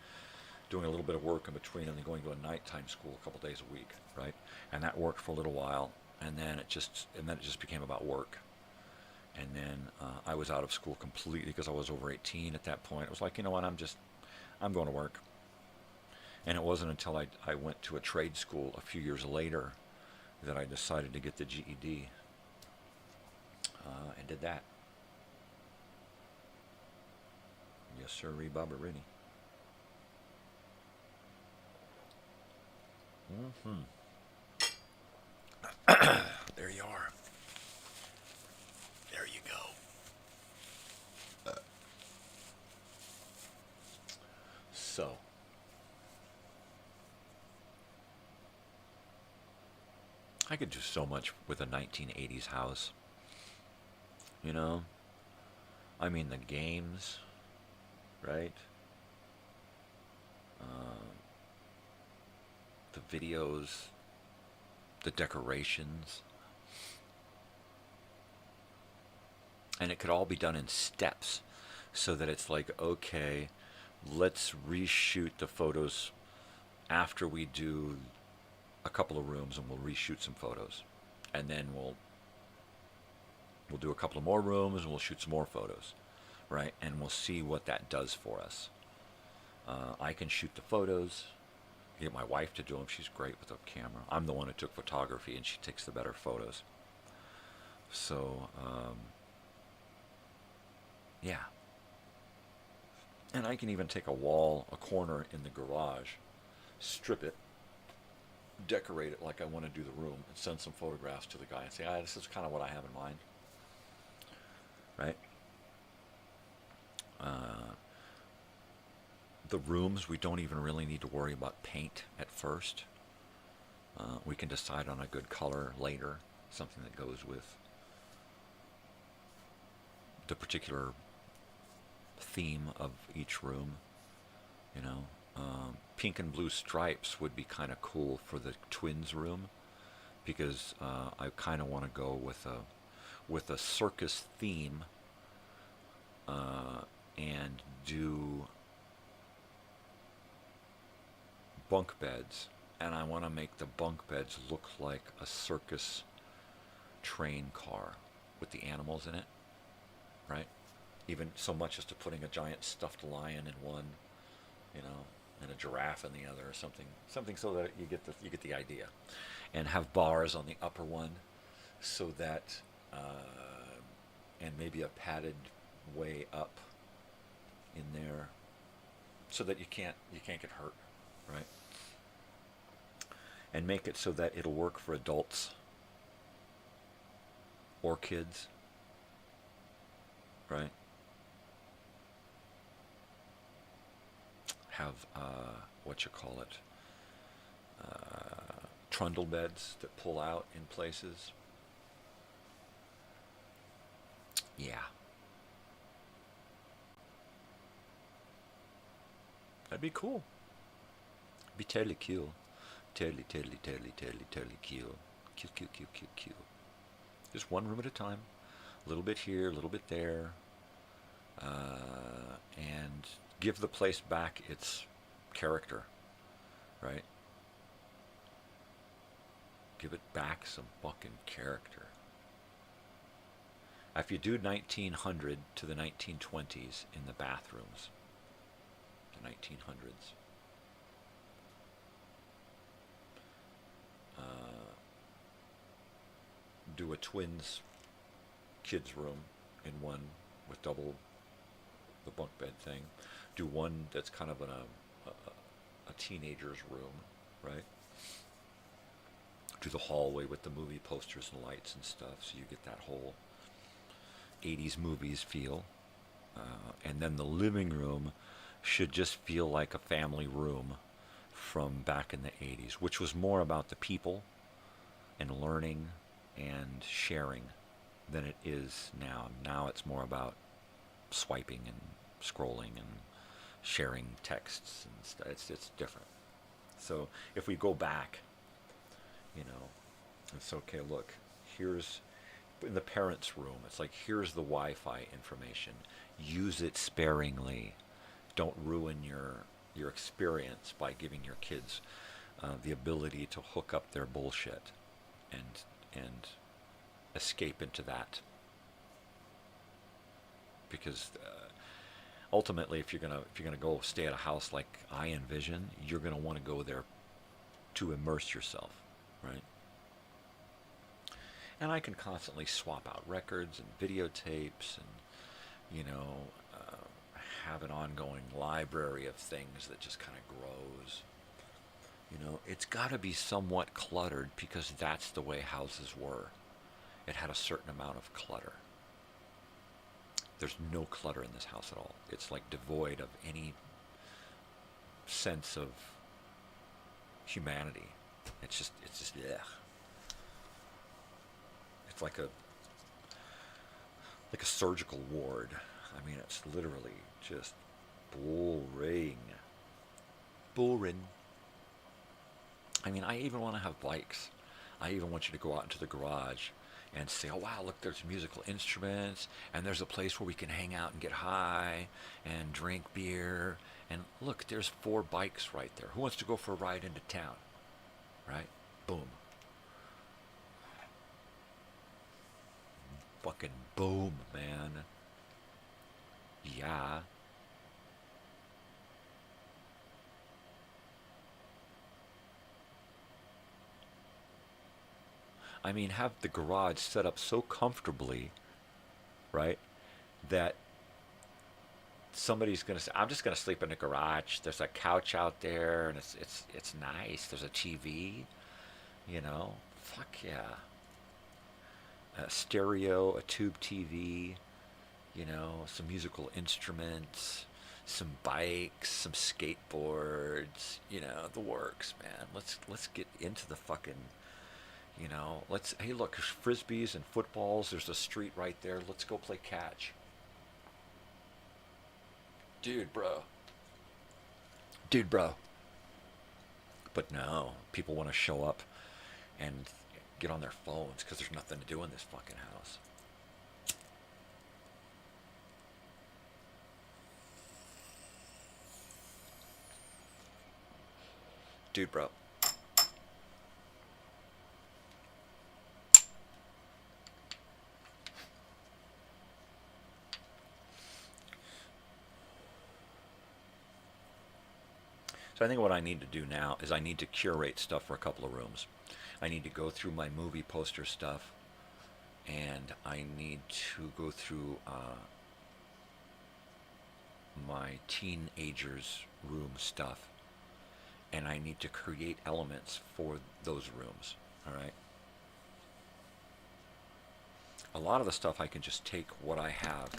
doing a little bit of work in between, and then going to a nighttime school a couple days a week, right? And that worked for a little while, and then it just became about work. And then I was out of school completely because I was over 18 at that point. It was like, you know what, I'm going to work. And it wasn't until I went to a trade school a few years later that I decided to get the GED and did that. Yes, sir, Barberini. There you are. There you go. So, I could do so much with a 1980s house. You know? I mean, the games, right? The videos, the decorations. And it could all be done in steps so that it's like, okay, let's reshoot the photos after we do a couple of rooms, and we'll reshoot some photos. And then we'll do a couple of more rooms and we'll shoot some more photos, right? And we'll see what that does for us. I can shoot the photos, get my wife to do them. She's great with a camera. I'm the one who took photography and she takes the better photos. So, yeah. And I can even take a corner in the garage, strip it, decorate it like I want to do the room, and send some photographs to the guy and say, this is kind of what I have in mind. Right? The rooms, we don't even really need to worry about paint at first. We can decide on a good color later, something that goes with the particular theme of each room. You know, pink and blue stripes would be kind of cool for the twins room, because I kind of want to go with a circus theme and do bunk beds and I want to make the bunk beds look like a circus train car with the animals in it, right? Even so much as to putting a giant stuffed lion in one, you know, and a giraffe in the other, or something so that you get the idea, and have bars on the upper one, so that, and maybe a padded way up in there, so that you can't get hurt, right? And make it so that it'll work for adults or kids, right? Have trundle beds that pull out in places. Yeah. That'd be cool. Be totally cool. Totally cool. Cool. Just one room at a time. A little bit here, a little bit there. And give the place back its character, right? Give it back some fucking character. If you do 1900 to the 1920s in the bathrooms, the 1900s, do a twins kids room in one with double the bunk bed thing. Do one that's kind of a teenager's room, right? Do the hallway with the movie posters and lights and stuff, so you get that whole 80s movies feel. And then the living room should just feel like a family room from back in the 80s, which was more about the people and learning and sharing than it is now. Now it's more about swiping and scrolling and sharing texts and stuff. It's different. So if we go back, you know, it's okay, look, here's in the parents' room, it's like, here's the Wi-Fi information. Use it sparingly. Don't ruin your experience by giving your kids the ability to hook up their bullshit and escape into that. Because ultimately, if you're gonna go stay at a house like I envision, you're gonna want to go there to immerse yourself, right? And I can constantly swap out records and videotapes, and you know, have an ongoing library of things that just kind of grows. You know, it's got to be somewhat cluttered because that's the way houses were. It had a certain amount of clutter. There's no clutter in this house at all. It's like devoid of any sense of humanity. It's just ugh. It's like a surgical ward. I mean, it's literally just boring. Boring. I mean, I even want to have bikes. I even want you to go out into the garage and say, oh wow, look, there's musical instruments, and there's a place where we can hang out and get high and drink beer, and look, there's 4 bikes right there. Who wants to go for a ride into town? Right? Boom. Fucking boom, man. Yeah. I mean, have the garage set up so comfortably, right, that somebody's going to say, I'm just going to sleep in the garage. There's a couch out there, and it's nice. There's a TV, you know. Fuck yeah. A stereo, a tube TV, you know, some musical instruments, some bikes, some skateboards, you know, the works, man. Let's get into the fucking... You know, hey look, there's frisbees and footballs, there's a street right there, let's go play catch. Dude, bro. But no, people want to show up and get on their phones because there's nothing to do in this fucking house. Dude, bro. So I think what I need to do now is I need to curate stuff for a couple of rooms. I need to go through my movie poster stuff, and I need to go through my teenagers' room stuff, and I need to create elements for those rooms, all right? A lot of the stuff I can just take what I have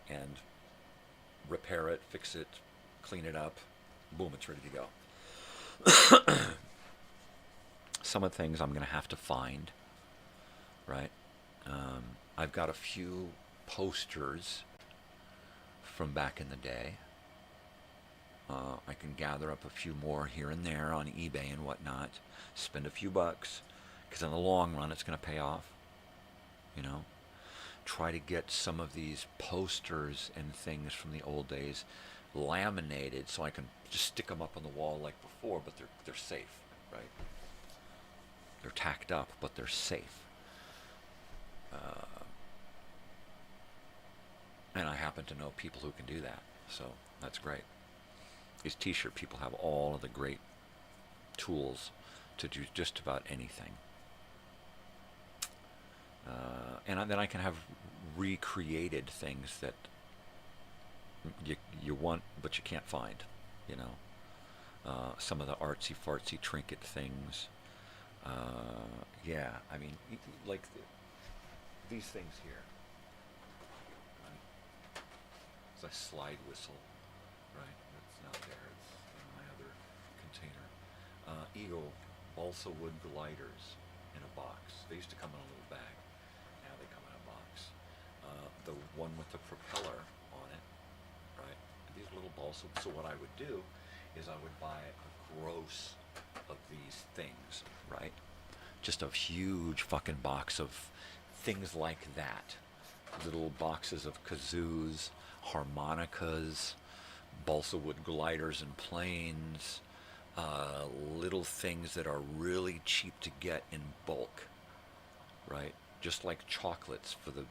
and repair it, fix it, clean it up, boom, it's ready to go. Some of the things I'm going to have to find, right? I've got a few posters from back in the day. I can gather up a few more here and there on eBay and whatnot, spend a few bucks, because in the long run it's going to pay off, you know. Try to get some of these posters and things from the old days laminated so I can just stick them up on the wall like before, but they're safe, right? They're tacked up, but they're safe. And I happen to know people who can do that, so that's great. These t-shirt people have all of the great tools to do just about anything. And then I can have recreated things that you want but you can't find, you know. Some of the artsy-fartsy trinket things. Yeah, I mean, like these things here. It's a slide whistle, right? It's not there. It's in my other container. Eagle balsa wood gliders in a box. They used to come in a little bag. Now they come in a box. The one with the propeller on it, right? These little balsa. So what I would do is I would buy a gross of these things, right? Just a huge fucking box of things like that. Little boxes of kazoos, harmonicas, balsa wood gliders and planes, little things that are really cheap to get in bulk, right? Just like chocolates for the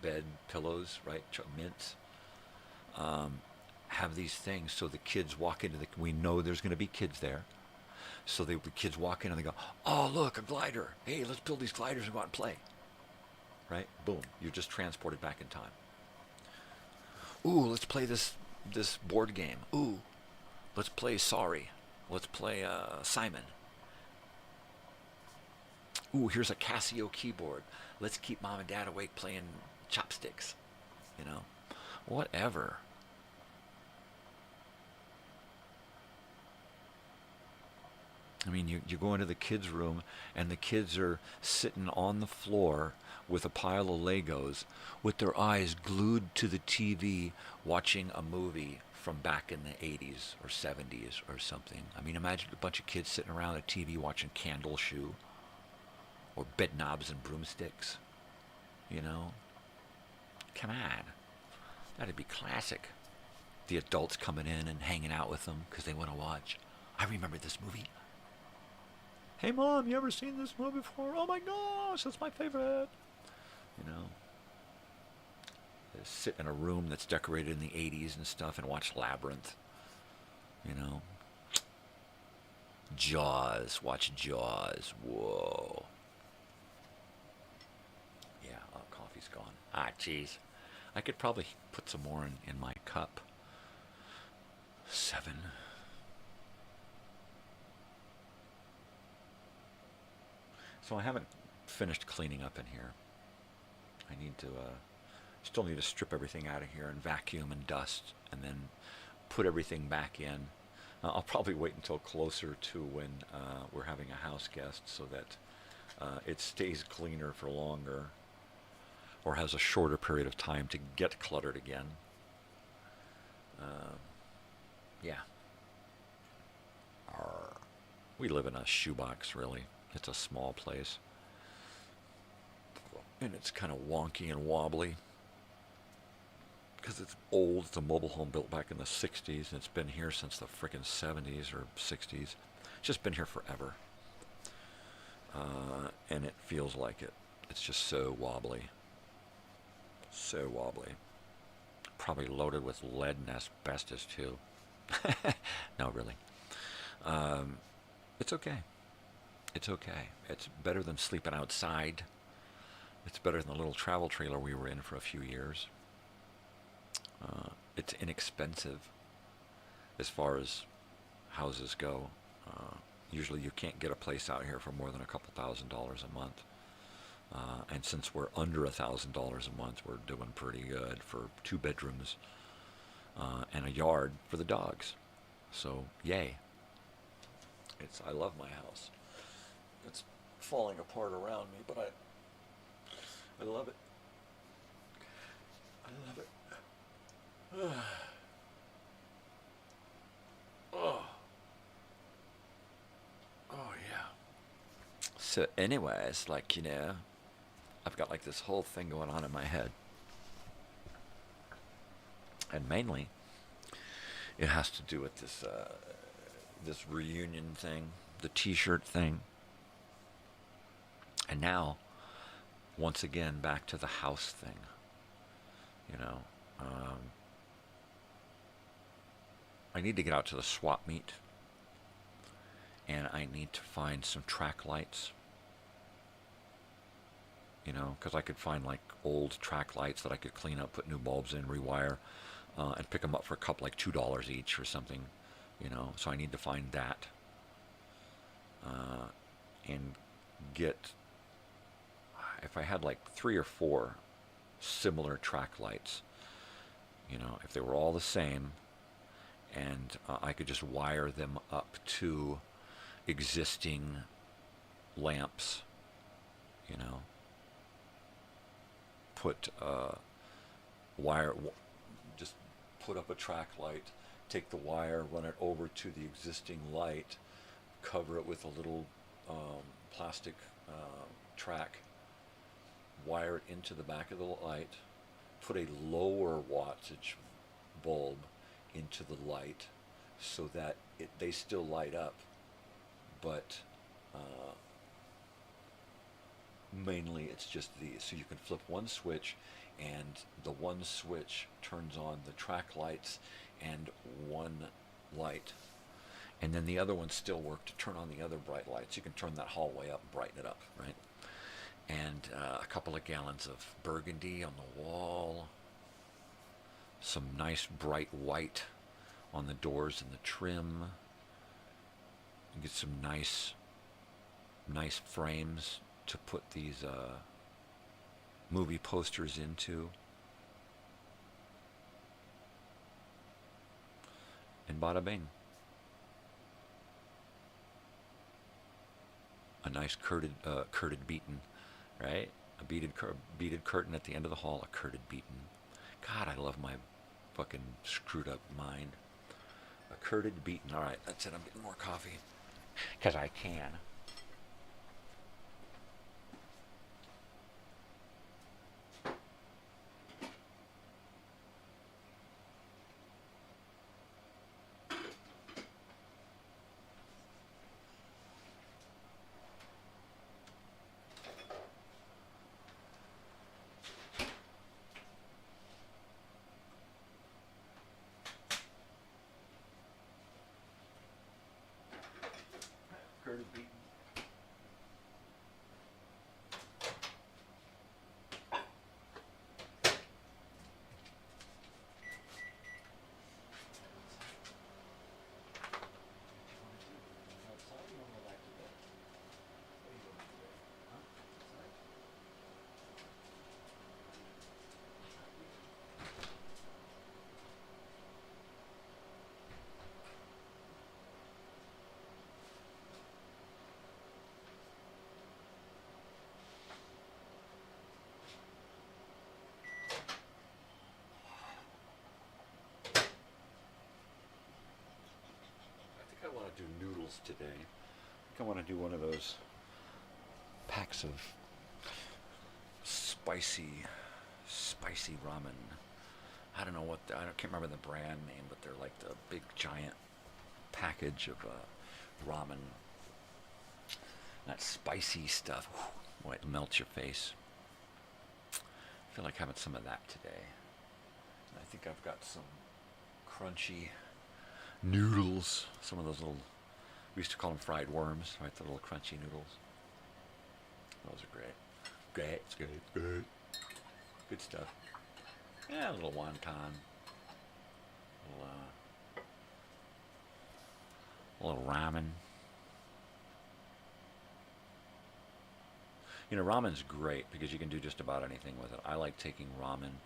bed pillows, right? Mints. Have these things so the kids walk into we know there's going to be kids there. So the kids walk in and they go, oh, look, a glider. Hey, let's build these gliders and go out and play. Right? Boom. You're just transported back in time. Ooh, let's play this board game. Ooh, let's play Sorry. Let's play Simon. Ooh, here's a Casio keyboard. Let's keep mom and dad awake playing chopsticks. You know, whatever. I mean, you go into the kids' room and the kids are sitting on the floor with a pile of Legos with their eyes glued to the TV watching a movie from back in the 80s or 70s or something. I mean, imagine a bunch of kids sitting around a TV watching Candle Shoe or Bed Knobs and Broomsticks, you know? Come on. That'd be classic. The adults coming in and hanging out with them because they want to watch. I remember this movie. Hey, Mom, you ever seen this movie before? Oh, my gosh, that's my favorite. You know, they sit in a room that's decorated in the 80s and stuff and watch Labyrinth. You know, Jaws, watch Jaws. Whoa. Yeah, coffee's gone. Ah, jeez. I could probably put some more in my cup. 7. So I haven't finished cleaning up in here. I need to, still need to strip everything out of here and vacuum and dust and then put everything back in. I'll probably wait until closer to when we're having a house guest so that it stays cleaner for longer or has a shorter period of time to get cluttered again. Yeah. We live in a shoebox, really. It's a small place. And it's kind of wonky and wobbly. Because it's old. It's a mobile home built back in the 60s. And it's been here since the frickin' 70s or 60s. It's just been here forever. And it feels like it. It's just so wobbly. So wobbly. Probably loaded with lead and asbestos, too. No, really. It's okay. It's okay. It's better than sleeping outside. It's better than the little travel trailer we were in for a few years. It's inexpensive as far as houses go. Usually you can't get a place out here for more than a couple $1,000 a month. And since we're under $1,000 a month, we're doing pretty good for 2 bedrooms and a yard for the dogs. So, yay. I love my house. It's falling apart around me, but I love it. I love it. Oh. Oh, yeah. So anyways, like, you know, I've got like this whole thing going on in my head. And mainly, it has to do with this, this reunion thing, the t-shirt thing. And now, once again, back to the house thing. You know, I need to get out to the swap meet. And I need to find some track lights. You know, because I could find like old track lights that I could clean up, put new bulbs in, rewire, and pick them up for a couple, like $2 each or something. You know, so I need to find that. And get, if I had like 3 or 4 similar track lights, you know, if they were all the same, and I could just wire them up to existing lamps, you know, put just put up a track light, take the wire, run it over to the existing light, cover it with a little plastic track, wire it into the back of the light, put a lower wattage bulb into the light so that they still light up, but mainly it's just these. So you can flip one switch, and the one switch turns on the track lights and one light, and then the other ones still work to turn on the other bright lights. You can turn that hallway up and brighten it up, right? And a couple of gallons of burgundy on the wall, some nice bright white on the doors and the trim. You get some nice frames to put these movie posters into. And bada bing. A nice curtained beaten, right? A beaded curtain at the end of the hall, a curtained beaten. God, I love my fucking screwed up mind. A curtained beaten. All right, that's it. I'm getting more coffee. Because I can. I want to do noodles today. I think I want to do one of those packs of spicy ramen. I don't know I can't remember the brand name, but they're like the big giant package of ramen. That spicy stuff. Boy, it melts your face. I feel like having some of that today. And I think I've got some crunchy noodles, some of those little We used to call them fried worms, right? The little crunchy noodles. Those are great. Great, it's good, it's good. Good stuff. Yeah, a little wonton. A little ramen. You know, ramen's great because you can do just about anything with it. I like taking ramen,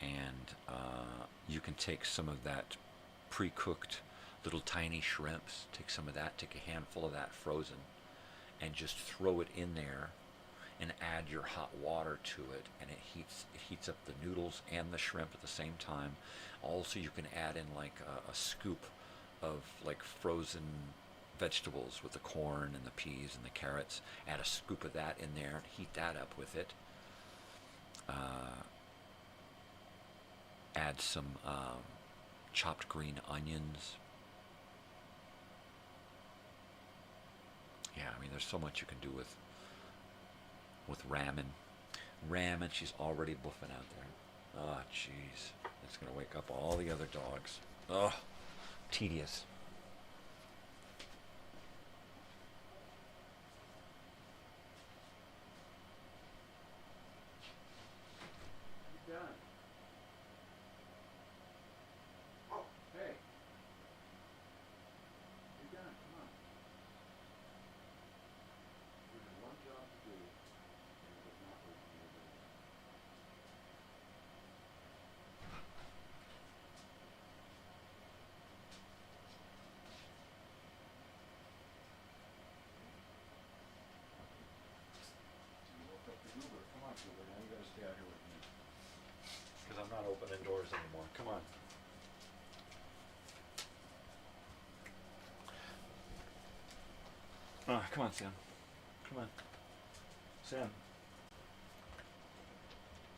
and you can take some of that pre-cooked little tiny shrimps, take some of that, take a handful of that frozen, and just throw it in there and add your hot water to it, and it heats up the noodles and the shrimp at the same time. Also, you can add in like a scoop of like frozen vegetables with the corn and the peas and the carrots. Add a scoop of that in there and heat that up with it. Add some chopped green onions. Yeah, I mean, there's so much you can do with ramen. Ramen, she's already buffing out there. Oh, jeez. It's going to wake up all the other dogs. Oh, tedious.
You done? Oh, hey. You're done. Come on. We have one job to do, and it is not open your door. You woke up the Uber. Come on, Uber. Now you got to stay out here with me. Because I'm not opening doors anymore. Come on. Come on, Sam. Come on. Sam.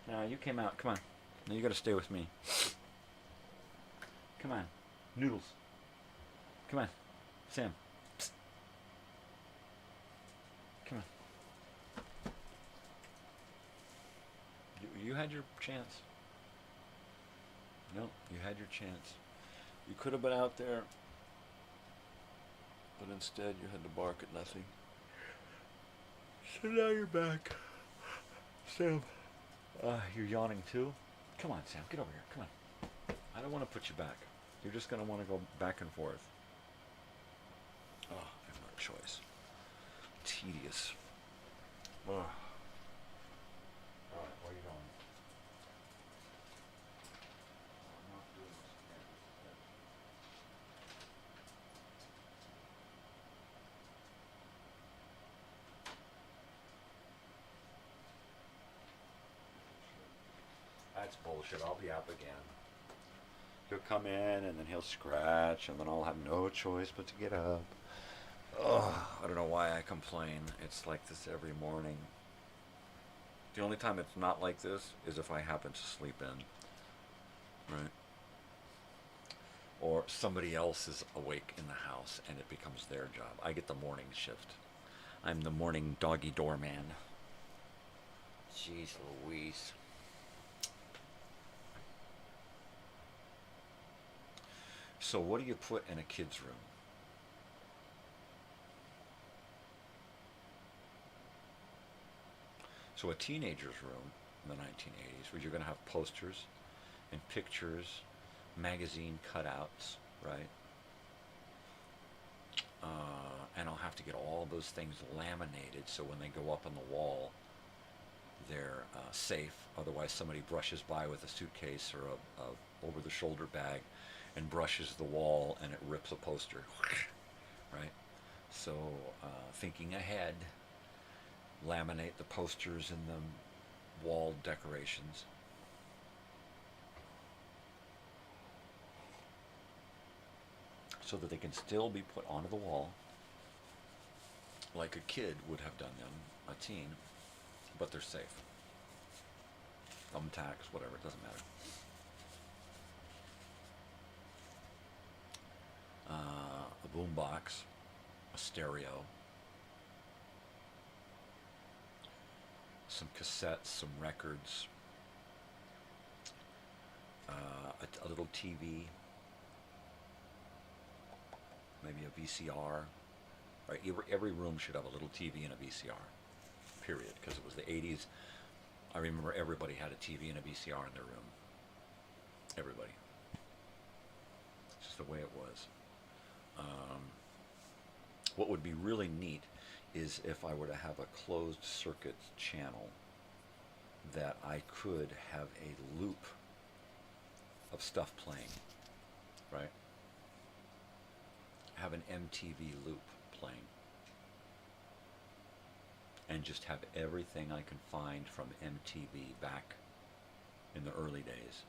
Now you came out. Come on. Now you got to stay with me. Come on. Noodles. Come on. Sam. Psst. Come on. You had your chance. No, you had your chance. You could have been out there, but instead you had to bark at nothing. So now you're back. Sam. You're yawning too? Come on, Sam, get over here. Come on. I don't want to put you back. You're just going to want to go back and forth. Oh, I have no choice. Tedious. Oh. All right, where are you going? I'm not doing this again. That's bullshit. I'll be up again. He'll come in and then he'll scratch and then I'll have no choice but to get up. Ugh, I don't know why I complain. It's like this every morning. The only time it's not like this is if I happen to sleep in. Right? Or somebody else is awake in the house and it becomes their job. I get the morning shift. I'm the morning doggy doorman. Jeez Louise. So what do you put in a kid's room? So a teenager's room in the 1980s, where you're going to have posters and pictures, magazine cutouts, right? And I'll have to get all those things laminated so when they go up on the wall, they're safe. Otherwise, somebody brushes by with a suitcase or a over-the-shoulder bag and brushes the wall and it rips a poster, right? So thinking ahead, laminate the posters and the wall decorations. So that they can still be put onto the wall like a kid would have done them, a teen, but they're safe. Thumbtacks, whatever, it doesn't matter. A boombox, a stereo, some cassettes, some records, a little TV, maybe a VCR, right? Every room should have a little TV and a VCR, period, because it was the 80s. I remember everybody had a TV and a VCR in their room. Everybody. It's just the way it was. What would be really neat is if I were to have a closed circuit channel that I could have a loop of stuff playing, right? Have an MTV loop playing. And just have everything I can find from MTV back in the early days.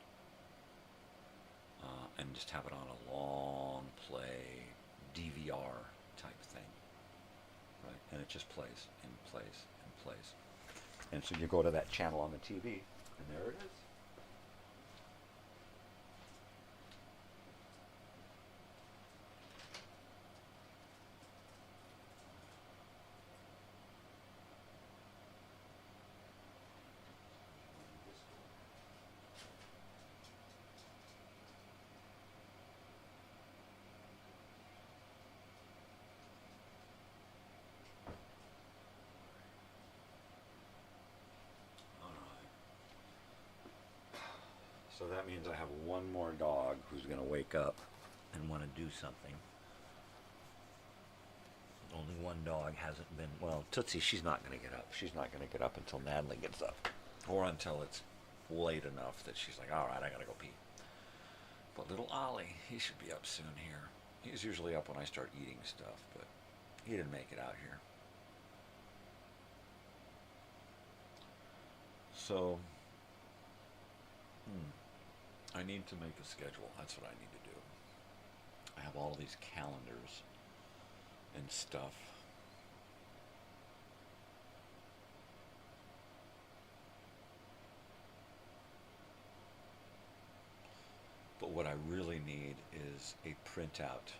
And just have it on a long play DVR type thing, right? And it just plays and plays and plays. And so you go to that channel on the TV, and there it is. So that means I have one more dog who's going to wake up and want to do something. Only one dog hasn't been, well, Tootsie, she's not going to get up. She's not going to get up until Natalie gets up. Or until it's late enough that she's like, all right, I got to go pee. But little Ollie, he should be up soon here. He's usually up when I start eating stuff, but he didn't make it out here. So, I need to make a schedule. That's what I need to do. I have all these calendars and stuff. But what I really need is a printout.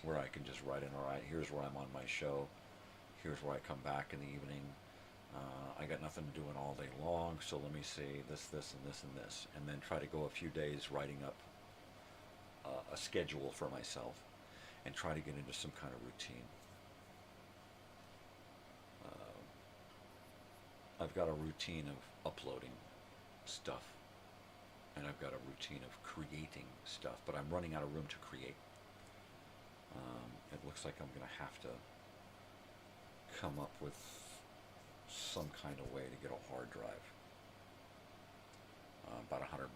Where I can just write in, all right, here's where I'm on my show. Here's where I come back in the evening. I got nothing to do all day long, so let me see this, and this, and this. And then try to go a few days writing up a schedule for myself and try to get into some kind of routine. I've got a routine of uploading stuff, and I've got a routine of creating stuff, but I'm running out of room to create. It looks like I'm going to have to come up with some kind of way to get a hard drive. About $100.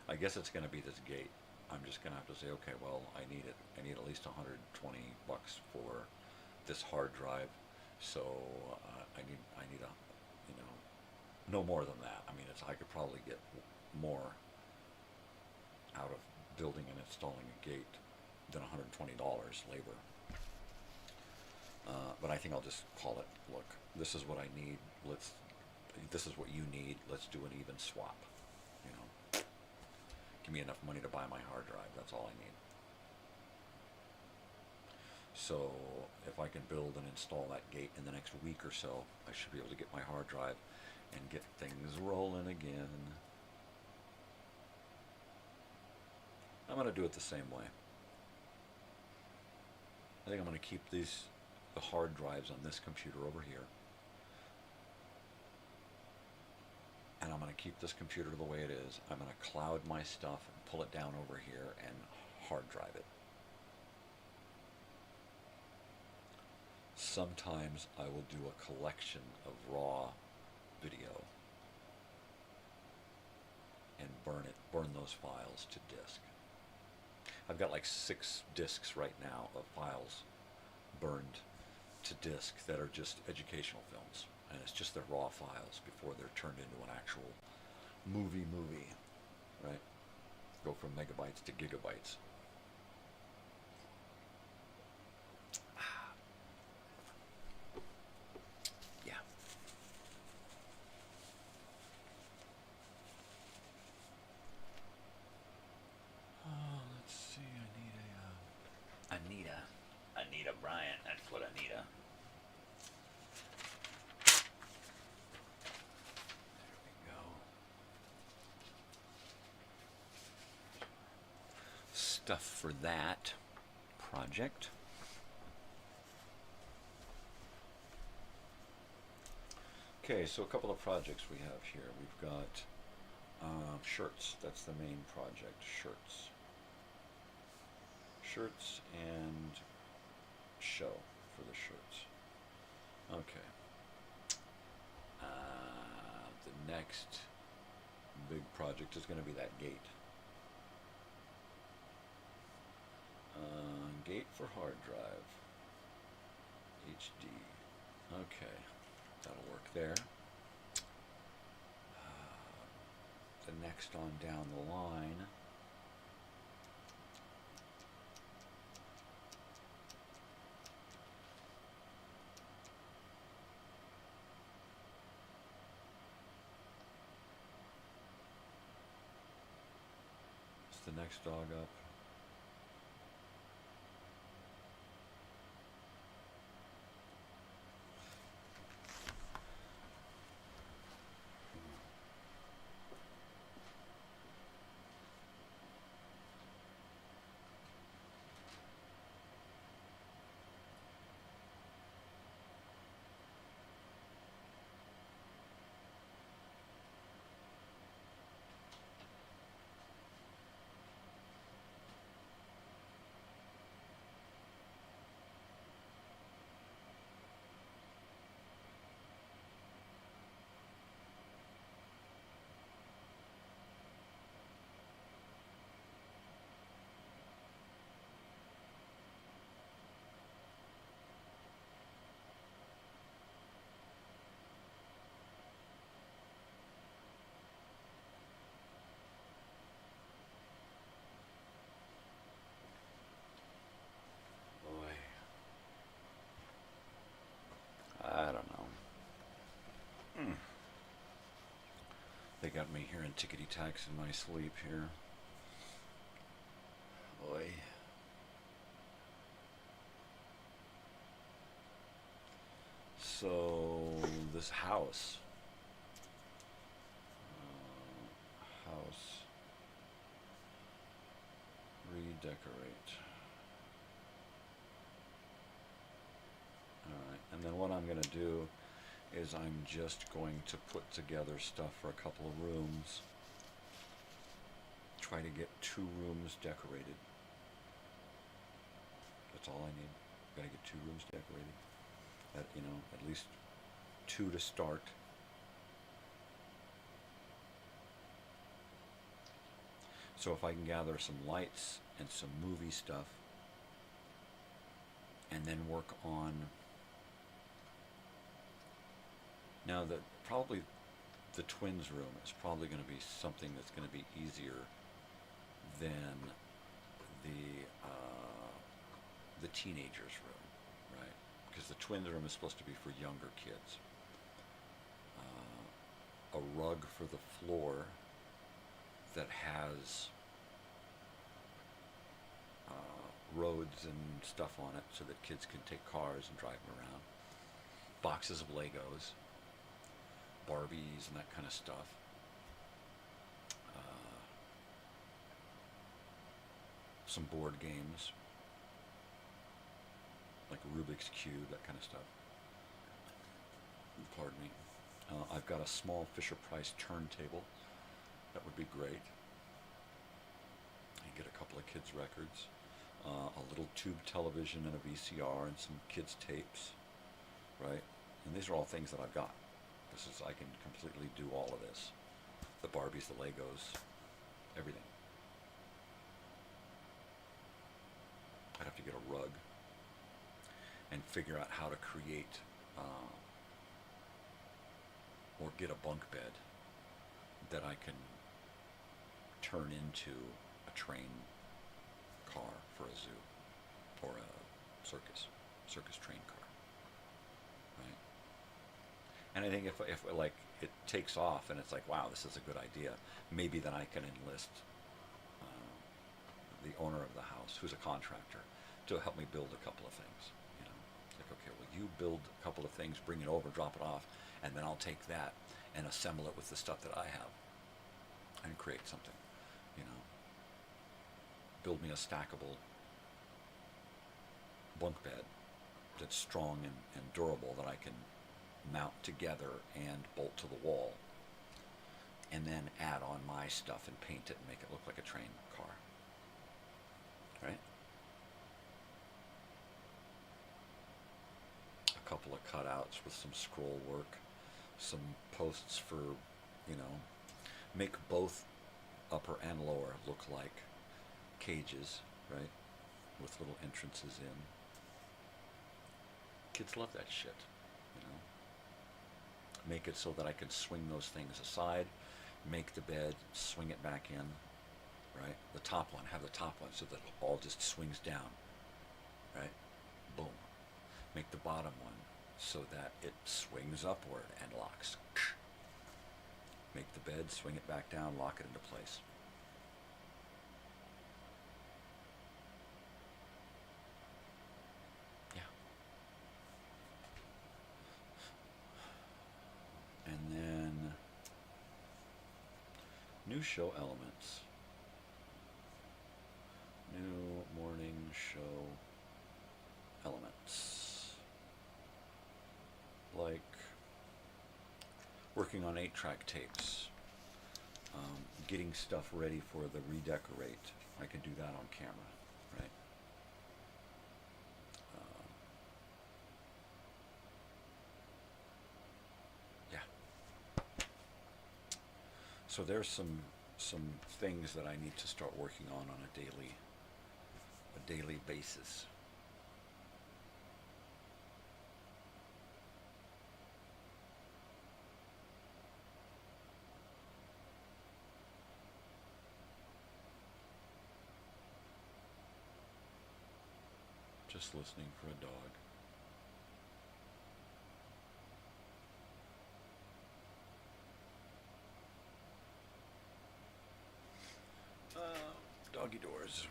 I guess it's going to be this gate. I'm just going to have to say, okay, well, I need it. I need at least $120 for this hard drive. So I need a, no more than that. I mean, I could probably get more out of building and installing a gate than $120 labor. But I think I'll just call it, look, this is what I need. This is what you need. Let's do an even swap. Give me enough money to buy my hard drive. That's all I need. So if I can build and install that gate in the next week or so, I should be able to get my hard drive and get things rolling again. I'm going to do it the same way. I think I'm going to keep the hard drives on this computer over here. And I'm going to keep this computer the way it is. I'm going to cloud my stuff and pull it down over here and hard drive it. Sometimes I will do a collection of raw video and burn those files to disk. I've got like 6 discs right now of files burned to disk that are just educational films. And it's just their raw files before they're turned into an actual movie, right? Go from megabytes to gigabytes. Yeah. Oh, let's see. Anita Bryant. That's what Anita. stuff for that project. Okay, so a couple of projects we have here. We've got shirts. That's the main project, shirts. Shirts and show for the shirts. Okay. The next big project is going to be that gate. Gate for hard drive. HD. Okay. That'll work there. The next on down the line. Is the next dog up? They got me hearing tickety-tacks in my sleep here. Boy. So, this house. House. Redecorate. Alright, and then what I'm going to do is I'm just going to put together stuff for a couple of rooms. Try to get 2 rooms decorated. That's all I need. Gotta get 2 rooms decorated. At least 2 to start. So if I can gather some lights and some movie stuff, and then work on. Now, probably the twins' room is probably going to be something that's going to be easier than the teenagers' room, right? Because the twins' room is supposed to be for younger kids. A rug for the floor that has roads and stuff on it so that kids can take cars and drive them around. Boxes of Legos. Barbies and that kind of stuff. Some board games, like Rubik's Cube, that kind of stuff. Pardon me. I've got a small Fisher-Price turntable. That would be great. I get a couple of kids' records, a little tube television and a VCR and some kids' tapes, right? And these are all things that I've got. I can completely do all of this. The Barbies, the Legos, everything. I'd have to get a rug and figure out how to create or get a bunk bed that I can turn into a train car for a zoo or a circus train car. Right? And I think if like it takes off and it's like, wow, this is a good idea, maybe then I can enlist the owner of the house, who's a contractor, to help me build a couple of things. Like, okay, well, you build a couple of things, bring it over, drop it off, and then I'll take that and assemble it with the stuff that I have and create something, build me a stackable bunk bed that's strong and durable that I can mount together and bolt to the wall, and then add on my stuff and paint it and make it look like a train car. Right? A couple of cutouts with some scroll work, some posts for, make both upper and lower look like cages, right? With little entrances in. Kids love that shit, Make it so that I can swing those things aside, make the bed, swing it back in, right? The top one, have the top one so that it all just swings down, right? Boom. Make the bottom one so that it swings upward and locks. Make the bed, swing it back down, lock it into place. And then new show elements. New morning show elements. Like working on 8-track tapes. Getting stuff ready for the redecorate. I can do that on camera, right? So there's some things that I need to start working on a daily basis. Just listening for a dog. Doggy doors.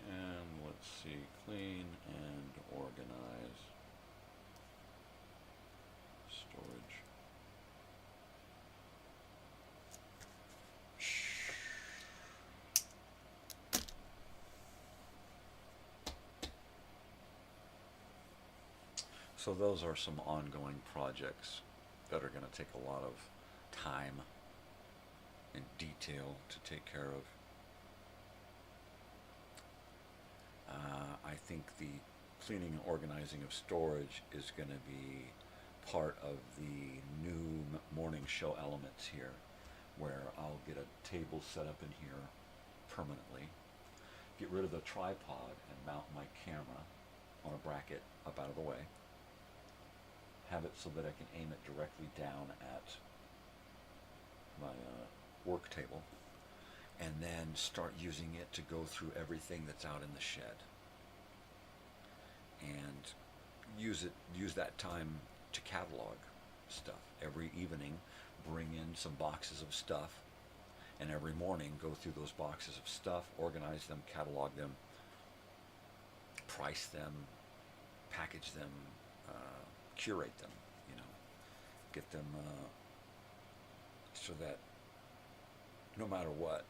And let's see, clean and organize. Storage. So those are some ongoing projects that are going to take a lot of time and detail to take care of. I think the cleaning and organizing of storage is going to be part of the new morning show elements here, where I'll get a table set up in here permanently, get rid of the tripod and mount my camera on a bracket up out of the way, have it so that I can aim it directly down at my work table, and then start using it to go through everything that's out in the shed, and use that time to catalog stuff. Every evening bring in some boxes of stuff, and every morning go through those boxes of stuff, organize them, catalog them, price them, package them, curate them, get them so that no matter what,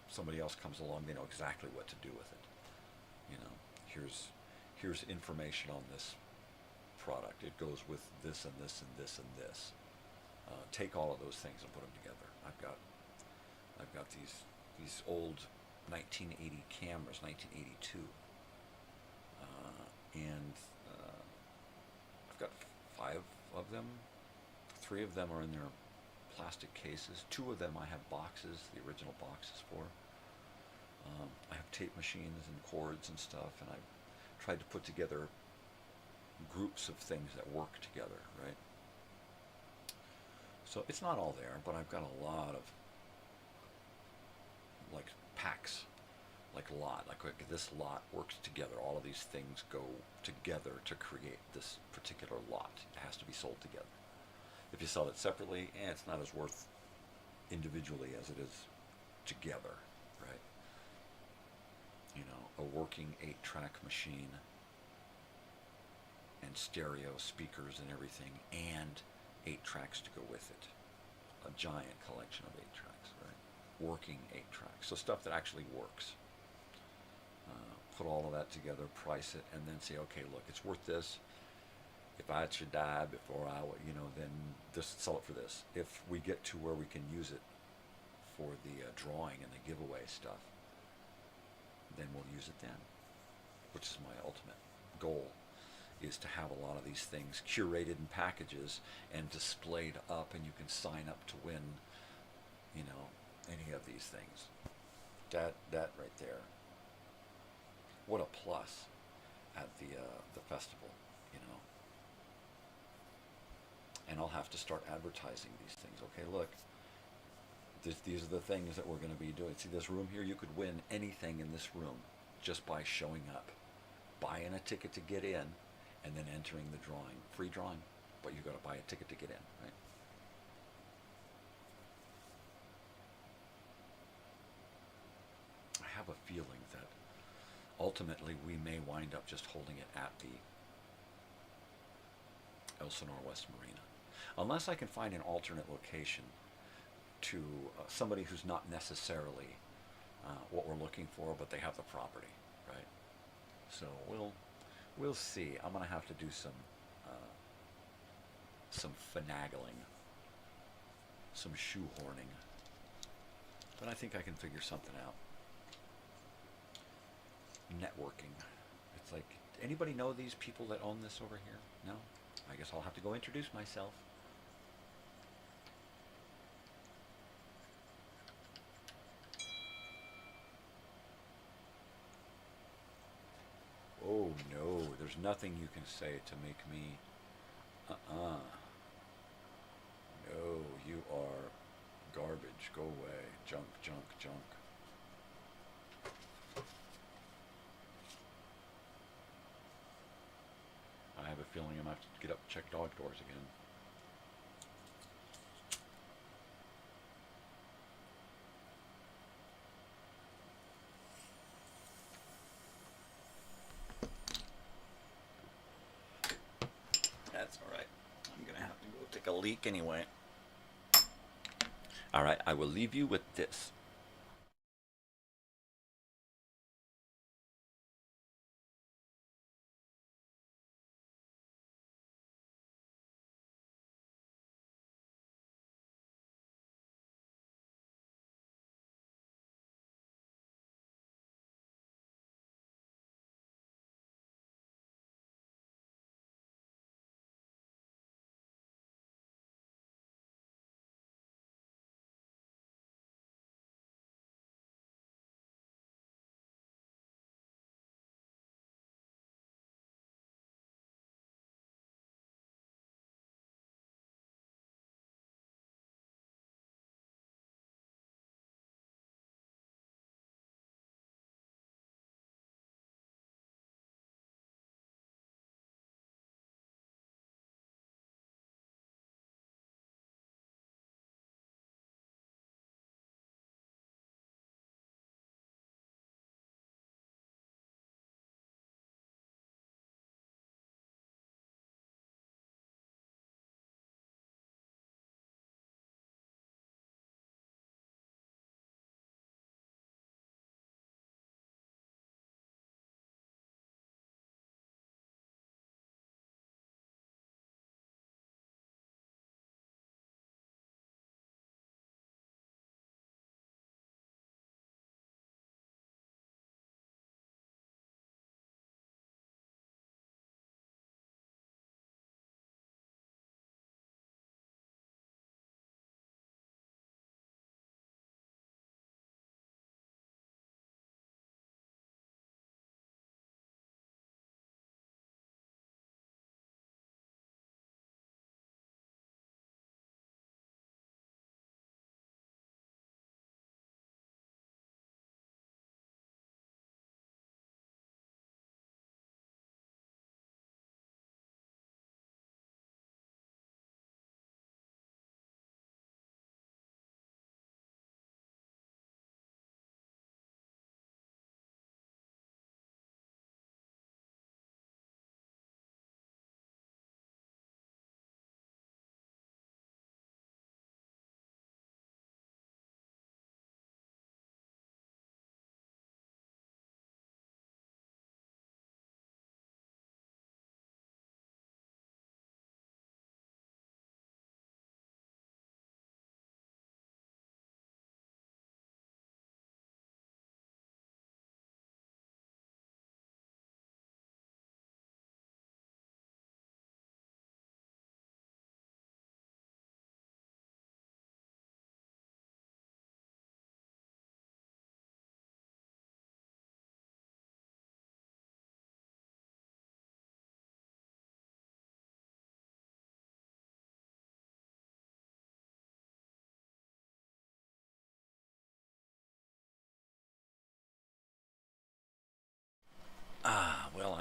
somebody else comes along, they know exactly what to do with it. Here's information on this product. It goes with this and this and this and this. Take all of those things and put them together. I've got these old 1980 cameras, 1982. And I've got 5 of them. 3 of them are in their plastic cases. 2 of them I have boxes, the original boxes for. I have tape machines and cords and stuff, and I've tried to put together groups of things that work together, right? So it's not all there, but I've got a lot of packs. Like this lot works together. All of these things go together to create this particular lot. It has to be sold together. If you sell it separately, it's not as worth individually as it is together, right? A working 8-track machine and stereo speakers and everything, and 8 tracks to go with it. A giant collection of 8 tracks, right? Working 8 tracks. So stuff that actually works. Put all of that together, price it, and then say, okay, look, it's worth this. If I should die before then just sell it for this. If we get to where we can use it for the drawing and the giveaway stuff, then we'll use it then, which is my ultimate goal, is to have a lot of these things curated in packages and displayed up, and you can sign up to win, any of these things. That right there. What a plus at the festival, And I'll have to start advertising these things. Okay, look, these are the things that we're going to be doing. See this room here? You could win anything in this room just by showing up, buying a ticket to get in, and then entering the drawing. Free drawing, but you've got to buy a ticket to get in, right? I have a feeling that ultimately we may wind up just holding it at the Elsinore West Marina. Unless I can find an alternate location to somebody who's not necessarily what we're looking for, but they have the property, right? So we'll see. I'm going to have to do some finagling, some shoehorning, but I think I can figure something out. Networking. It's like, anybody know these people that own this over here? No? I guess I'll have to go introduce myself. Oh no, there's nothing you can say to make me, no, you are garbage, go away, junk, junk, junk. I have a feeling I'm going to have to get up and check dog doors again. That's all right. I'm going to have to go take a leak anyway. All right, I will leave you with this.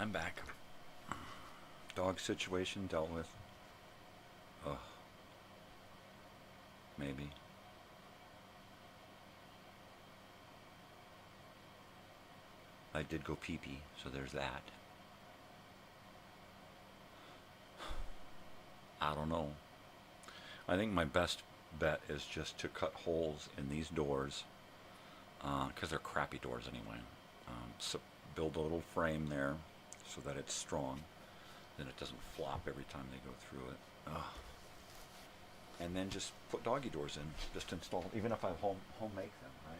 I'm back. Dog situation dealt with. Ugh. Maybe. I did go pee-pee, so there's that. I don't know. I think my best bet is just to cut holes in these doors, because they're crappy doors anyway. So build a little frame there so that it's strong, then it doesn't flop every time they go through it. Ugh. And then just put doggy doors in. Just install, even if I home make them, right?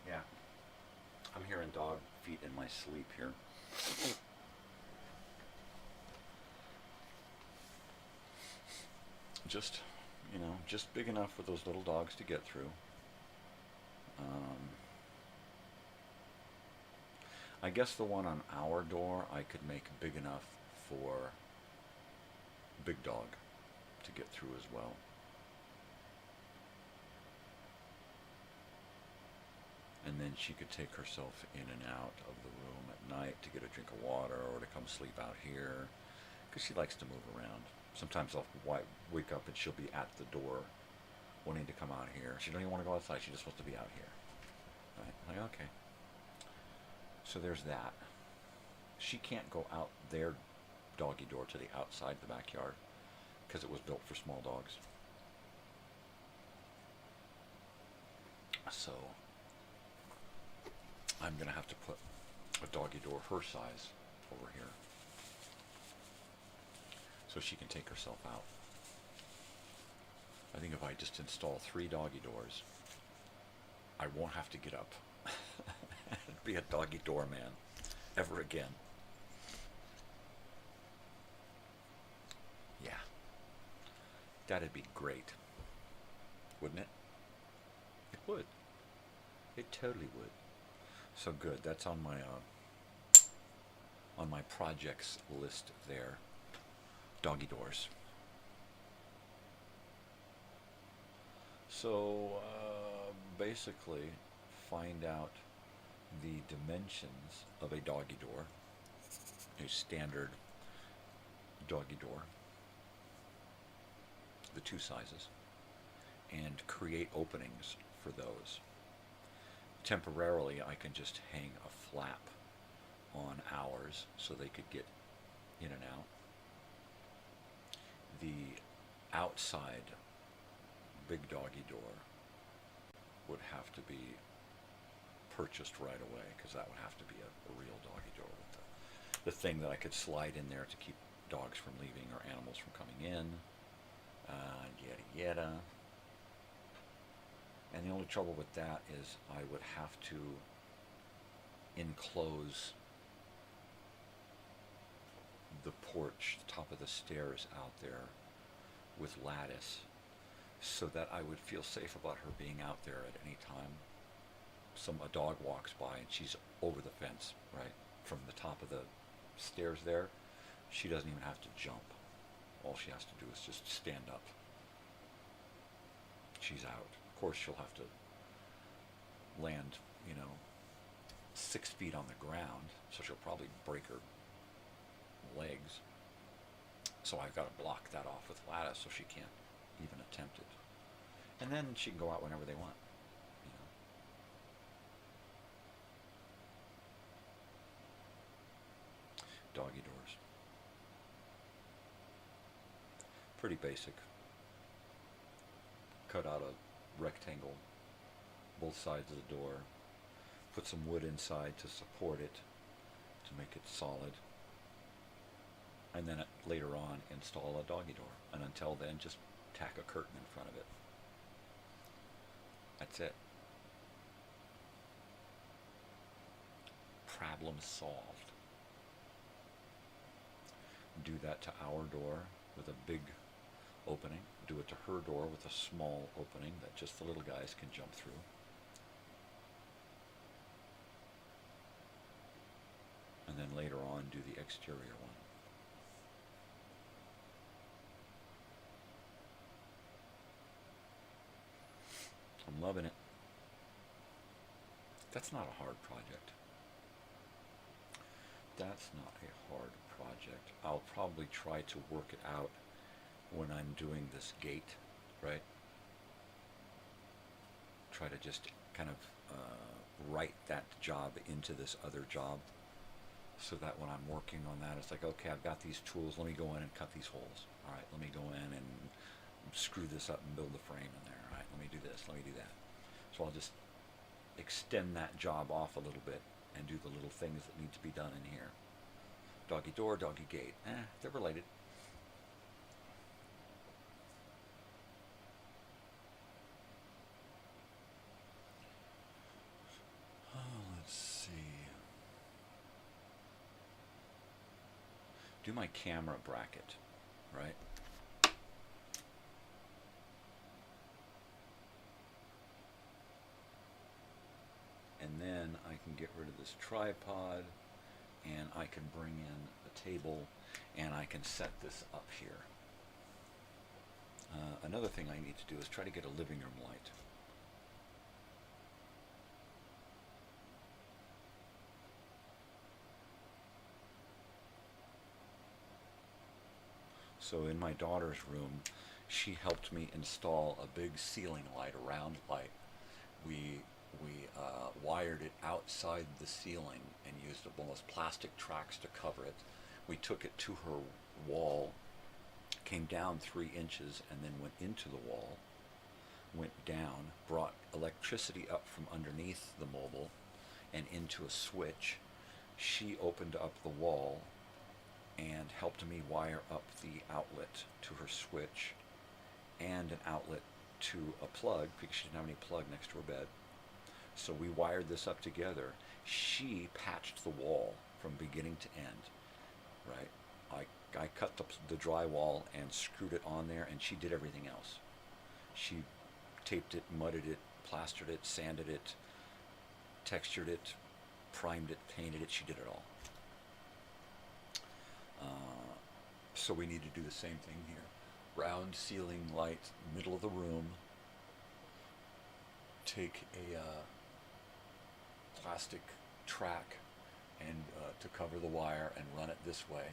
Yeah. I'm hearing dog feet in my sleep here. Just, just big enough for those little dogs to get through. I guess the one on our door I could make big enough for big dog to get through as well. And then she could take herself in and out of the room at night to get a drink of water or to come sleep out here, because she likes to move around. Sometimes I'll wake up and she'll be at the door wanting to come out here. She doesn't even want to go outside. She just wants to be out here. Right? Like, okay. So there's that. She can't go out their doggy door to the outside the backyard because it was built for small dogs. So I'm going to have to put a doggy door her size over here so she can take herself out. I think if I just install 3 doggy doors, I won't have to get up and be a doggy doorman ever again. Yeah. That'd be great. Wouldn't it? It would. It totally would. So good. That's on my projects list there. Doggy doors. So basically, find out the dimensions of a doggy door, a standard doggy door, the 2 sizes, and create openings for those. Temporarily, I can just hang a flap on ours so they could get in and out. The outside big doggy door would have to be purchased right away, because that would have to be a real doggy door with the thing that I could slide in there to keep dogs from leaving or animals from coming in, yada yada. And the only trouble with that is I would have to enclose the porch, the top of the stairs out there with lattice, so that I would feel safe about her being out there at any time. A dog walks by and she's over the fence, right? From the top of the stairs there, she doesn't even have to jump. All she has to do is just stand up. She's out. Of course, she'll have to land, 6 feet on the ground, so she'll probably break her legs. So I've got to block that off with lattice so she can't even attempt it. And then she can go out whenever they want. Doggy doors. Pretty basic. Cut out a rectangle, both sides of the door. Put some wood inside to support it, to make it solid. And then later on, install a doggy door. And until then, just tack a curtain in front of it. That's it. Problem solved. Do that to our door with a big opening,
do it to her door with a small opening that just the little guys can jump through. And then later on do the exterior one. I'm loving it. That's not a hard project. That's not a hard project. I'll probably try to work it out when I'm doing this gate, right? Try to just kind of write that job into this other job, so that when I'm working on that, it's like, okay, I've got these tools, let me go in and cut these holes. All right, let me go in and screw this up and build the frame in there. All right, let me do this, let me do that. So I'll just extend that job off a little bit and do the little things that need to be done in here. Doggy door, doggy gate. They're related. Let's see. Do my camera bracket, right? And then I can get rid of this tripod, and I can bring in a table, and I can set this up here. Another thing I need to do is try to get a living room light. So in my daughter's room, she helped me install a big ceiling light, a round light. We wired it outside the ceiling and used almost plastic tracks to cover it. We took it to her wall, came down 3 inches, and then went into the wall, went down, brought electricity up from underneath the mobile and into a switch. She opened up the wall and helped me wire up the outlet to her switch and an outlet to a plug, because she didn't have any plug next to her bed. So we wired this up together. She patched the wall from beginning to end, right? I cut the drywall and screwed it on there, and she did everything else. She taped it, mudded it, plastered it, sanded it, textured it, primed it, painted it. She did it all. So we need to do the same thing here. Round ceiling light, middle of the room. Take a plastic track and to cover the wire and run it this way.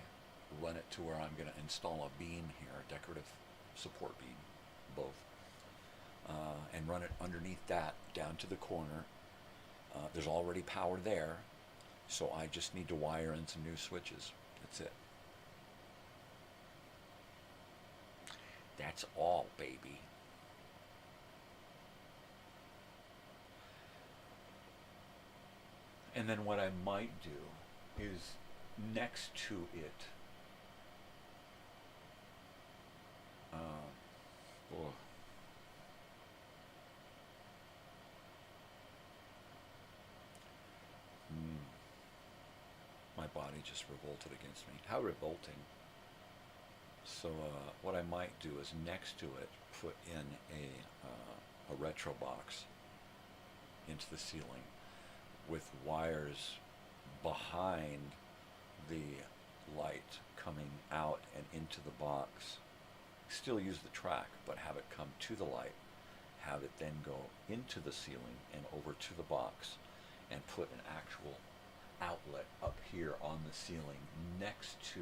Run it to where I'm going to install a beam here, a decorative support beam, both. And run it underneath that down to the corner. There's already power there, so I just need to wire in some new switches. That's it. That's all, baby. And then what I might do is next to it, my body just revolted against me. How revolting. So what I might do is next to it put in a retro box into the ceiling with wires behind the light coming out and into the box. Still use the track, but have it come to the light. Have it then go into the ceiling and over to the box, and put an actual outlet up here on the ceiling next to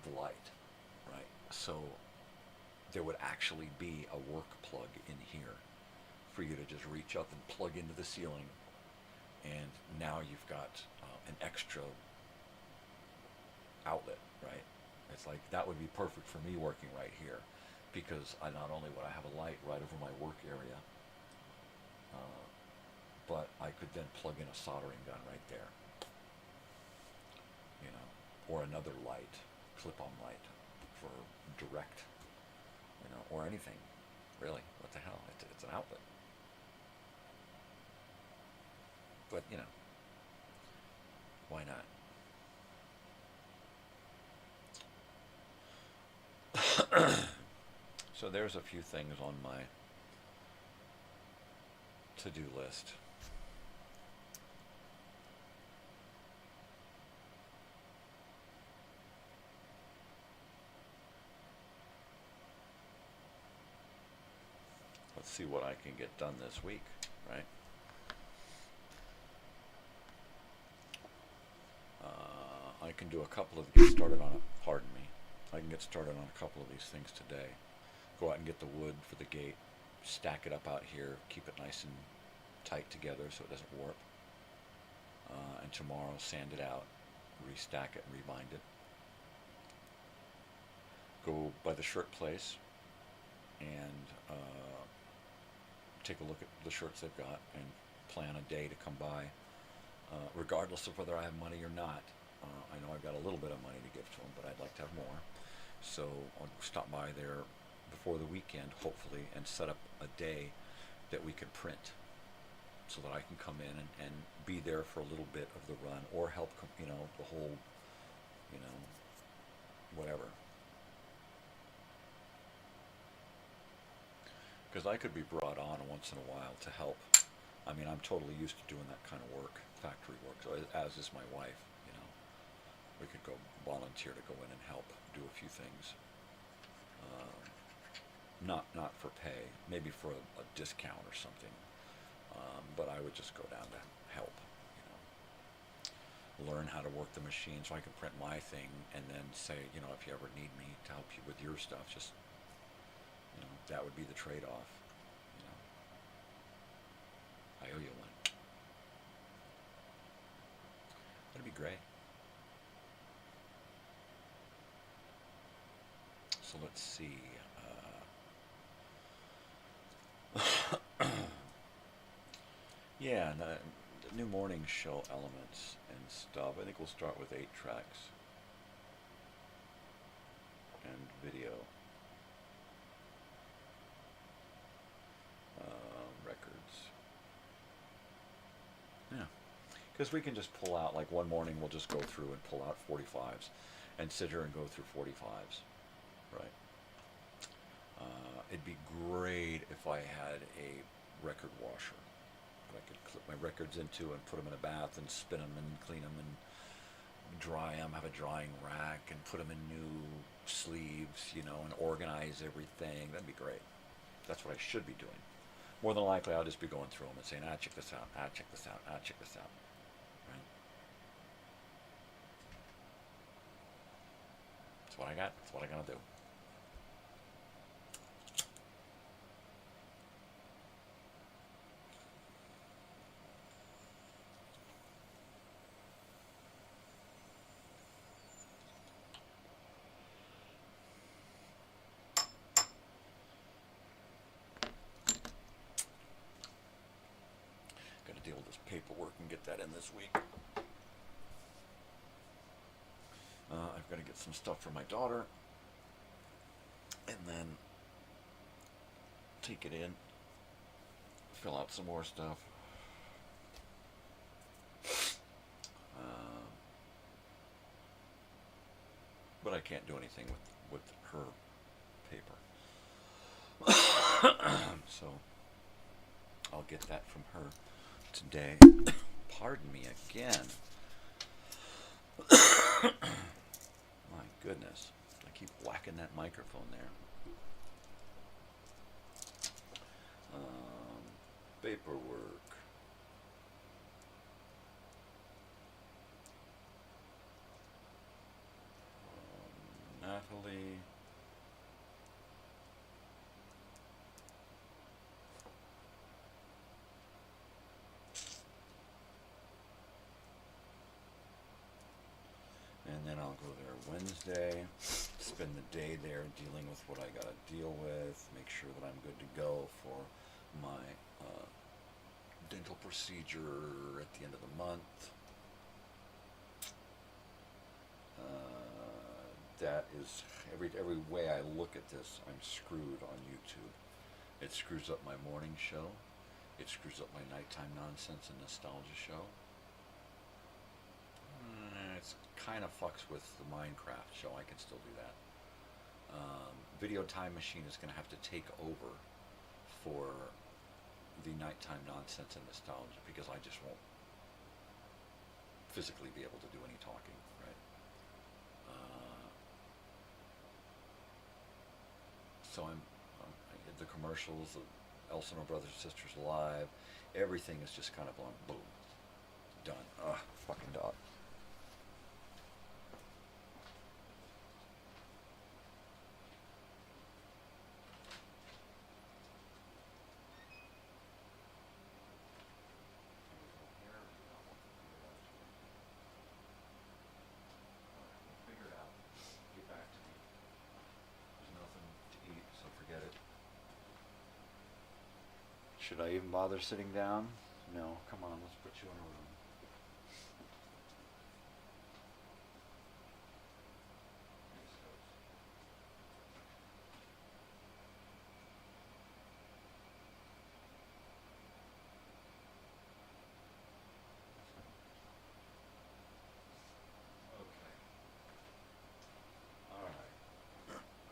the light, right? So there would actually be a work plug in here for you to just reach up and plug into the ceiling, and now you've got an extra outlet, right? It's like that would be perfect for me working right here, because I not only would I have a light right over my work area, but I could then plug in a soldering gun right there, you know, or another light, clip-on light for direct, you know, or anything, really. What the hell? It's an outlet. But, you know, why not?
So there's a few things on my to-do list. Let's see what I can get done this week, right? I can do a couple of, get started on it, pardon me. I can get started on a couple of these things today. Go out and get the wood for the gate, stack it up out here, keep it nice and tight together so it doesn't warp. And tomorrow sand it out, restack it and rebind it. Go by the shirt place and take a look at the shirts they've got and plan a day to come by, regardless of whether I have money or not. I know I've got a little bit of money to give to them, but I'd like to have more. So I'll stop by there before the weekend, hopefully, and set up a day that we can print so that I can come in and be there for a little bit of the run or help, the whole, whatever. Because I could be brought on once in a while to help. I mean, I'm totally used to doing that kind of work, factory work, so as is my wife. We could go volunteer to go in and help do a few things. Not for pay, maybe for a discount or something. But I would just go down to help, learn how to work the machine so I can print my thing and then say, if you ever need me to help you with your stuff, just, that would be the trade-off. I owe you one. That'd be great. So let's see. Yeah, the new morning show elements and stuff. I think we'll start with 8 tracks and video. Records. Yeah. Because we can just pull out, like one morning we'll just go through and pull out 45s and sit here and go through 45s. Right. It'd be great if I had a record washer that I could clip my records into and put them in a bath and spin them and clean them and dry them, have a drying rack and put them in new sleeves, and organize everything. That'd be great. That's what I should be doing. More than likely, I'll just be going through them and saying, check this out, check this out, check this out. Right? That's what I got. That's what I gotta do. Deal with this paperwork and get that in this week. I've got to get some stuff for my daughter and then take it in, fill out some more stuff. But I can't do anything with her paper. So I'll get that from her today. Pardon me again. My goodness. I keep whacking that microphone there. Paperwork. Natalie. And then I'll go there Wednesday, spend the day there dealing with what I got to deal with, make sure that I'm good to go for my dental procedure at the end of the month. That is, every way I look at this, I'm screwed on YouTube. It screws up my morning show. It screws up my nighttime nonsense and nostalgia show. It kind of fucks with the Minecraft show. I can still do that.
video time machine is going to have to take over for the nighttime nonsense and nostalgia, because I just won't physically be able to do any talking, right? So the commercials, the Elsinore Brothers and Sisters Live, everything is just kind of on boom, done. Ugh, fucking dog. Should I even bother sitting down? No, come on, let's put you in a room.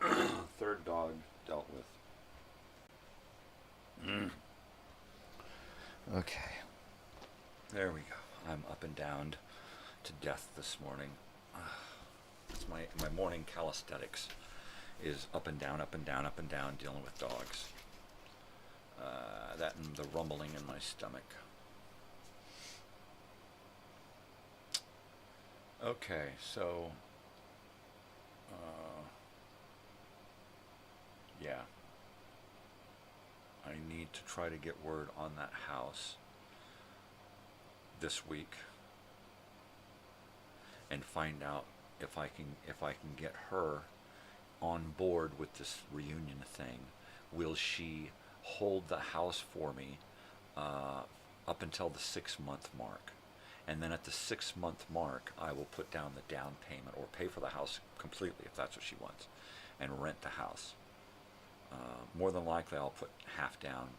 Okay. All right. Third dog dealt with. Okay, there we go. I'm up and down to death this morning. It's my morning calisthenics is up and down, up and down, up and down, dealing with dogs. That and the rumbling in my stomach. Okay, so, yeah. I need to try to get word on that house this week and find out if I can get her on board with this reunion thing. Will she hold the house for me up until the 6-month mark? And then at the 6-month mark, I will put down the down payment or pay for the house completely if that's what she wants, and rent the house. More than likely, I'll put half down.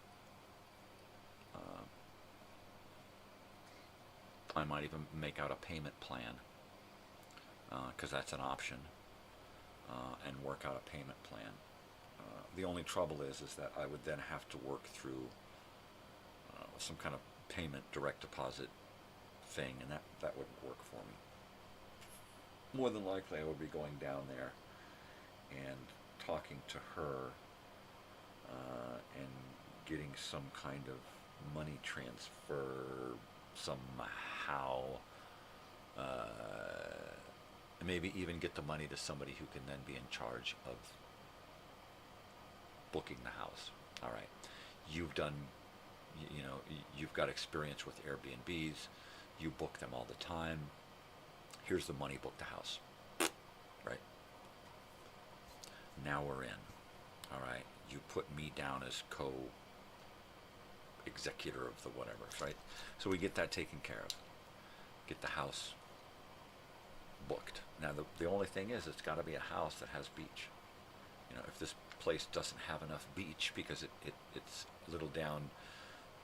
I might even make out a payment plan, because that's an option, and work out a payment plan. The only trouble is that I would then have to work through some kind of payment direct deposit thing, and that wouldn't work for me. More than likely, I would be going down there and talking to her and getting some kind of money transfer somehow, and maybe even get the money to somebody who can then be in charge of booking the house. All right, you've got experience with Airbnbs, you book them all the time, here's the money, book the house, right? Now we're in. All right, you put me down as co-executor of the whatever, right? So we get that taken care of. Get the house booked. Now the only thing is, it's got to be a house that has beach. You know, if this place doesn't have enough beach because it's a little down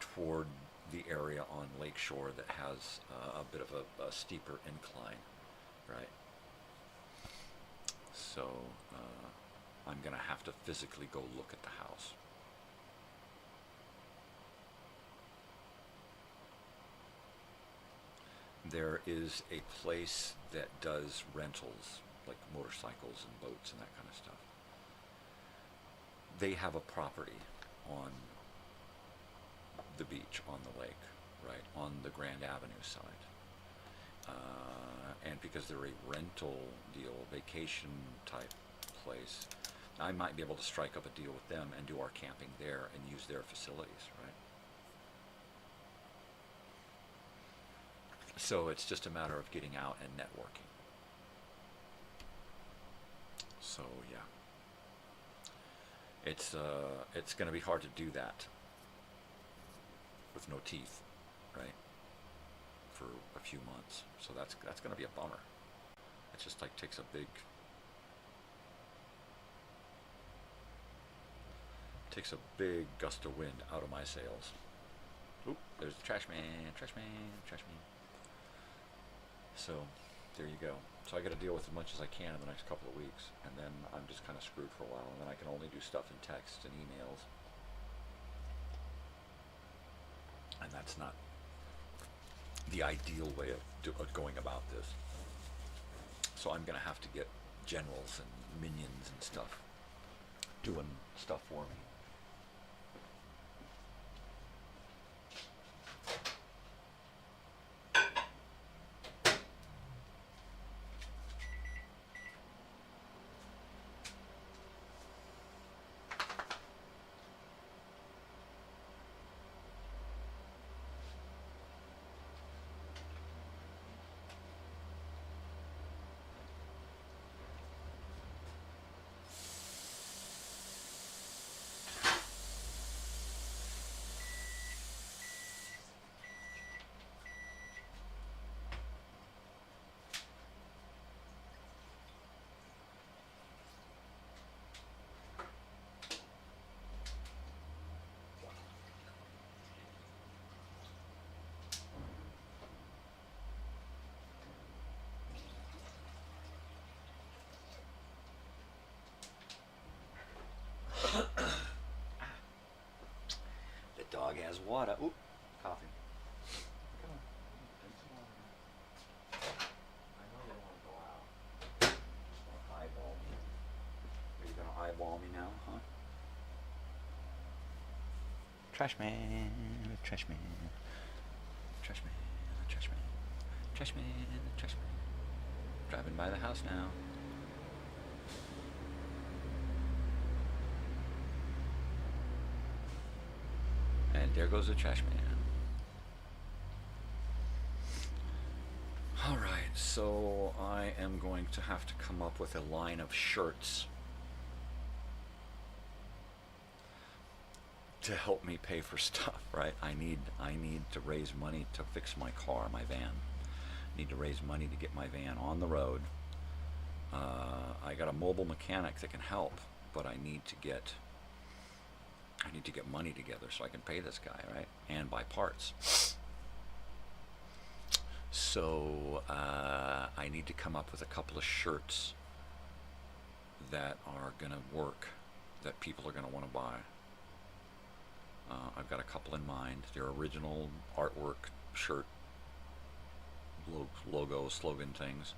toward the area on Lake Shore that has a bit of a steeper incline, right? So I'm going to have to physically go look at the house. There is a place that does rentals, like motorcycles and boats and that kind of stuff. They have a property on the beach, on the lake, right, on the Grand Avenue side. And because they're a rental deal, vacation type place, I might be able to strike up a deal with them and do our camping there and use their facilities, right? So it's just a matter of getting out and networking. So yeah, it's going to be hard to do that with no teeth, right? For a few months. So that's going to be a bummer. It just like takes a big gust of wind out of my sails. Oop, there's the trash man. So, there you go. So I got to deal with as much as I can in the next couple of weeks, and then I'm just kind of screwed for a while, and then I can only do stuff in text and emails. And that's not the ideal way of going about this. So I'm going to have to get generals and minions and stuff doing stuff for me. The dog has water. Oop, coffee. Come on, drink some water. I know you don't want to go out. Just want to eyeball me. Are you going to eyeball me now, huh? Trash man, trash man, trash man, trash man, trash man, trash man. Driving by the house now. And there goes the trash man. Alright, so I am going to have to come up with a line of shirts to help me pay for stuff, right? I need to raise money to fix my car, my van. I need to raise money to get my van on the road. I got a mobile mechanic that can help, but I need to get money together so I can pay this guy, right? And buy parts. So I need to come up with a couple of shirts that are going to work, that people are going to want to buy. I've got a couple in mind. They're original artwork shirt, logo, slogan things.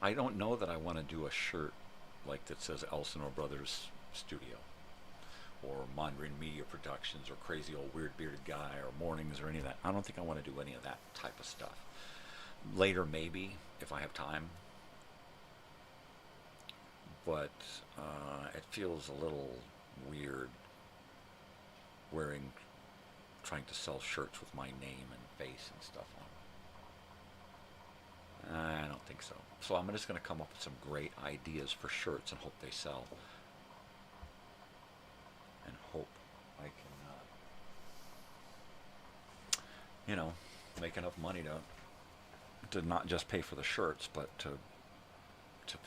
I don't know that I want to do a shirt like that says Elsinore Brothers Studio or Mondrian Media Productions or Crazy Old Weird Bearded Guy or Mornings or any of that. I don't think I want to do any of that type of stuff. Later maybe, if I have time. But it feels a little weird trying to sell shirts with my name and face and stuff on them. I don't think so. So I'm just going to come up with some great ideas for shirts and hope they sell. And hope I can, make enough money to not just pay for the shirts, but to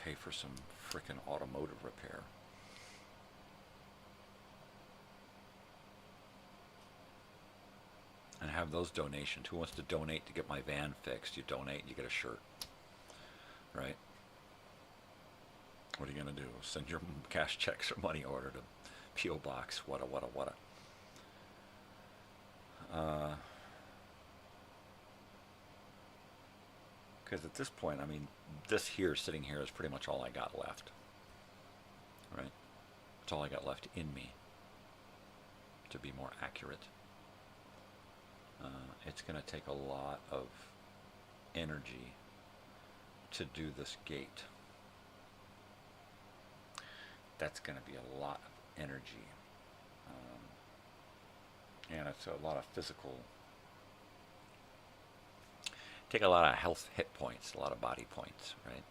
pay for some frickin' automotive repair. And have those donations. Who wants to donate to get my van fixed? You donate and you get a shirt. Right? What are you going to do? Send your cash checks or money order to P.O. Box. What a. Because at this point, this here, sitting here, is pretty much all I got left. Right? It's all I got left in me, to be more accurate. It's going to take a lot of energy to do this gate. That's going to be a lot of energy. And it's a lot of physical. Take a lot of health hit points, a lot of body points, right?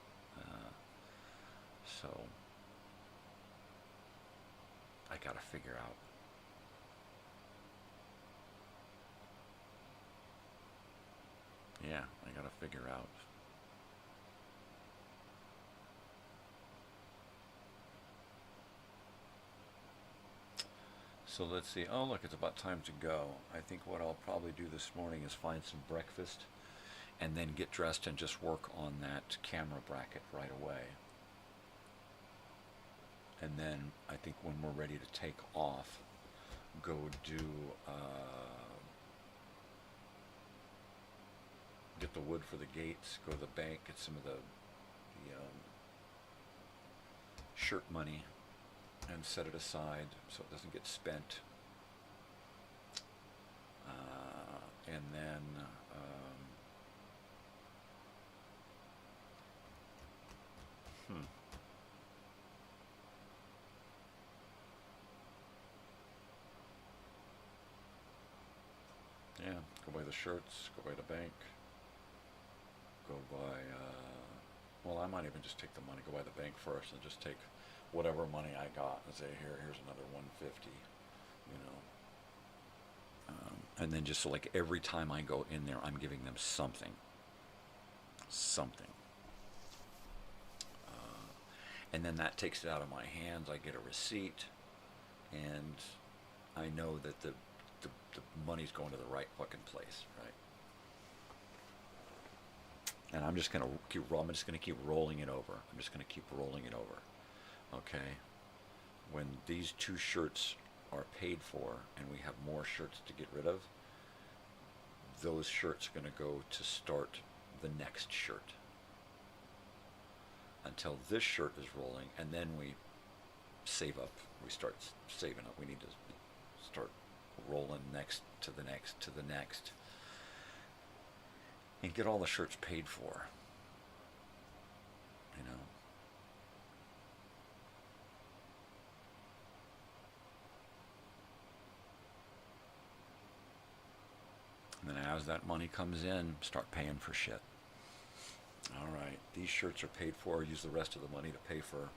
So I got to figure out. Yeah, I got to figure out. So let's see. Oh, look, it's about time to go. I think what I'll probably do this morning is find some breakfast and then get dressed and just work on that camera bracket right away. And then I think when we're ready to take off, go do, get the wood for the gates, go to the bank, get some of the shirt money and set it aside so it doesn't get spent. And then yeah, go buy the shirts, go buy the bank, go buy, well, I might even just take the money, go buy the bank first and just take whatever money I got and say, here's another 150, you know. And then just so like every time I go in there, I'm giving them something. And then that takes it out of my hands. I get a receipt, and I know that the money's going to the right fucking place, right? And I'm just gonna keep rolling it over. I'm just gonna keep rolling it over. Okay. When these 2 shirts are paid for, and we have more shirts to get rid of, those shirts are gonna go to start the next shirt. Until this shirt is rolling, and then we save up. We start saving up. We need to start rolling next to the next to the next, and get all the shirts paid for. You know. And then as that money comes in, start paying for shit. All right, these shirts are paid for. Use the rest of the money to pay for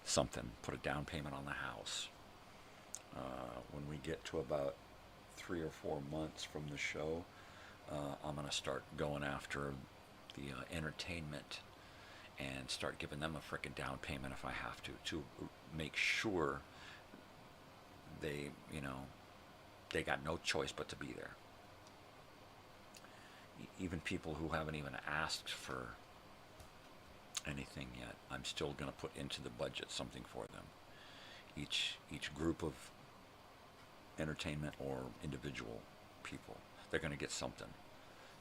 something. Put a down payment on the house. When we get to about 3 or 4 months from the show, I'm going to start going after the entertainment and start giving them a frickin' down payment if I have to make sure they, you know, they got no choice but to be there. Even people who haven't even asked for anything yet, I'm still going to put into the budget something for them. Each group of entertainment or individual people, they're going to get something,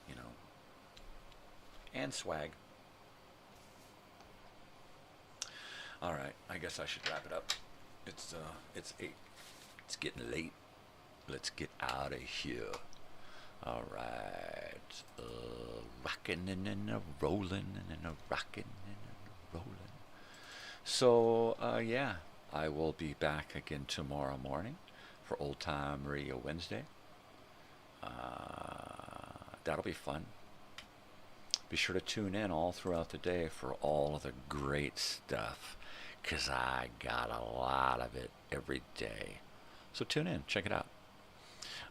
you know, and swag. All right, I guess I should wrap it up. It's 8. It's getting late. Let's get out of here. All right, rocking and a rolling and a rocking and a rolling. So, yeah, I will be back again tomorrow morning for Old Time Radio Wednesday. That'll be fun. Be sure to tune in all throughout the day for all of the great stuff, 'cause I got a lot of it every day. So tune in, check it out.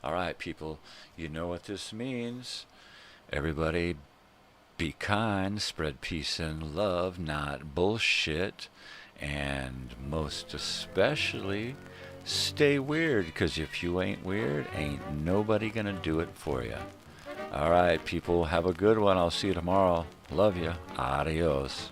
All right, people, you know what this means. Everybody be kind, spread peace and love, not bullshit, and most especially stay weird, because if you ain't weird, ain't nobody gonna do it for you. All right, people, have a good one. I'll see you tomorrow. Love you. Adios.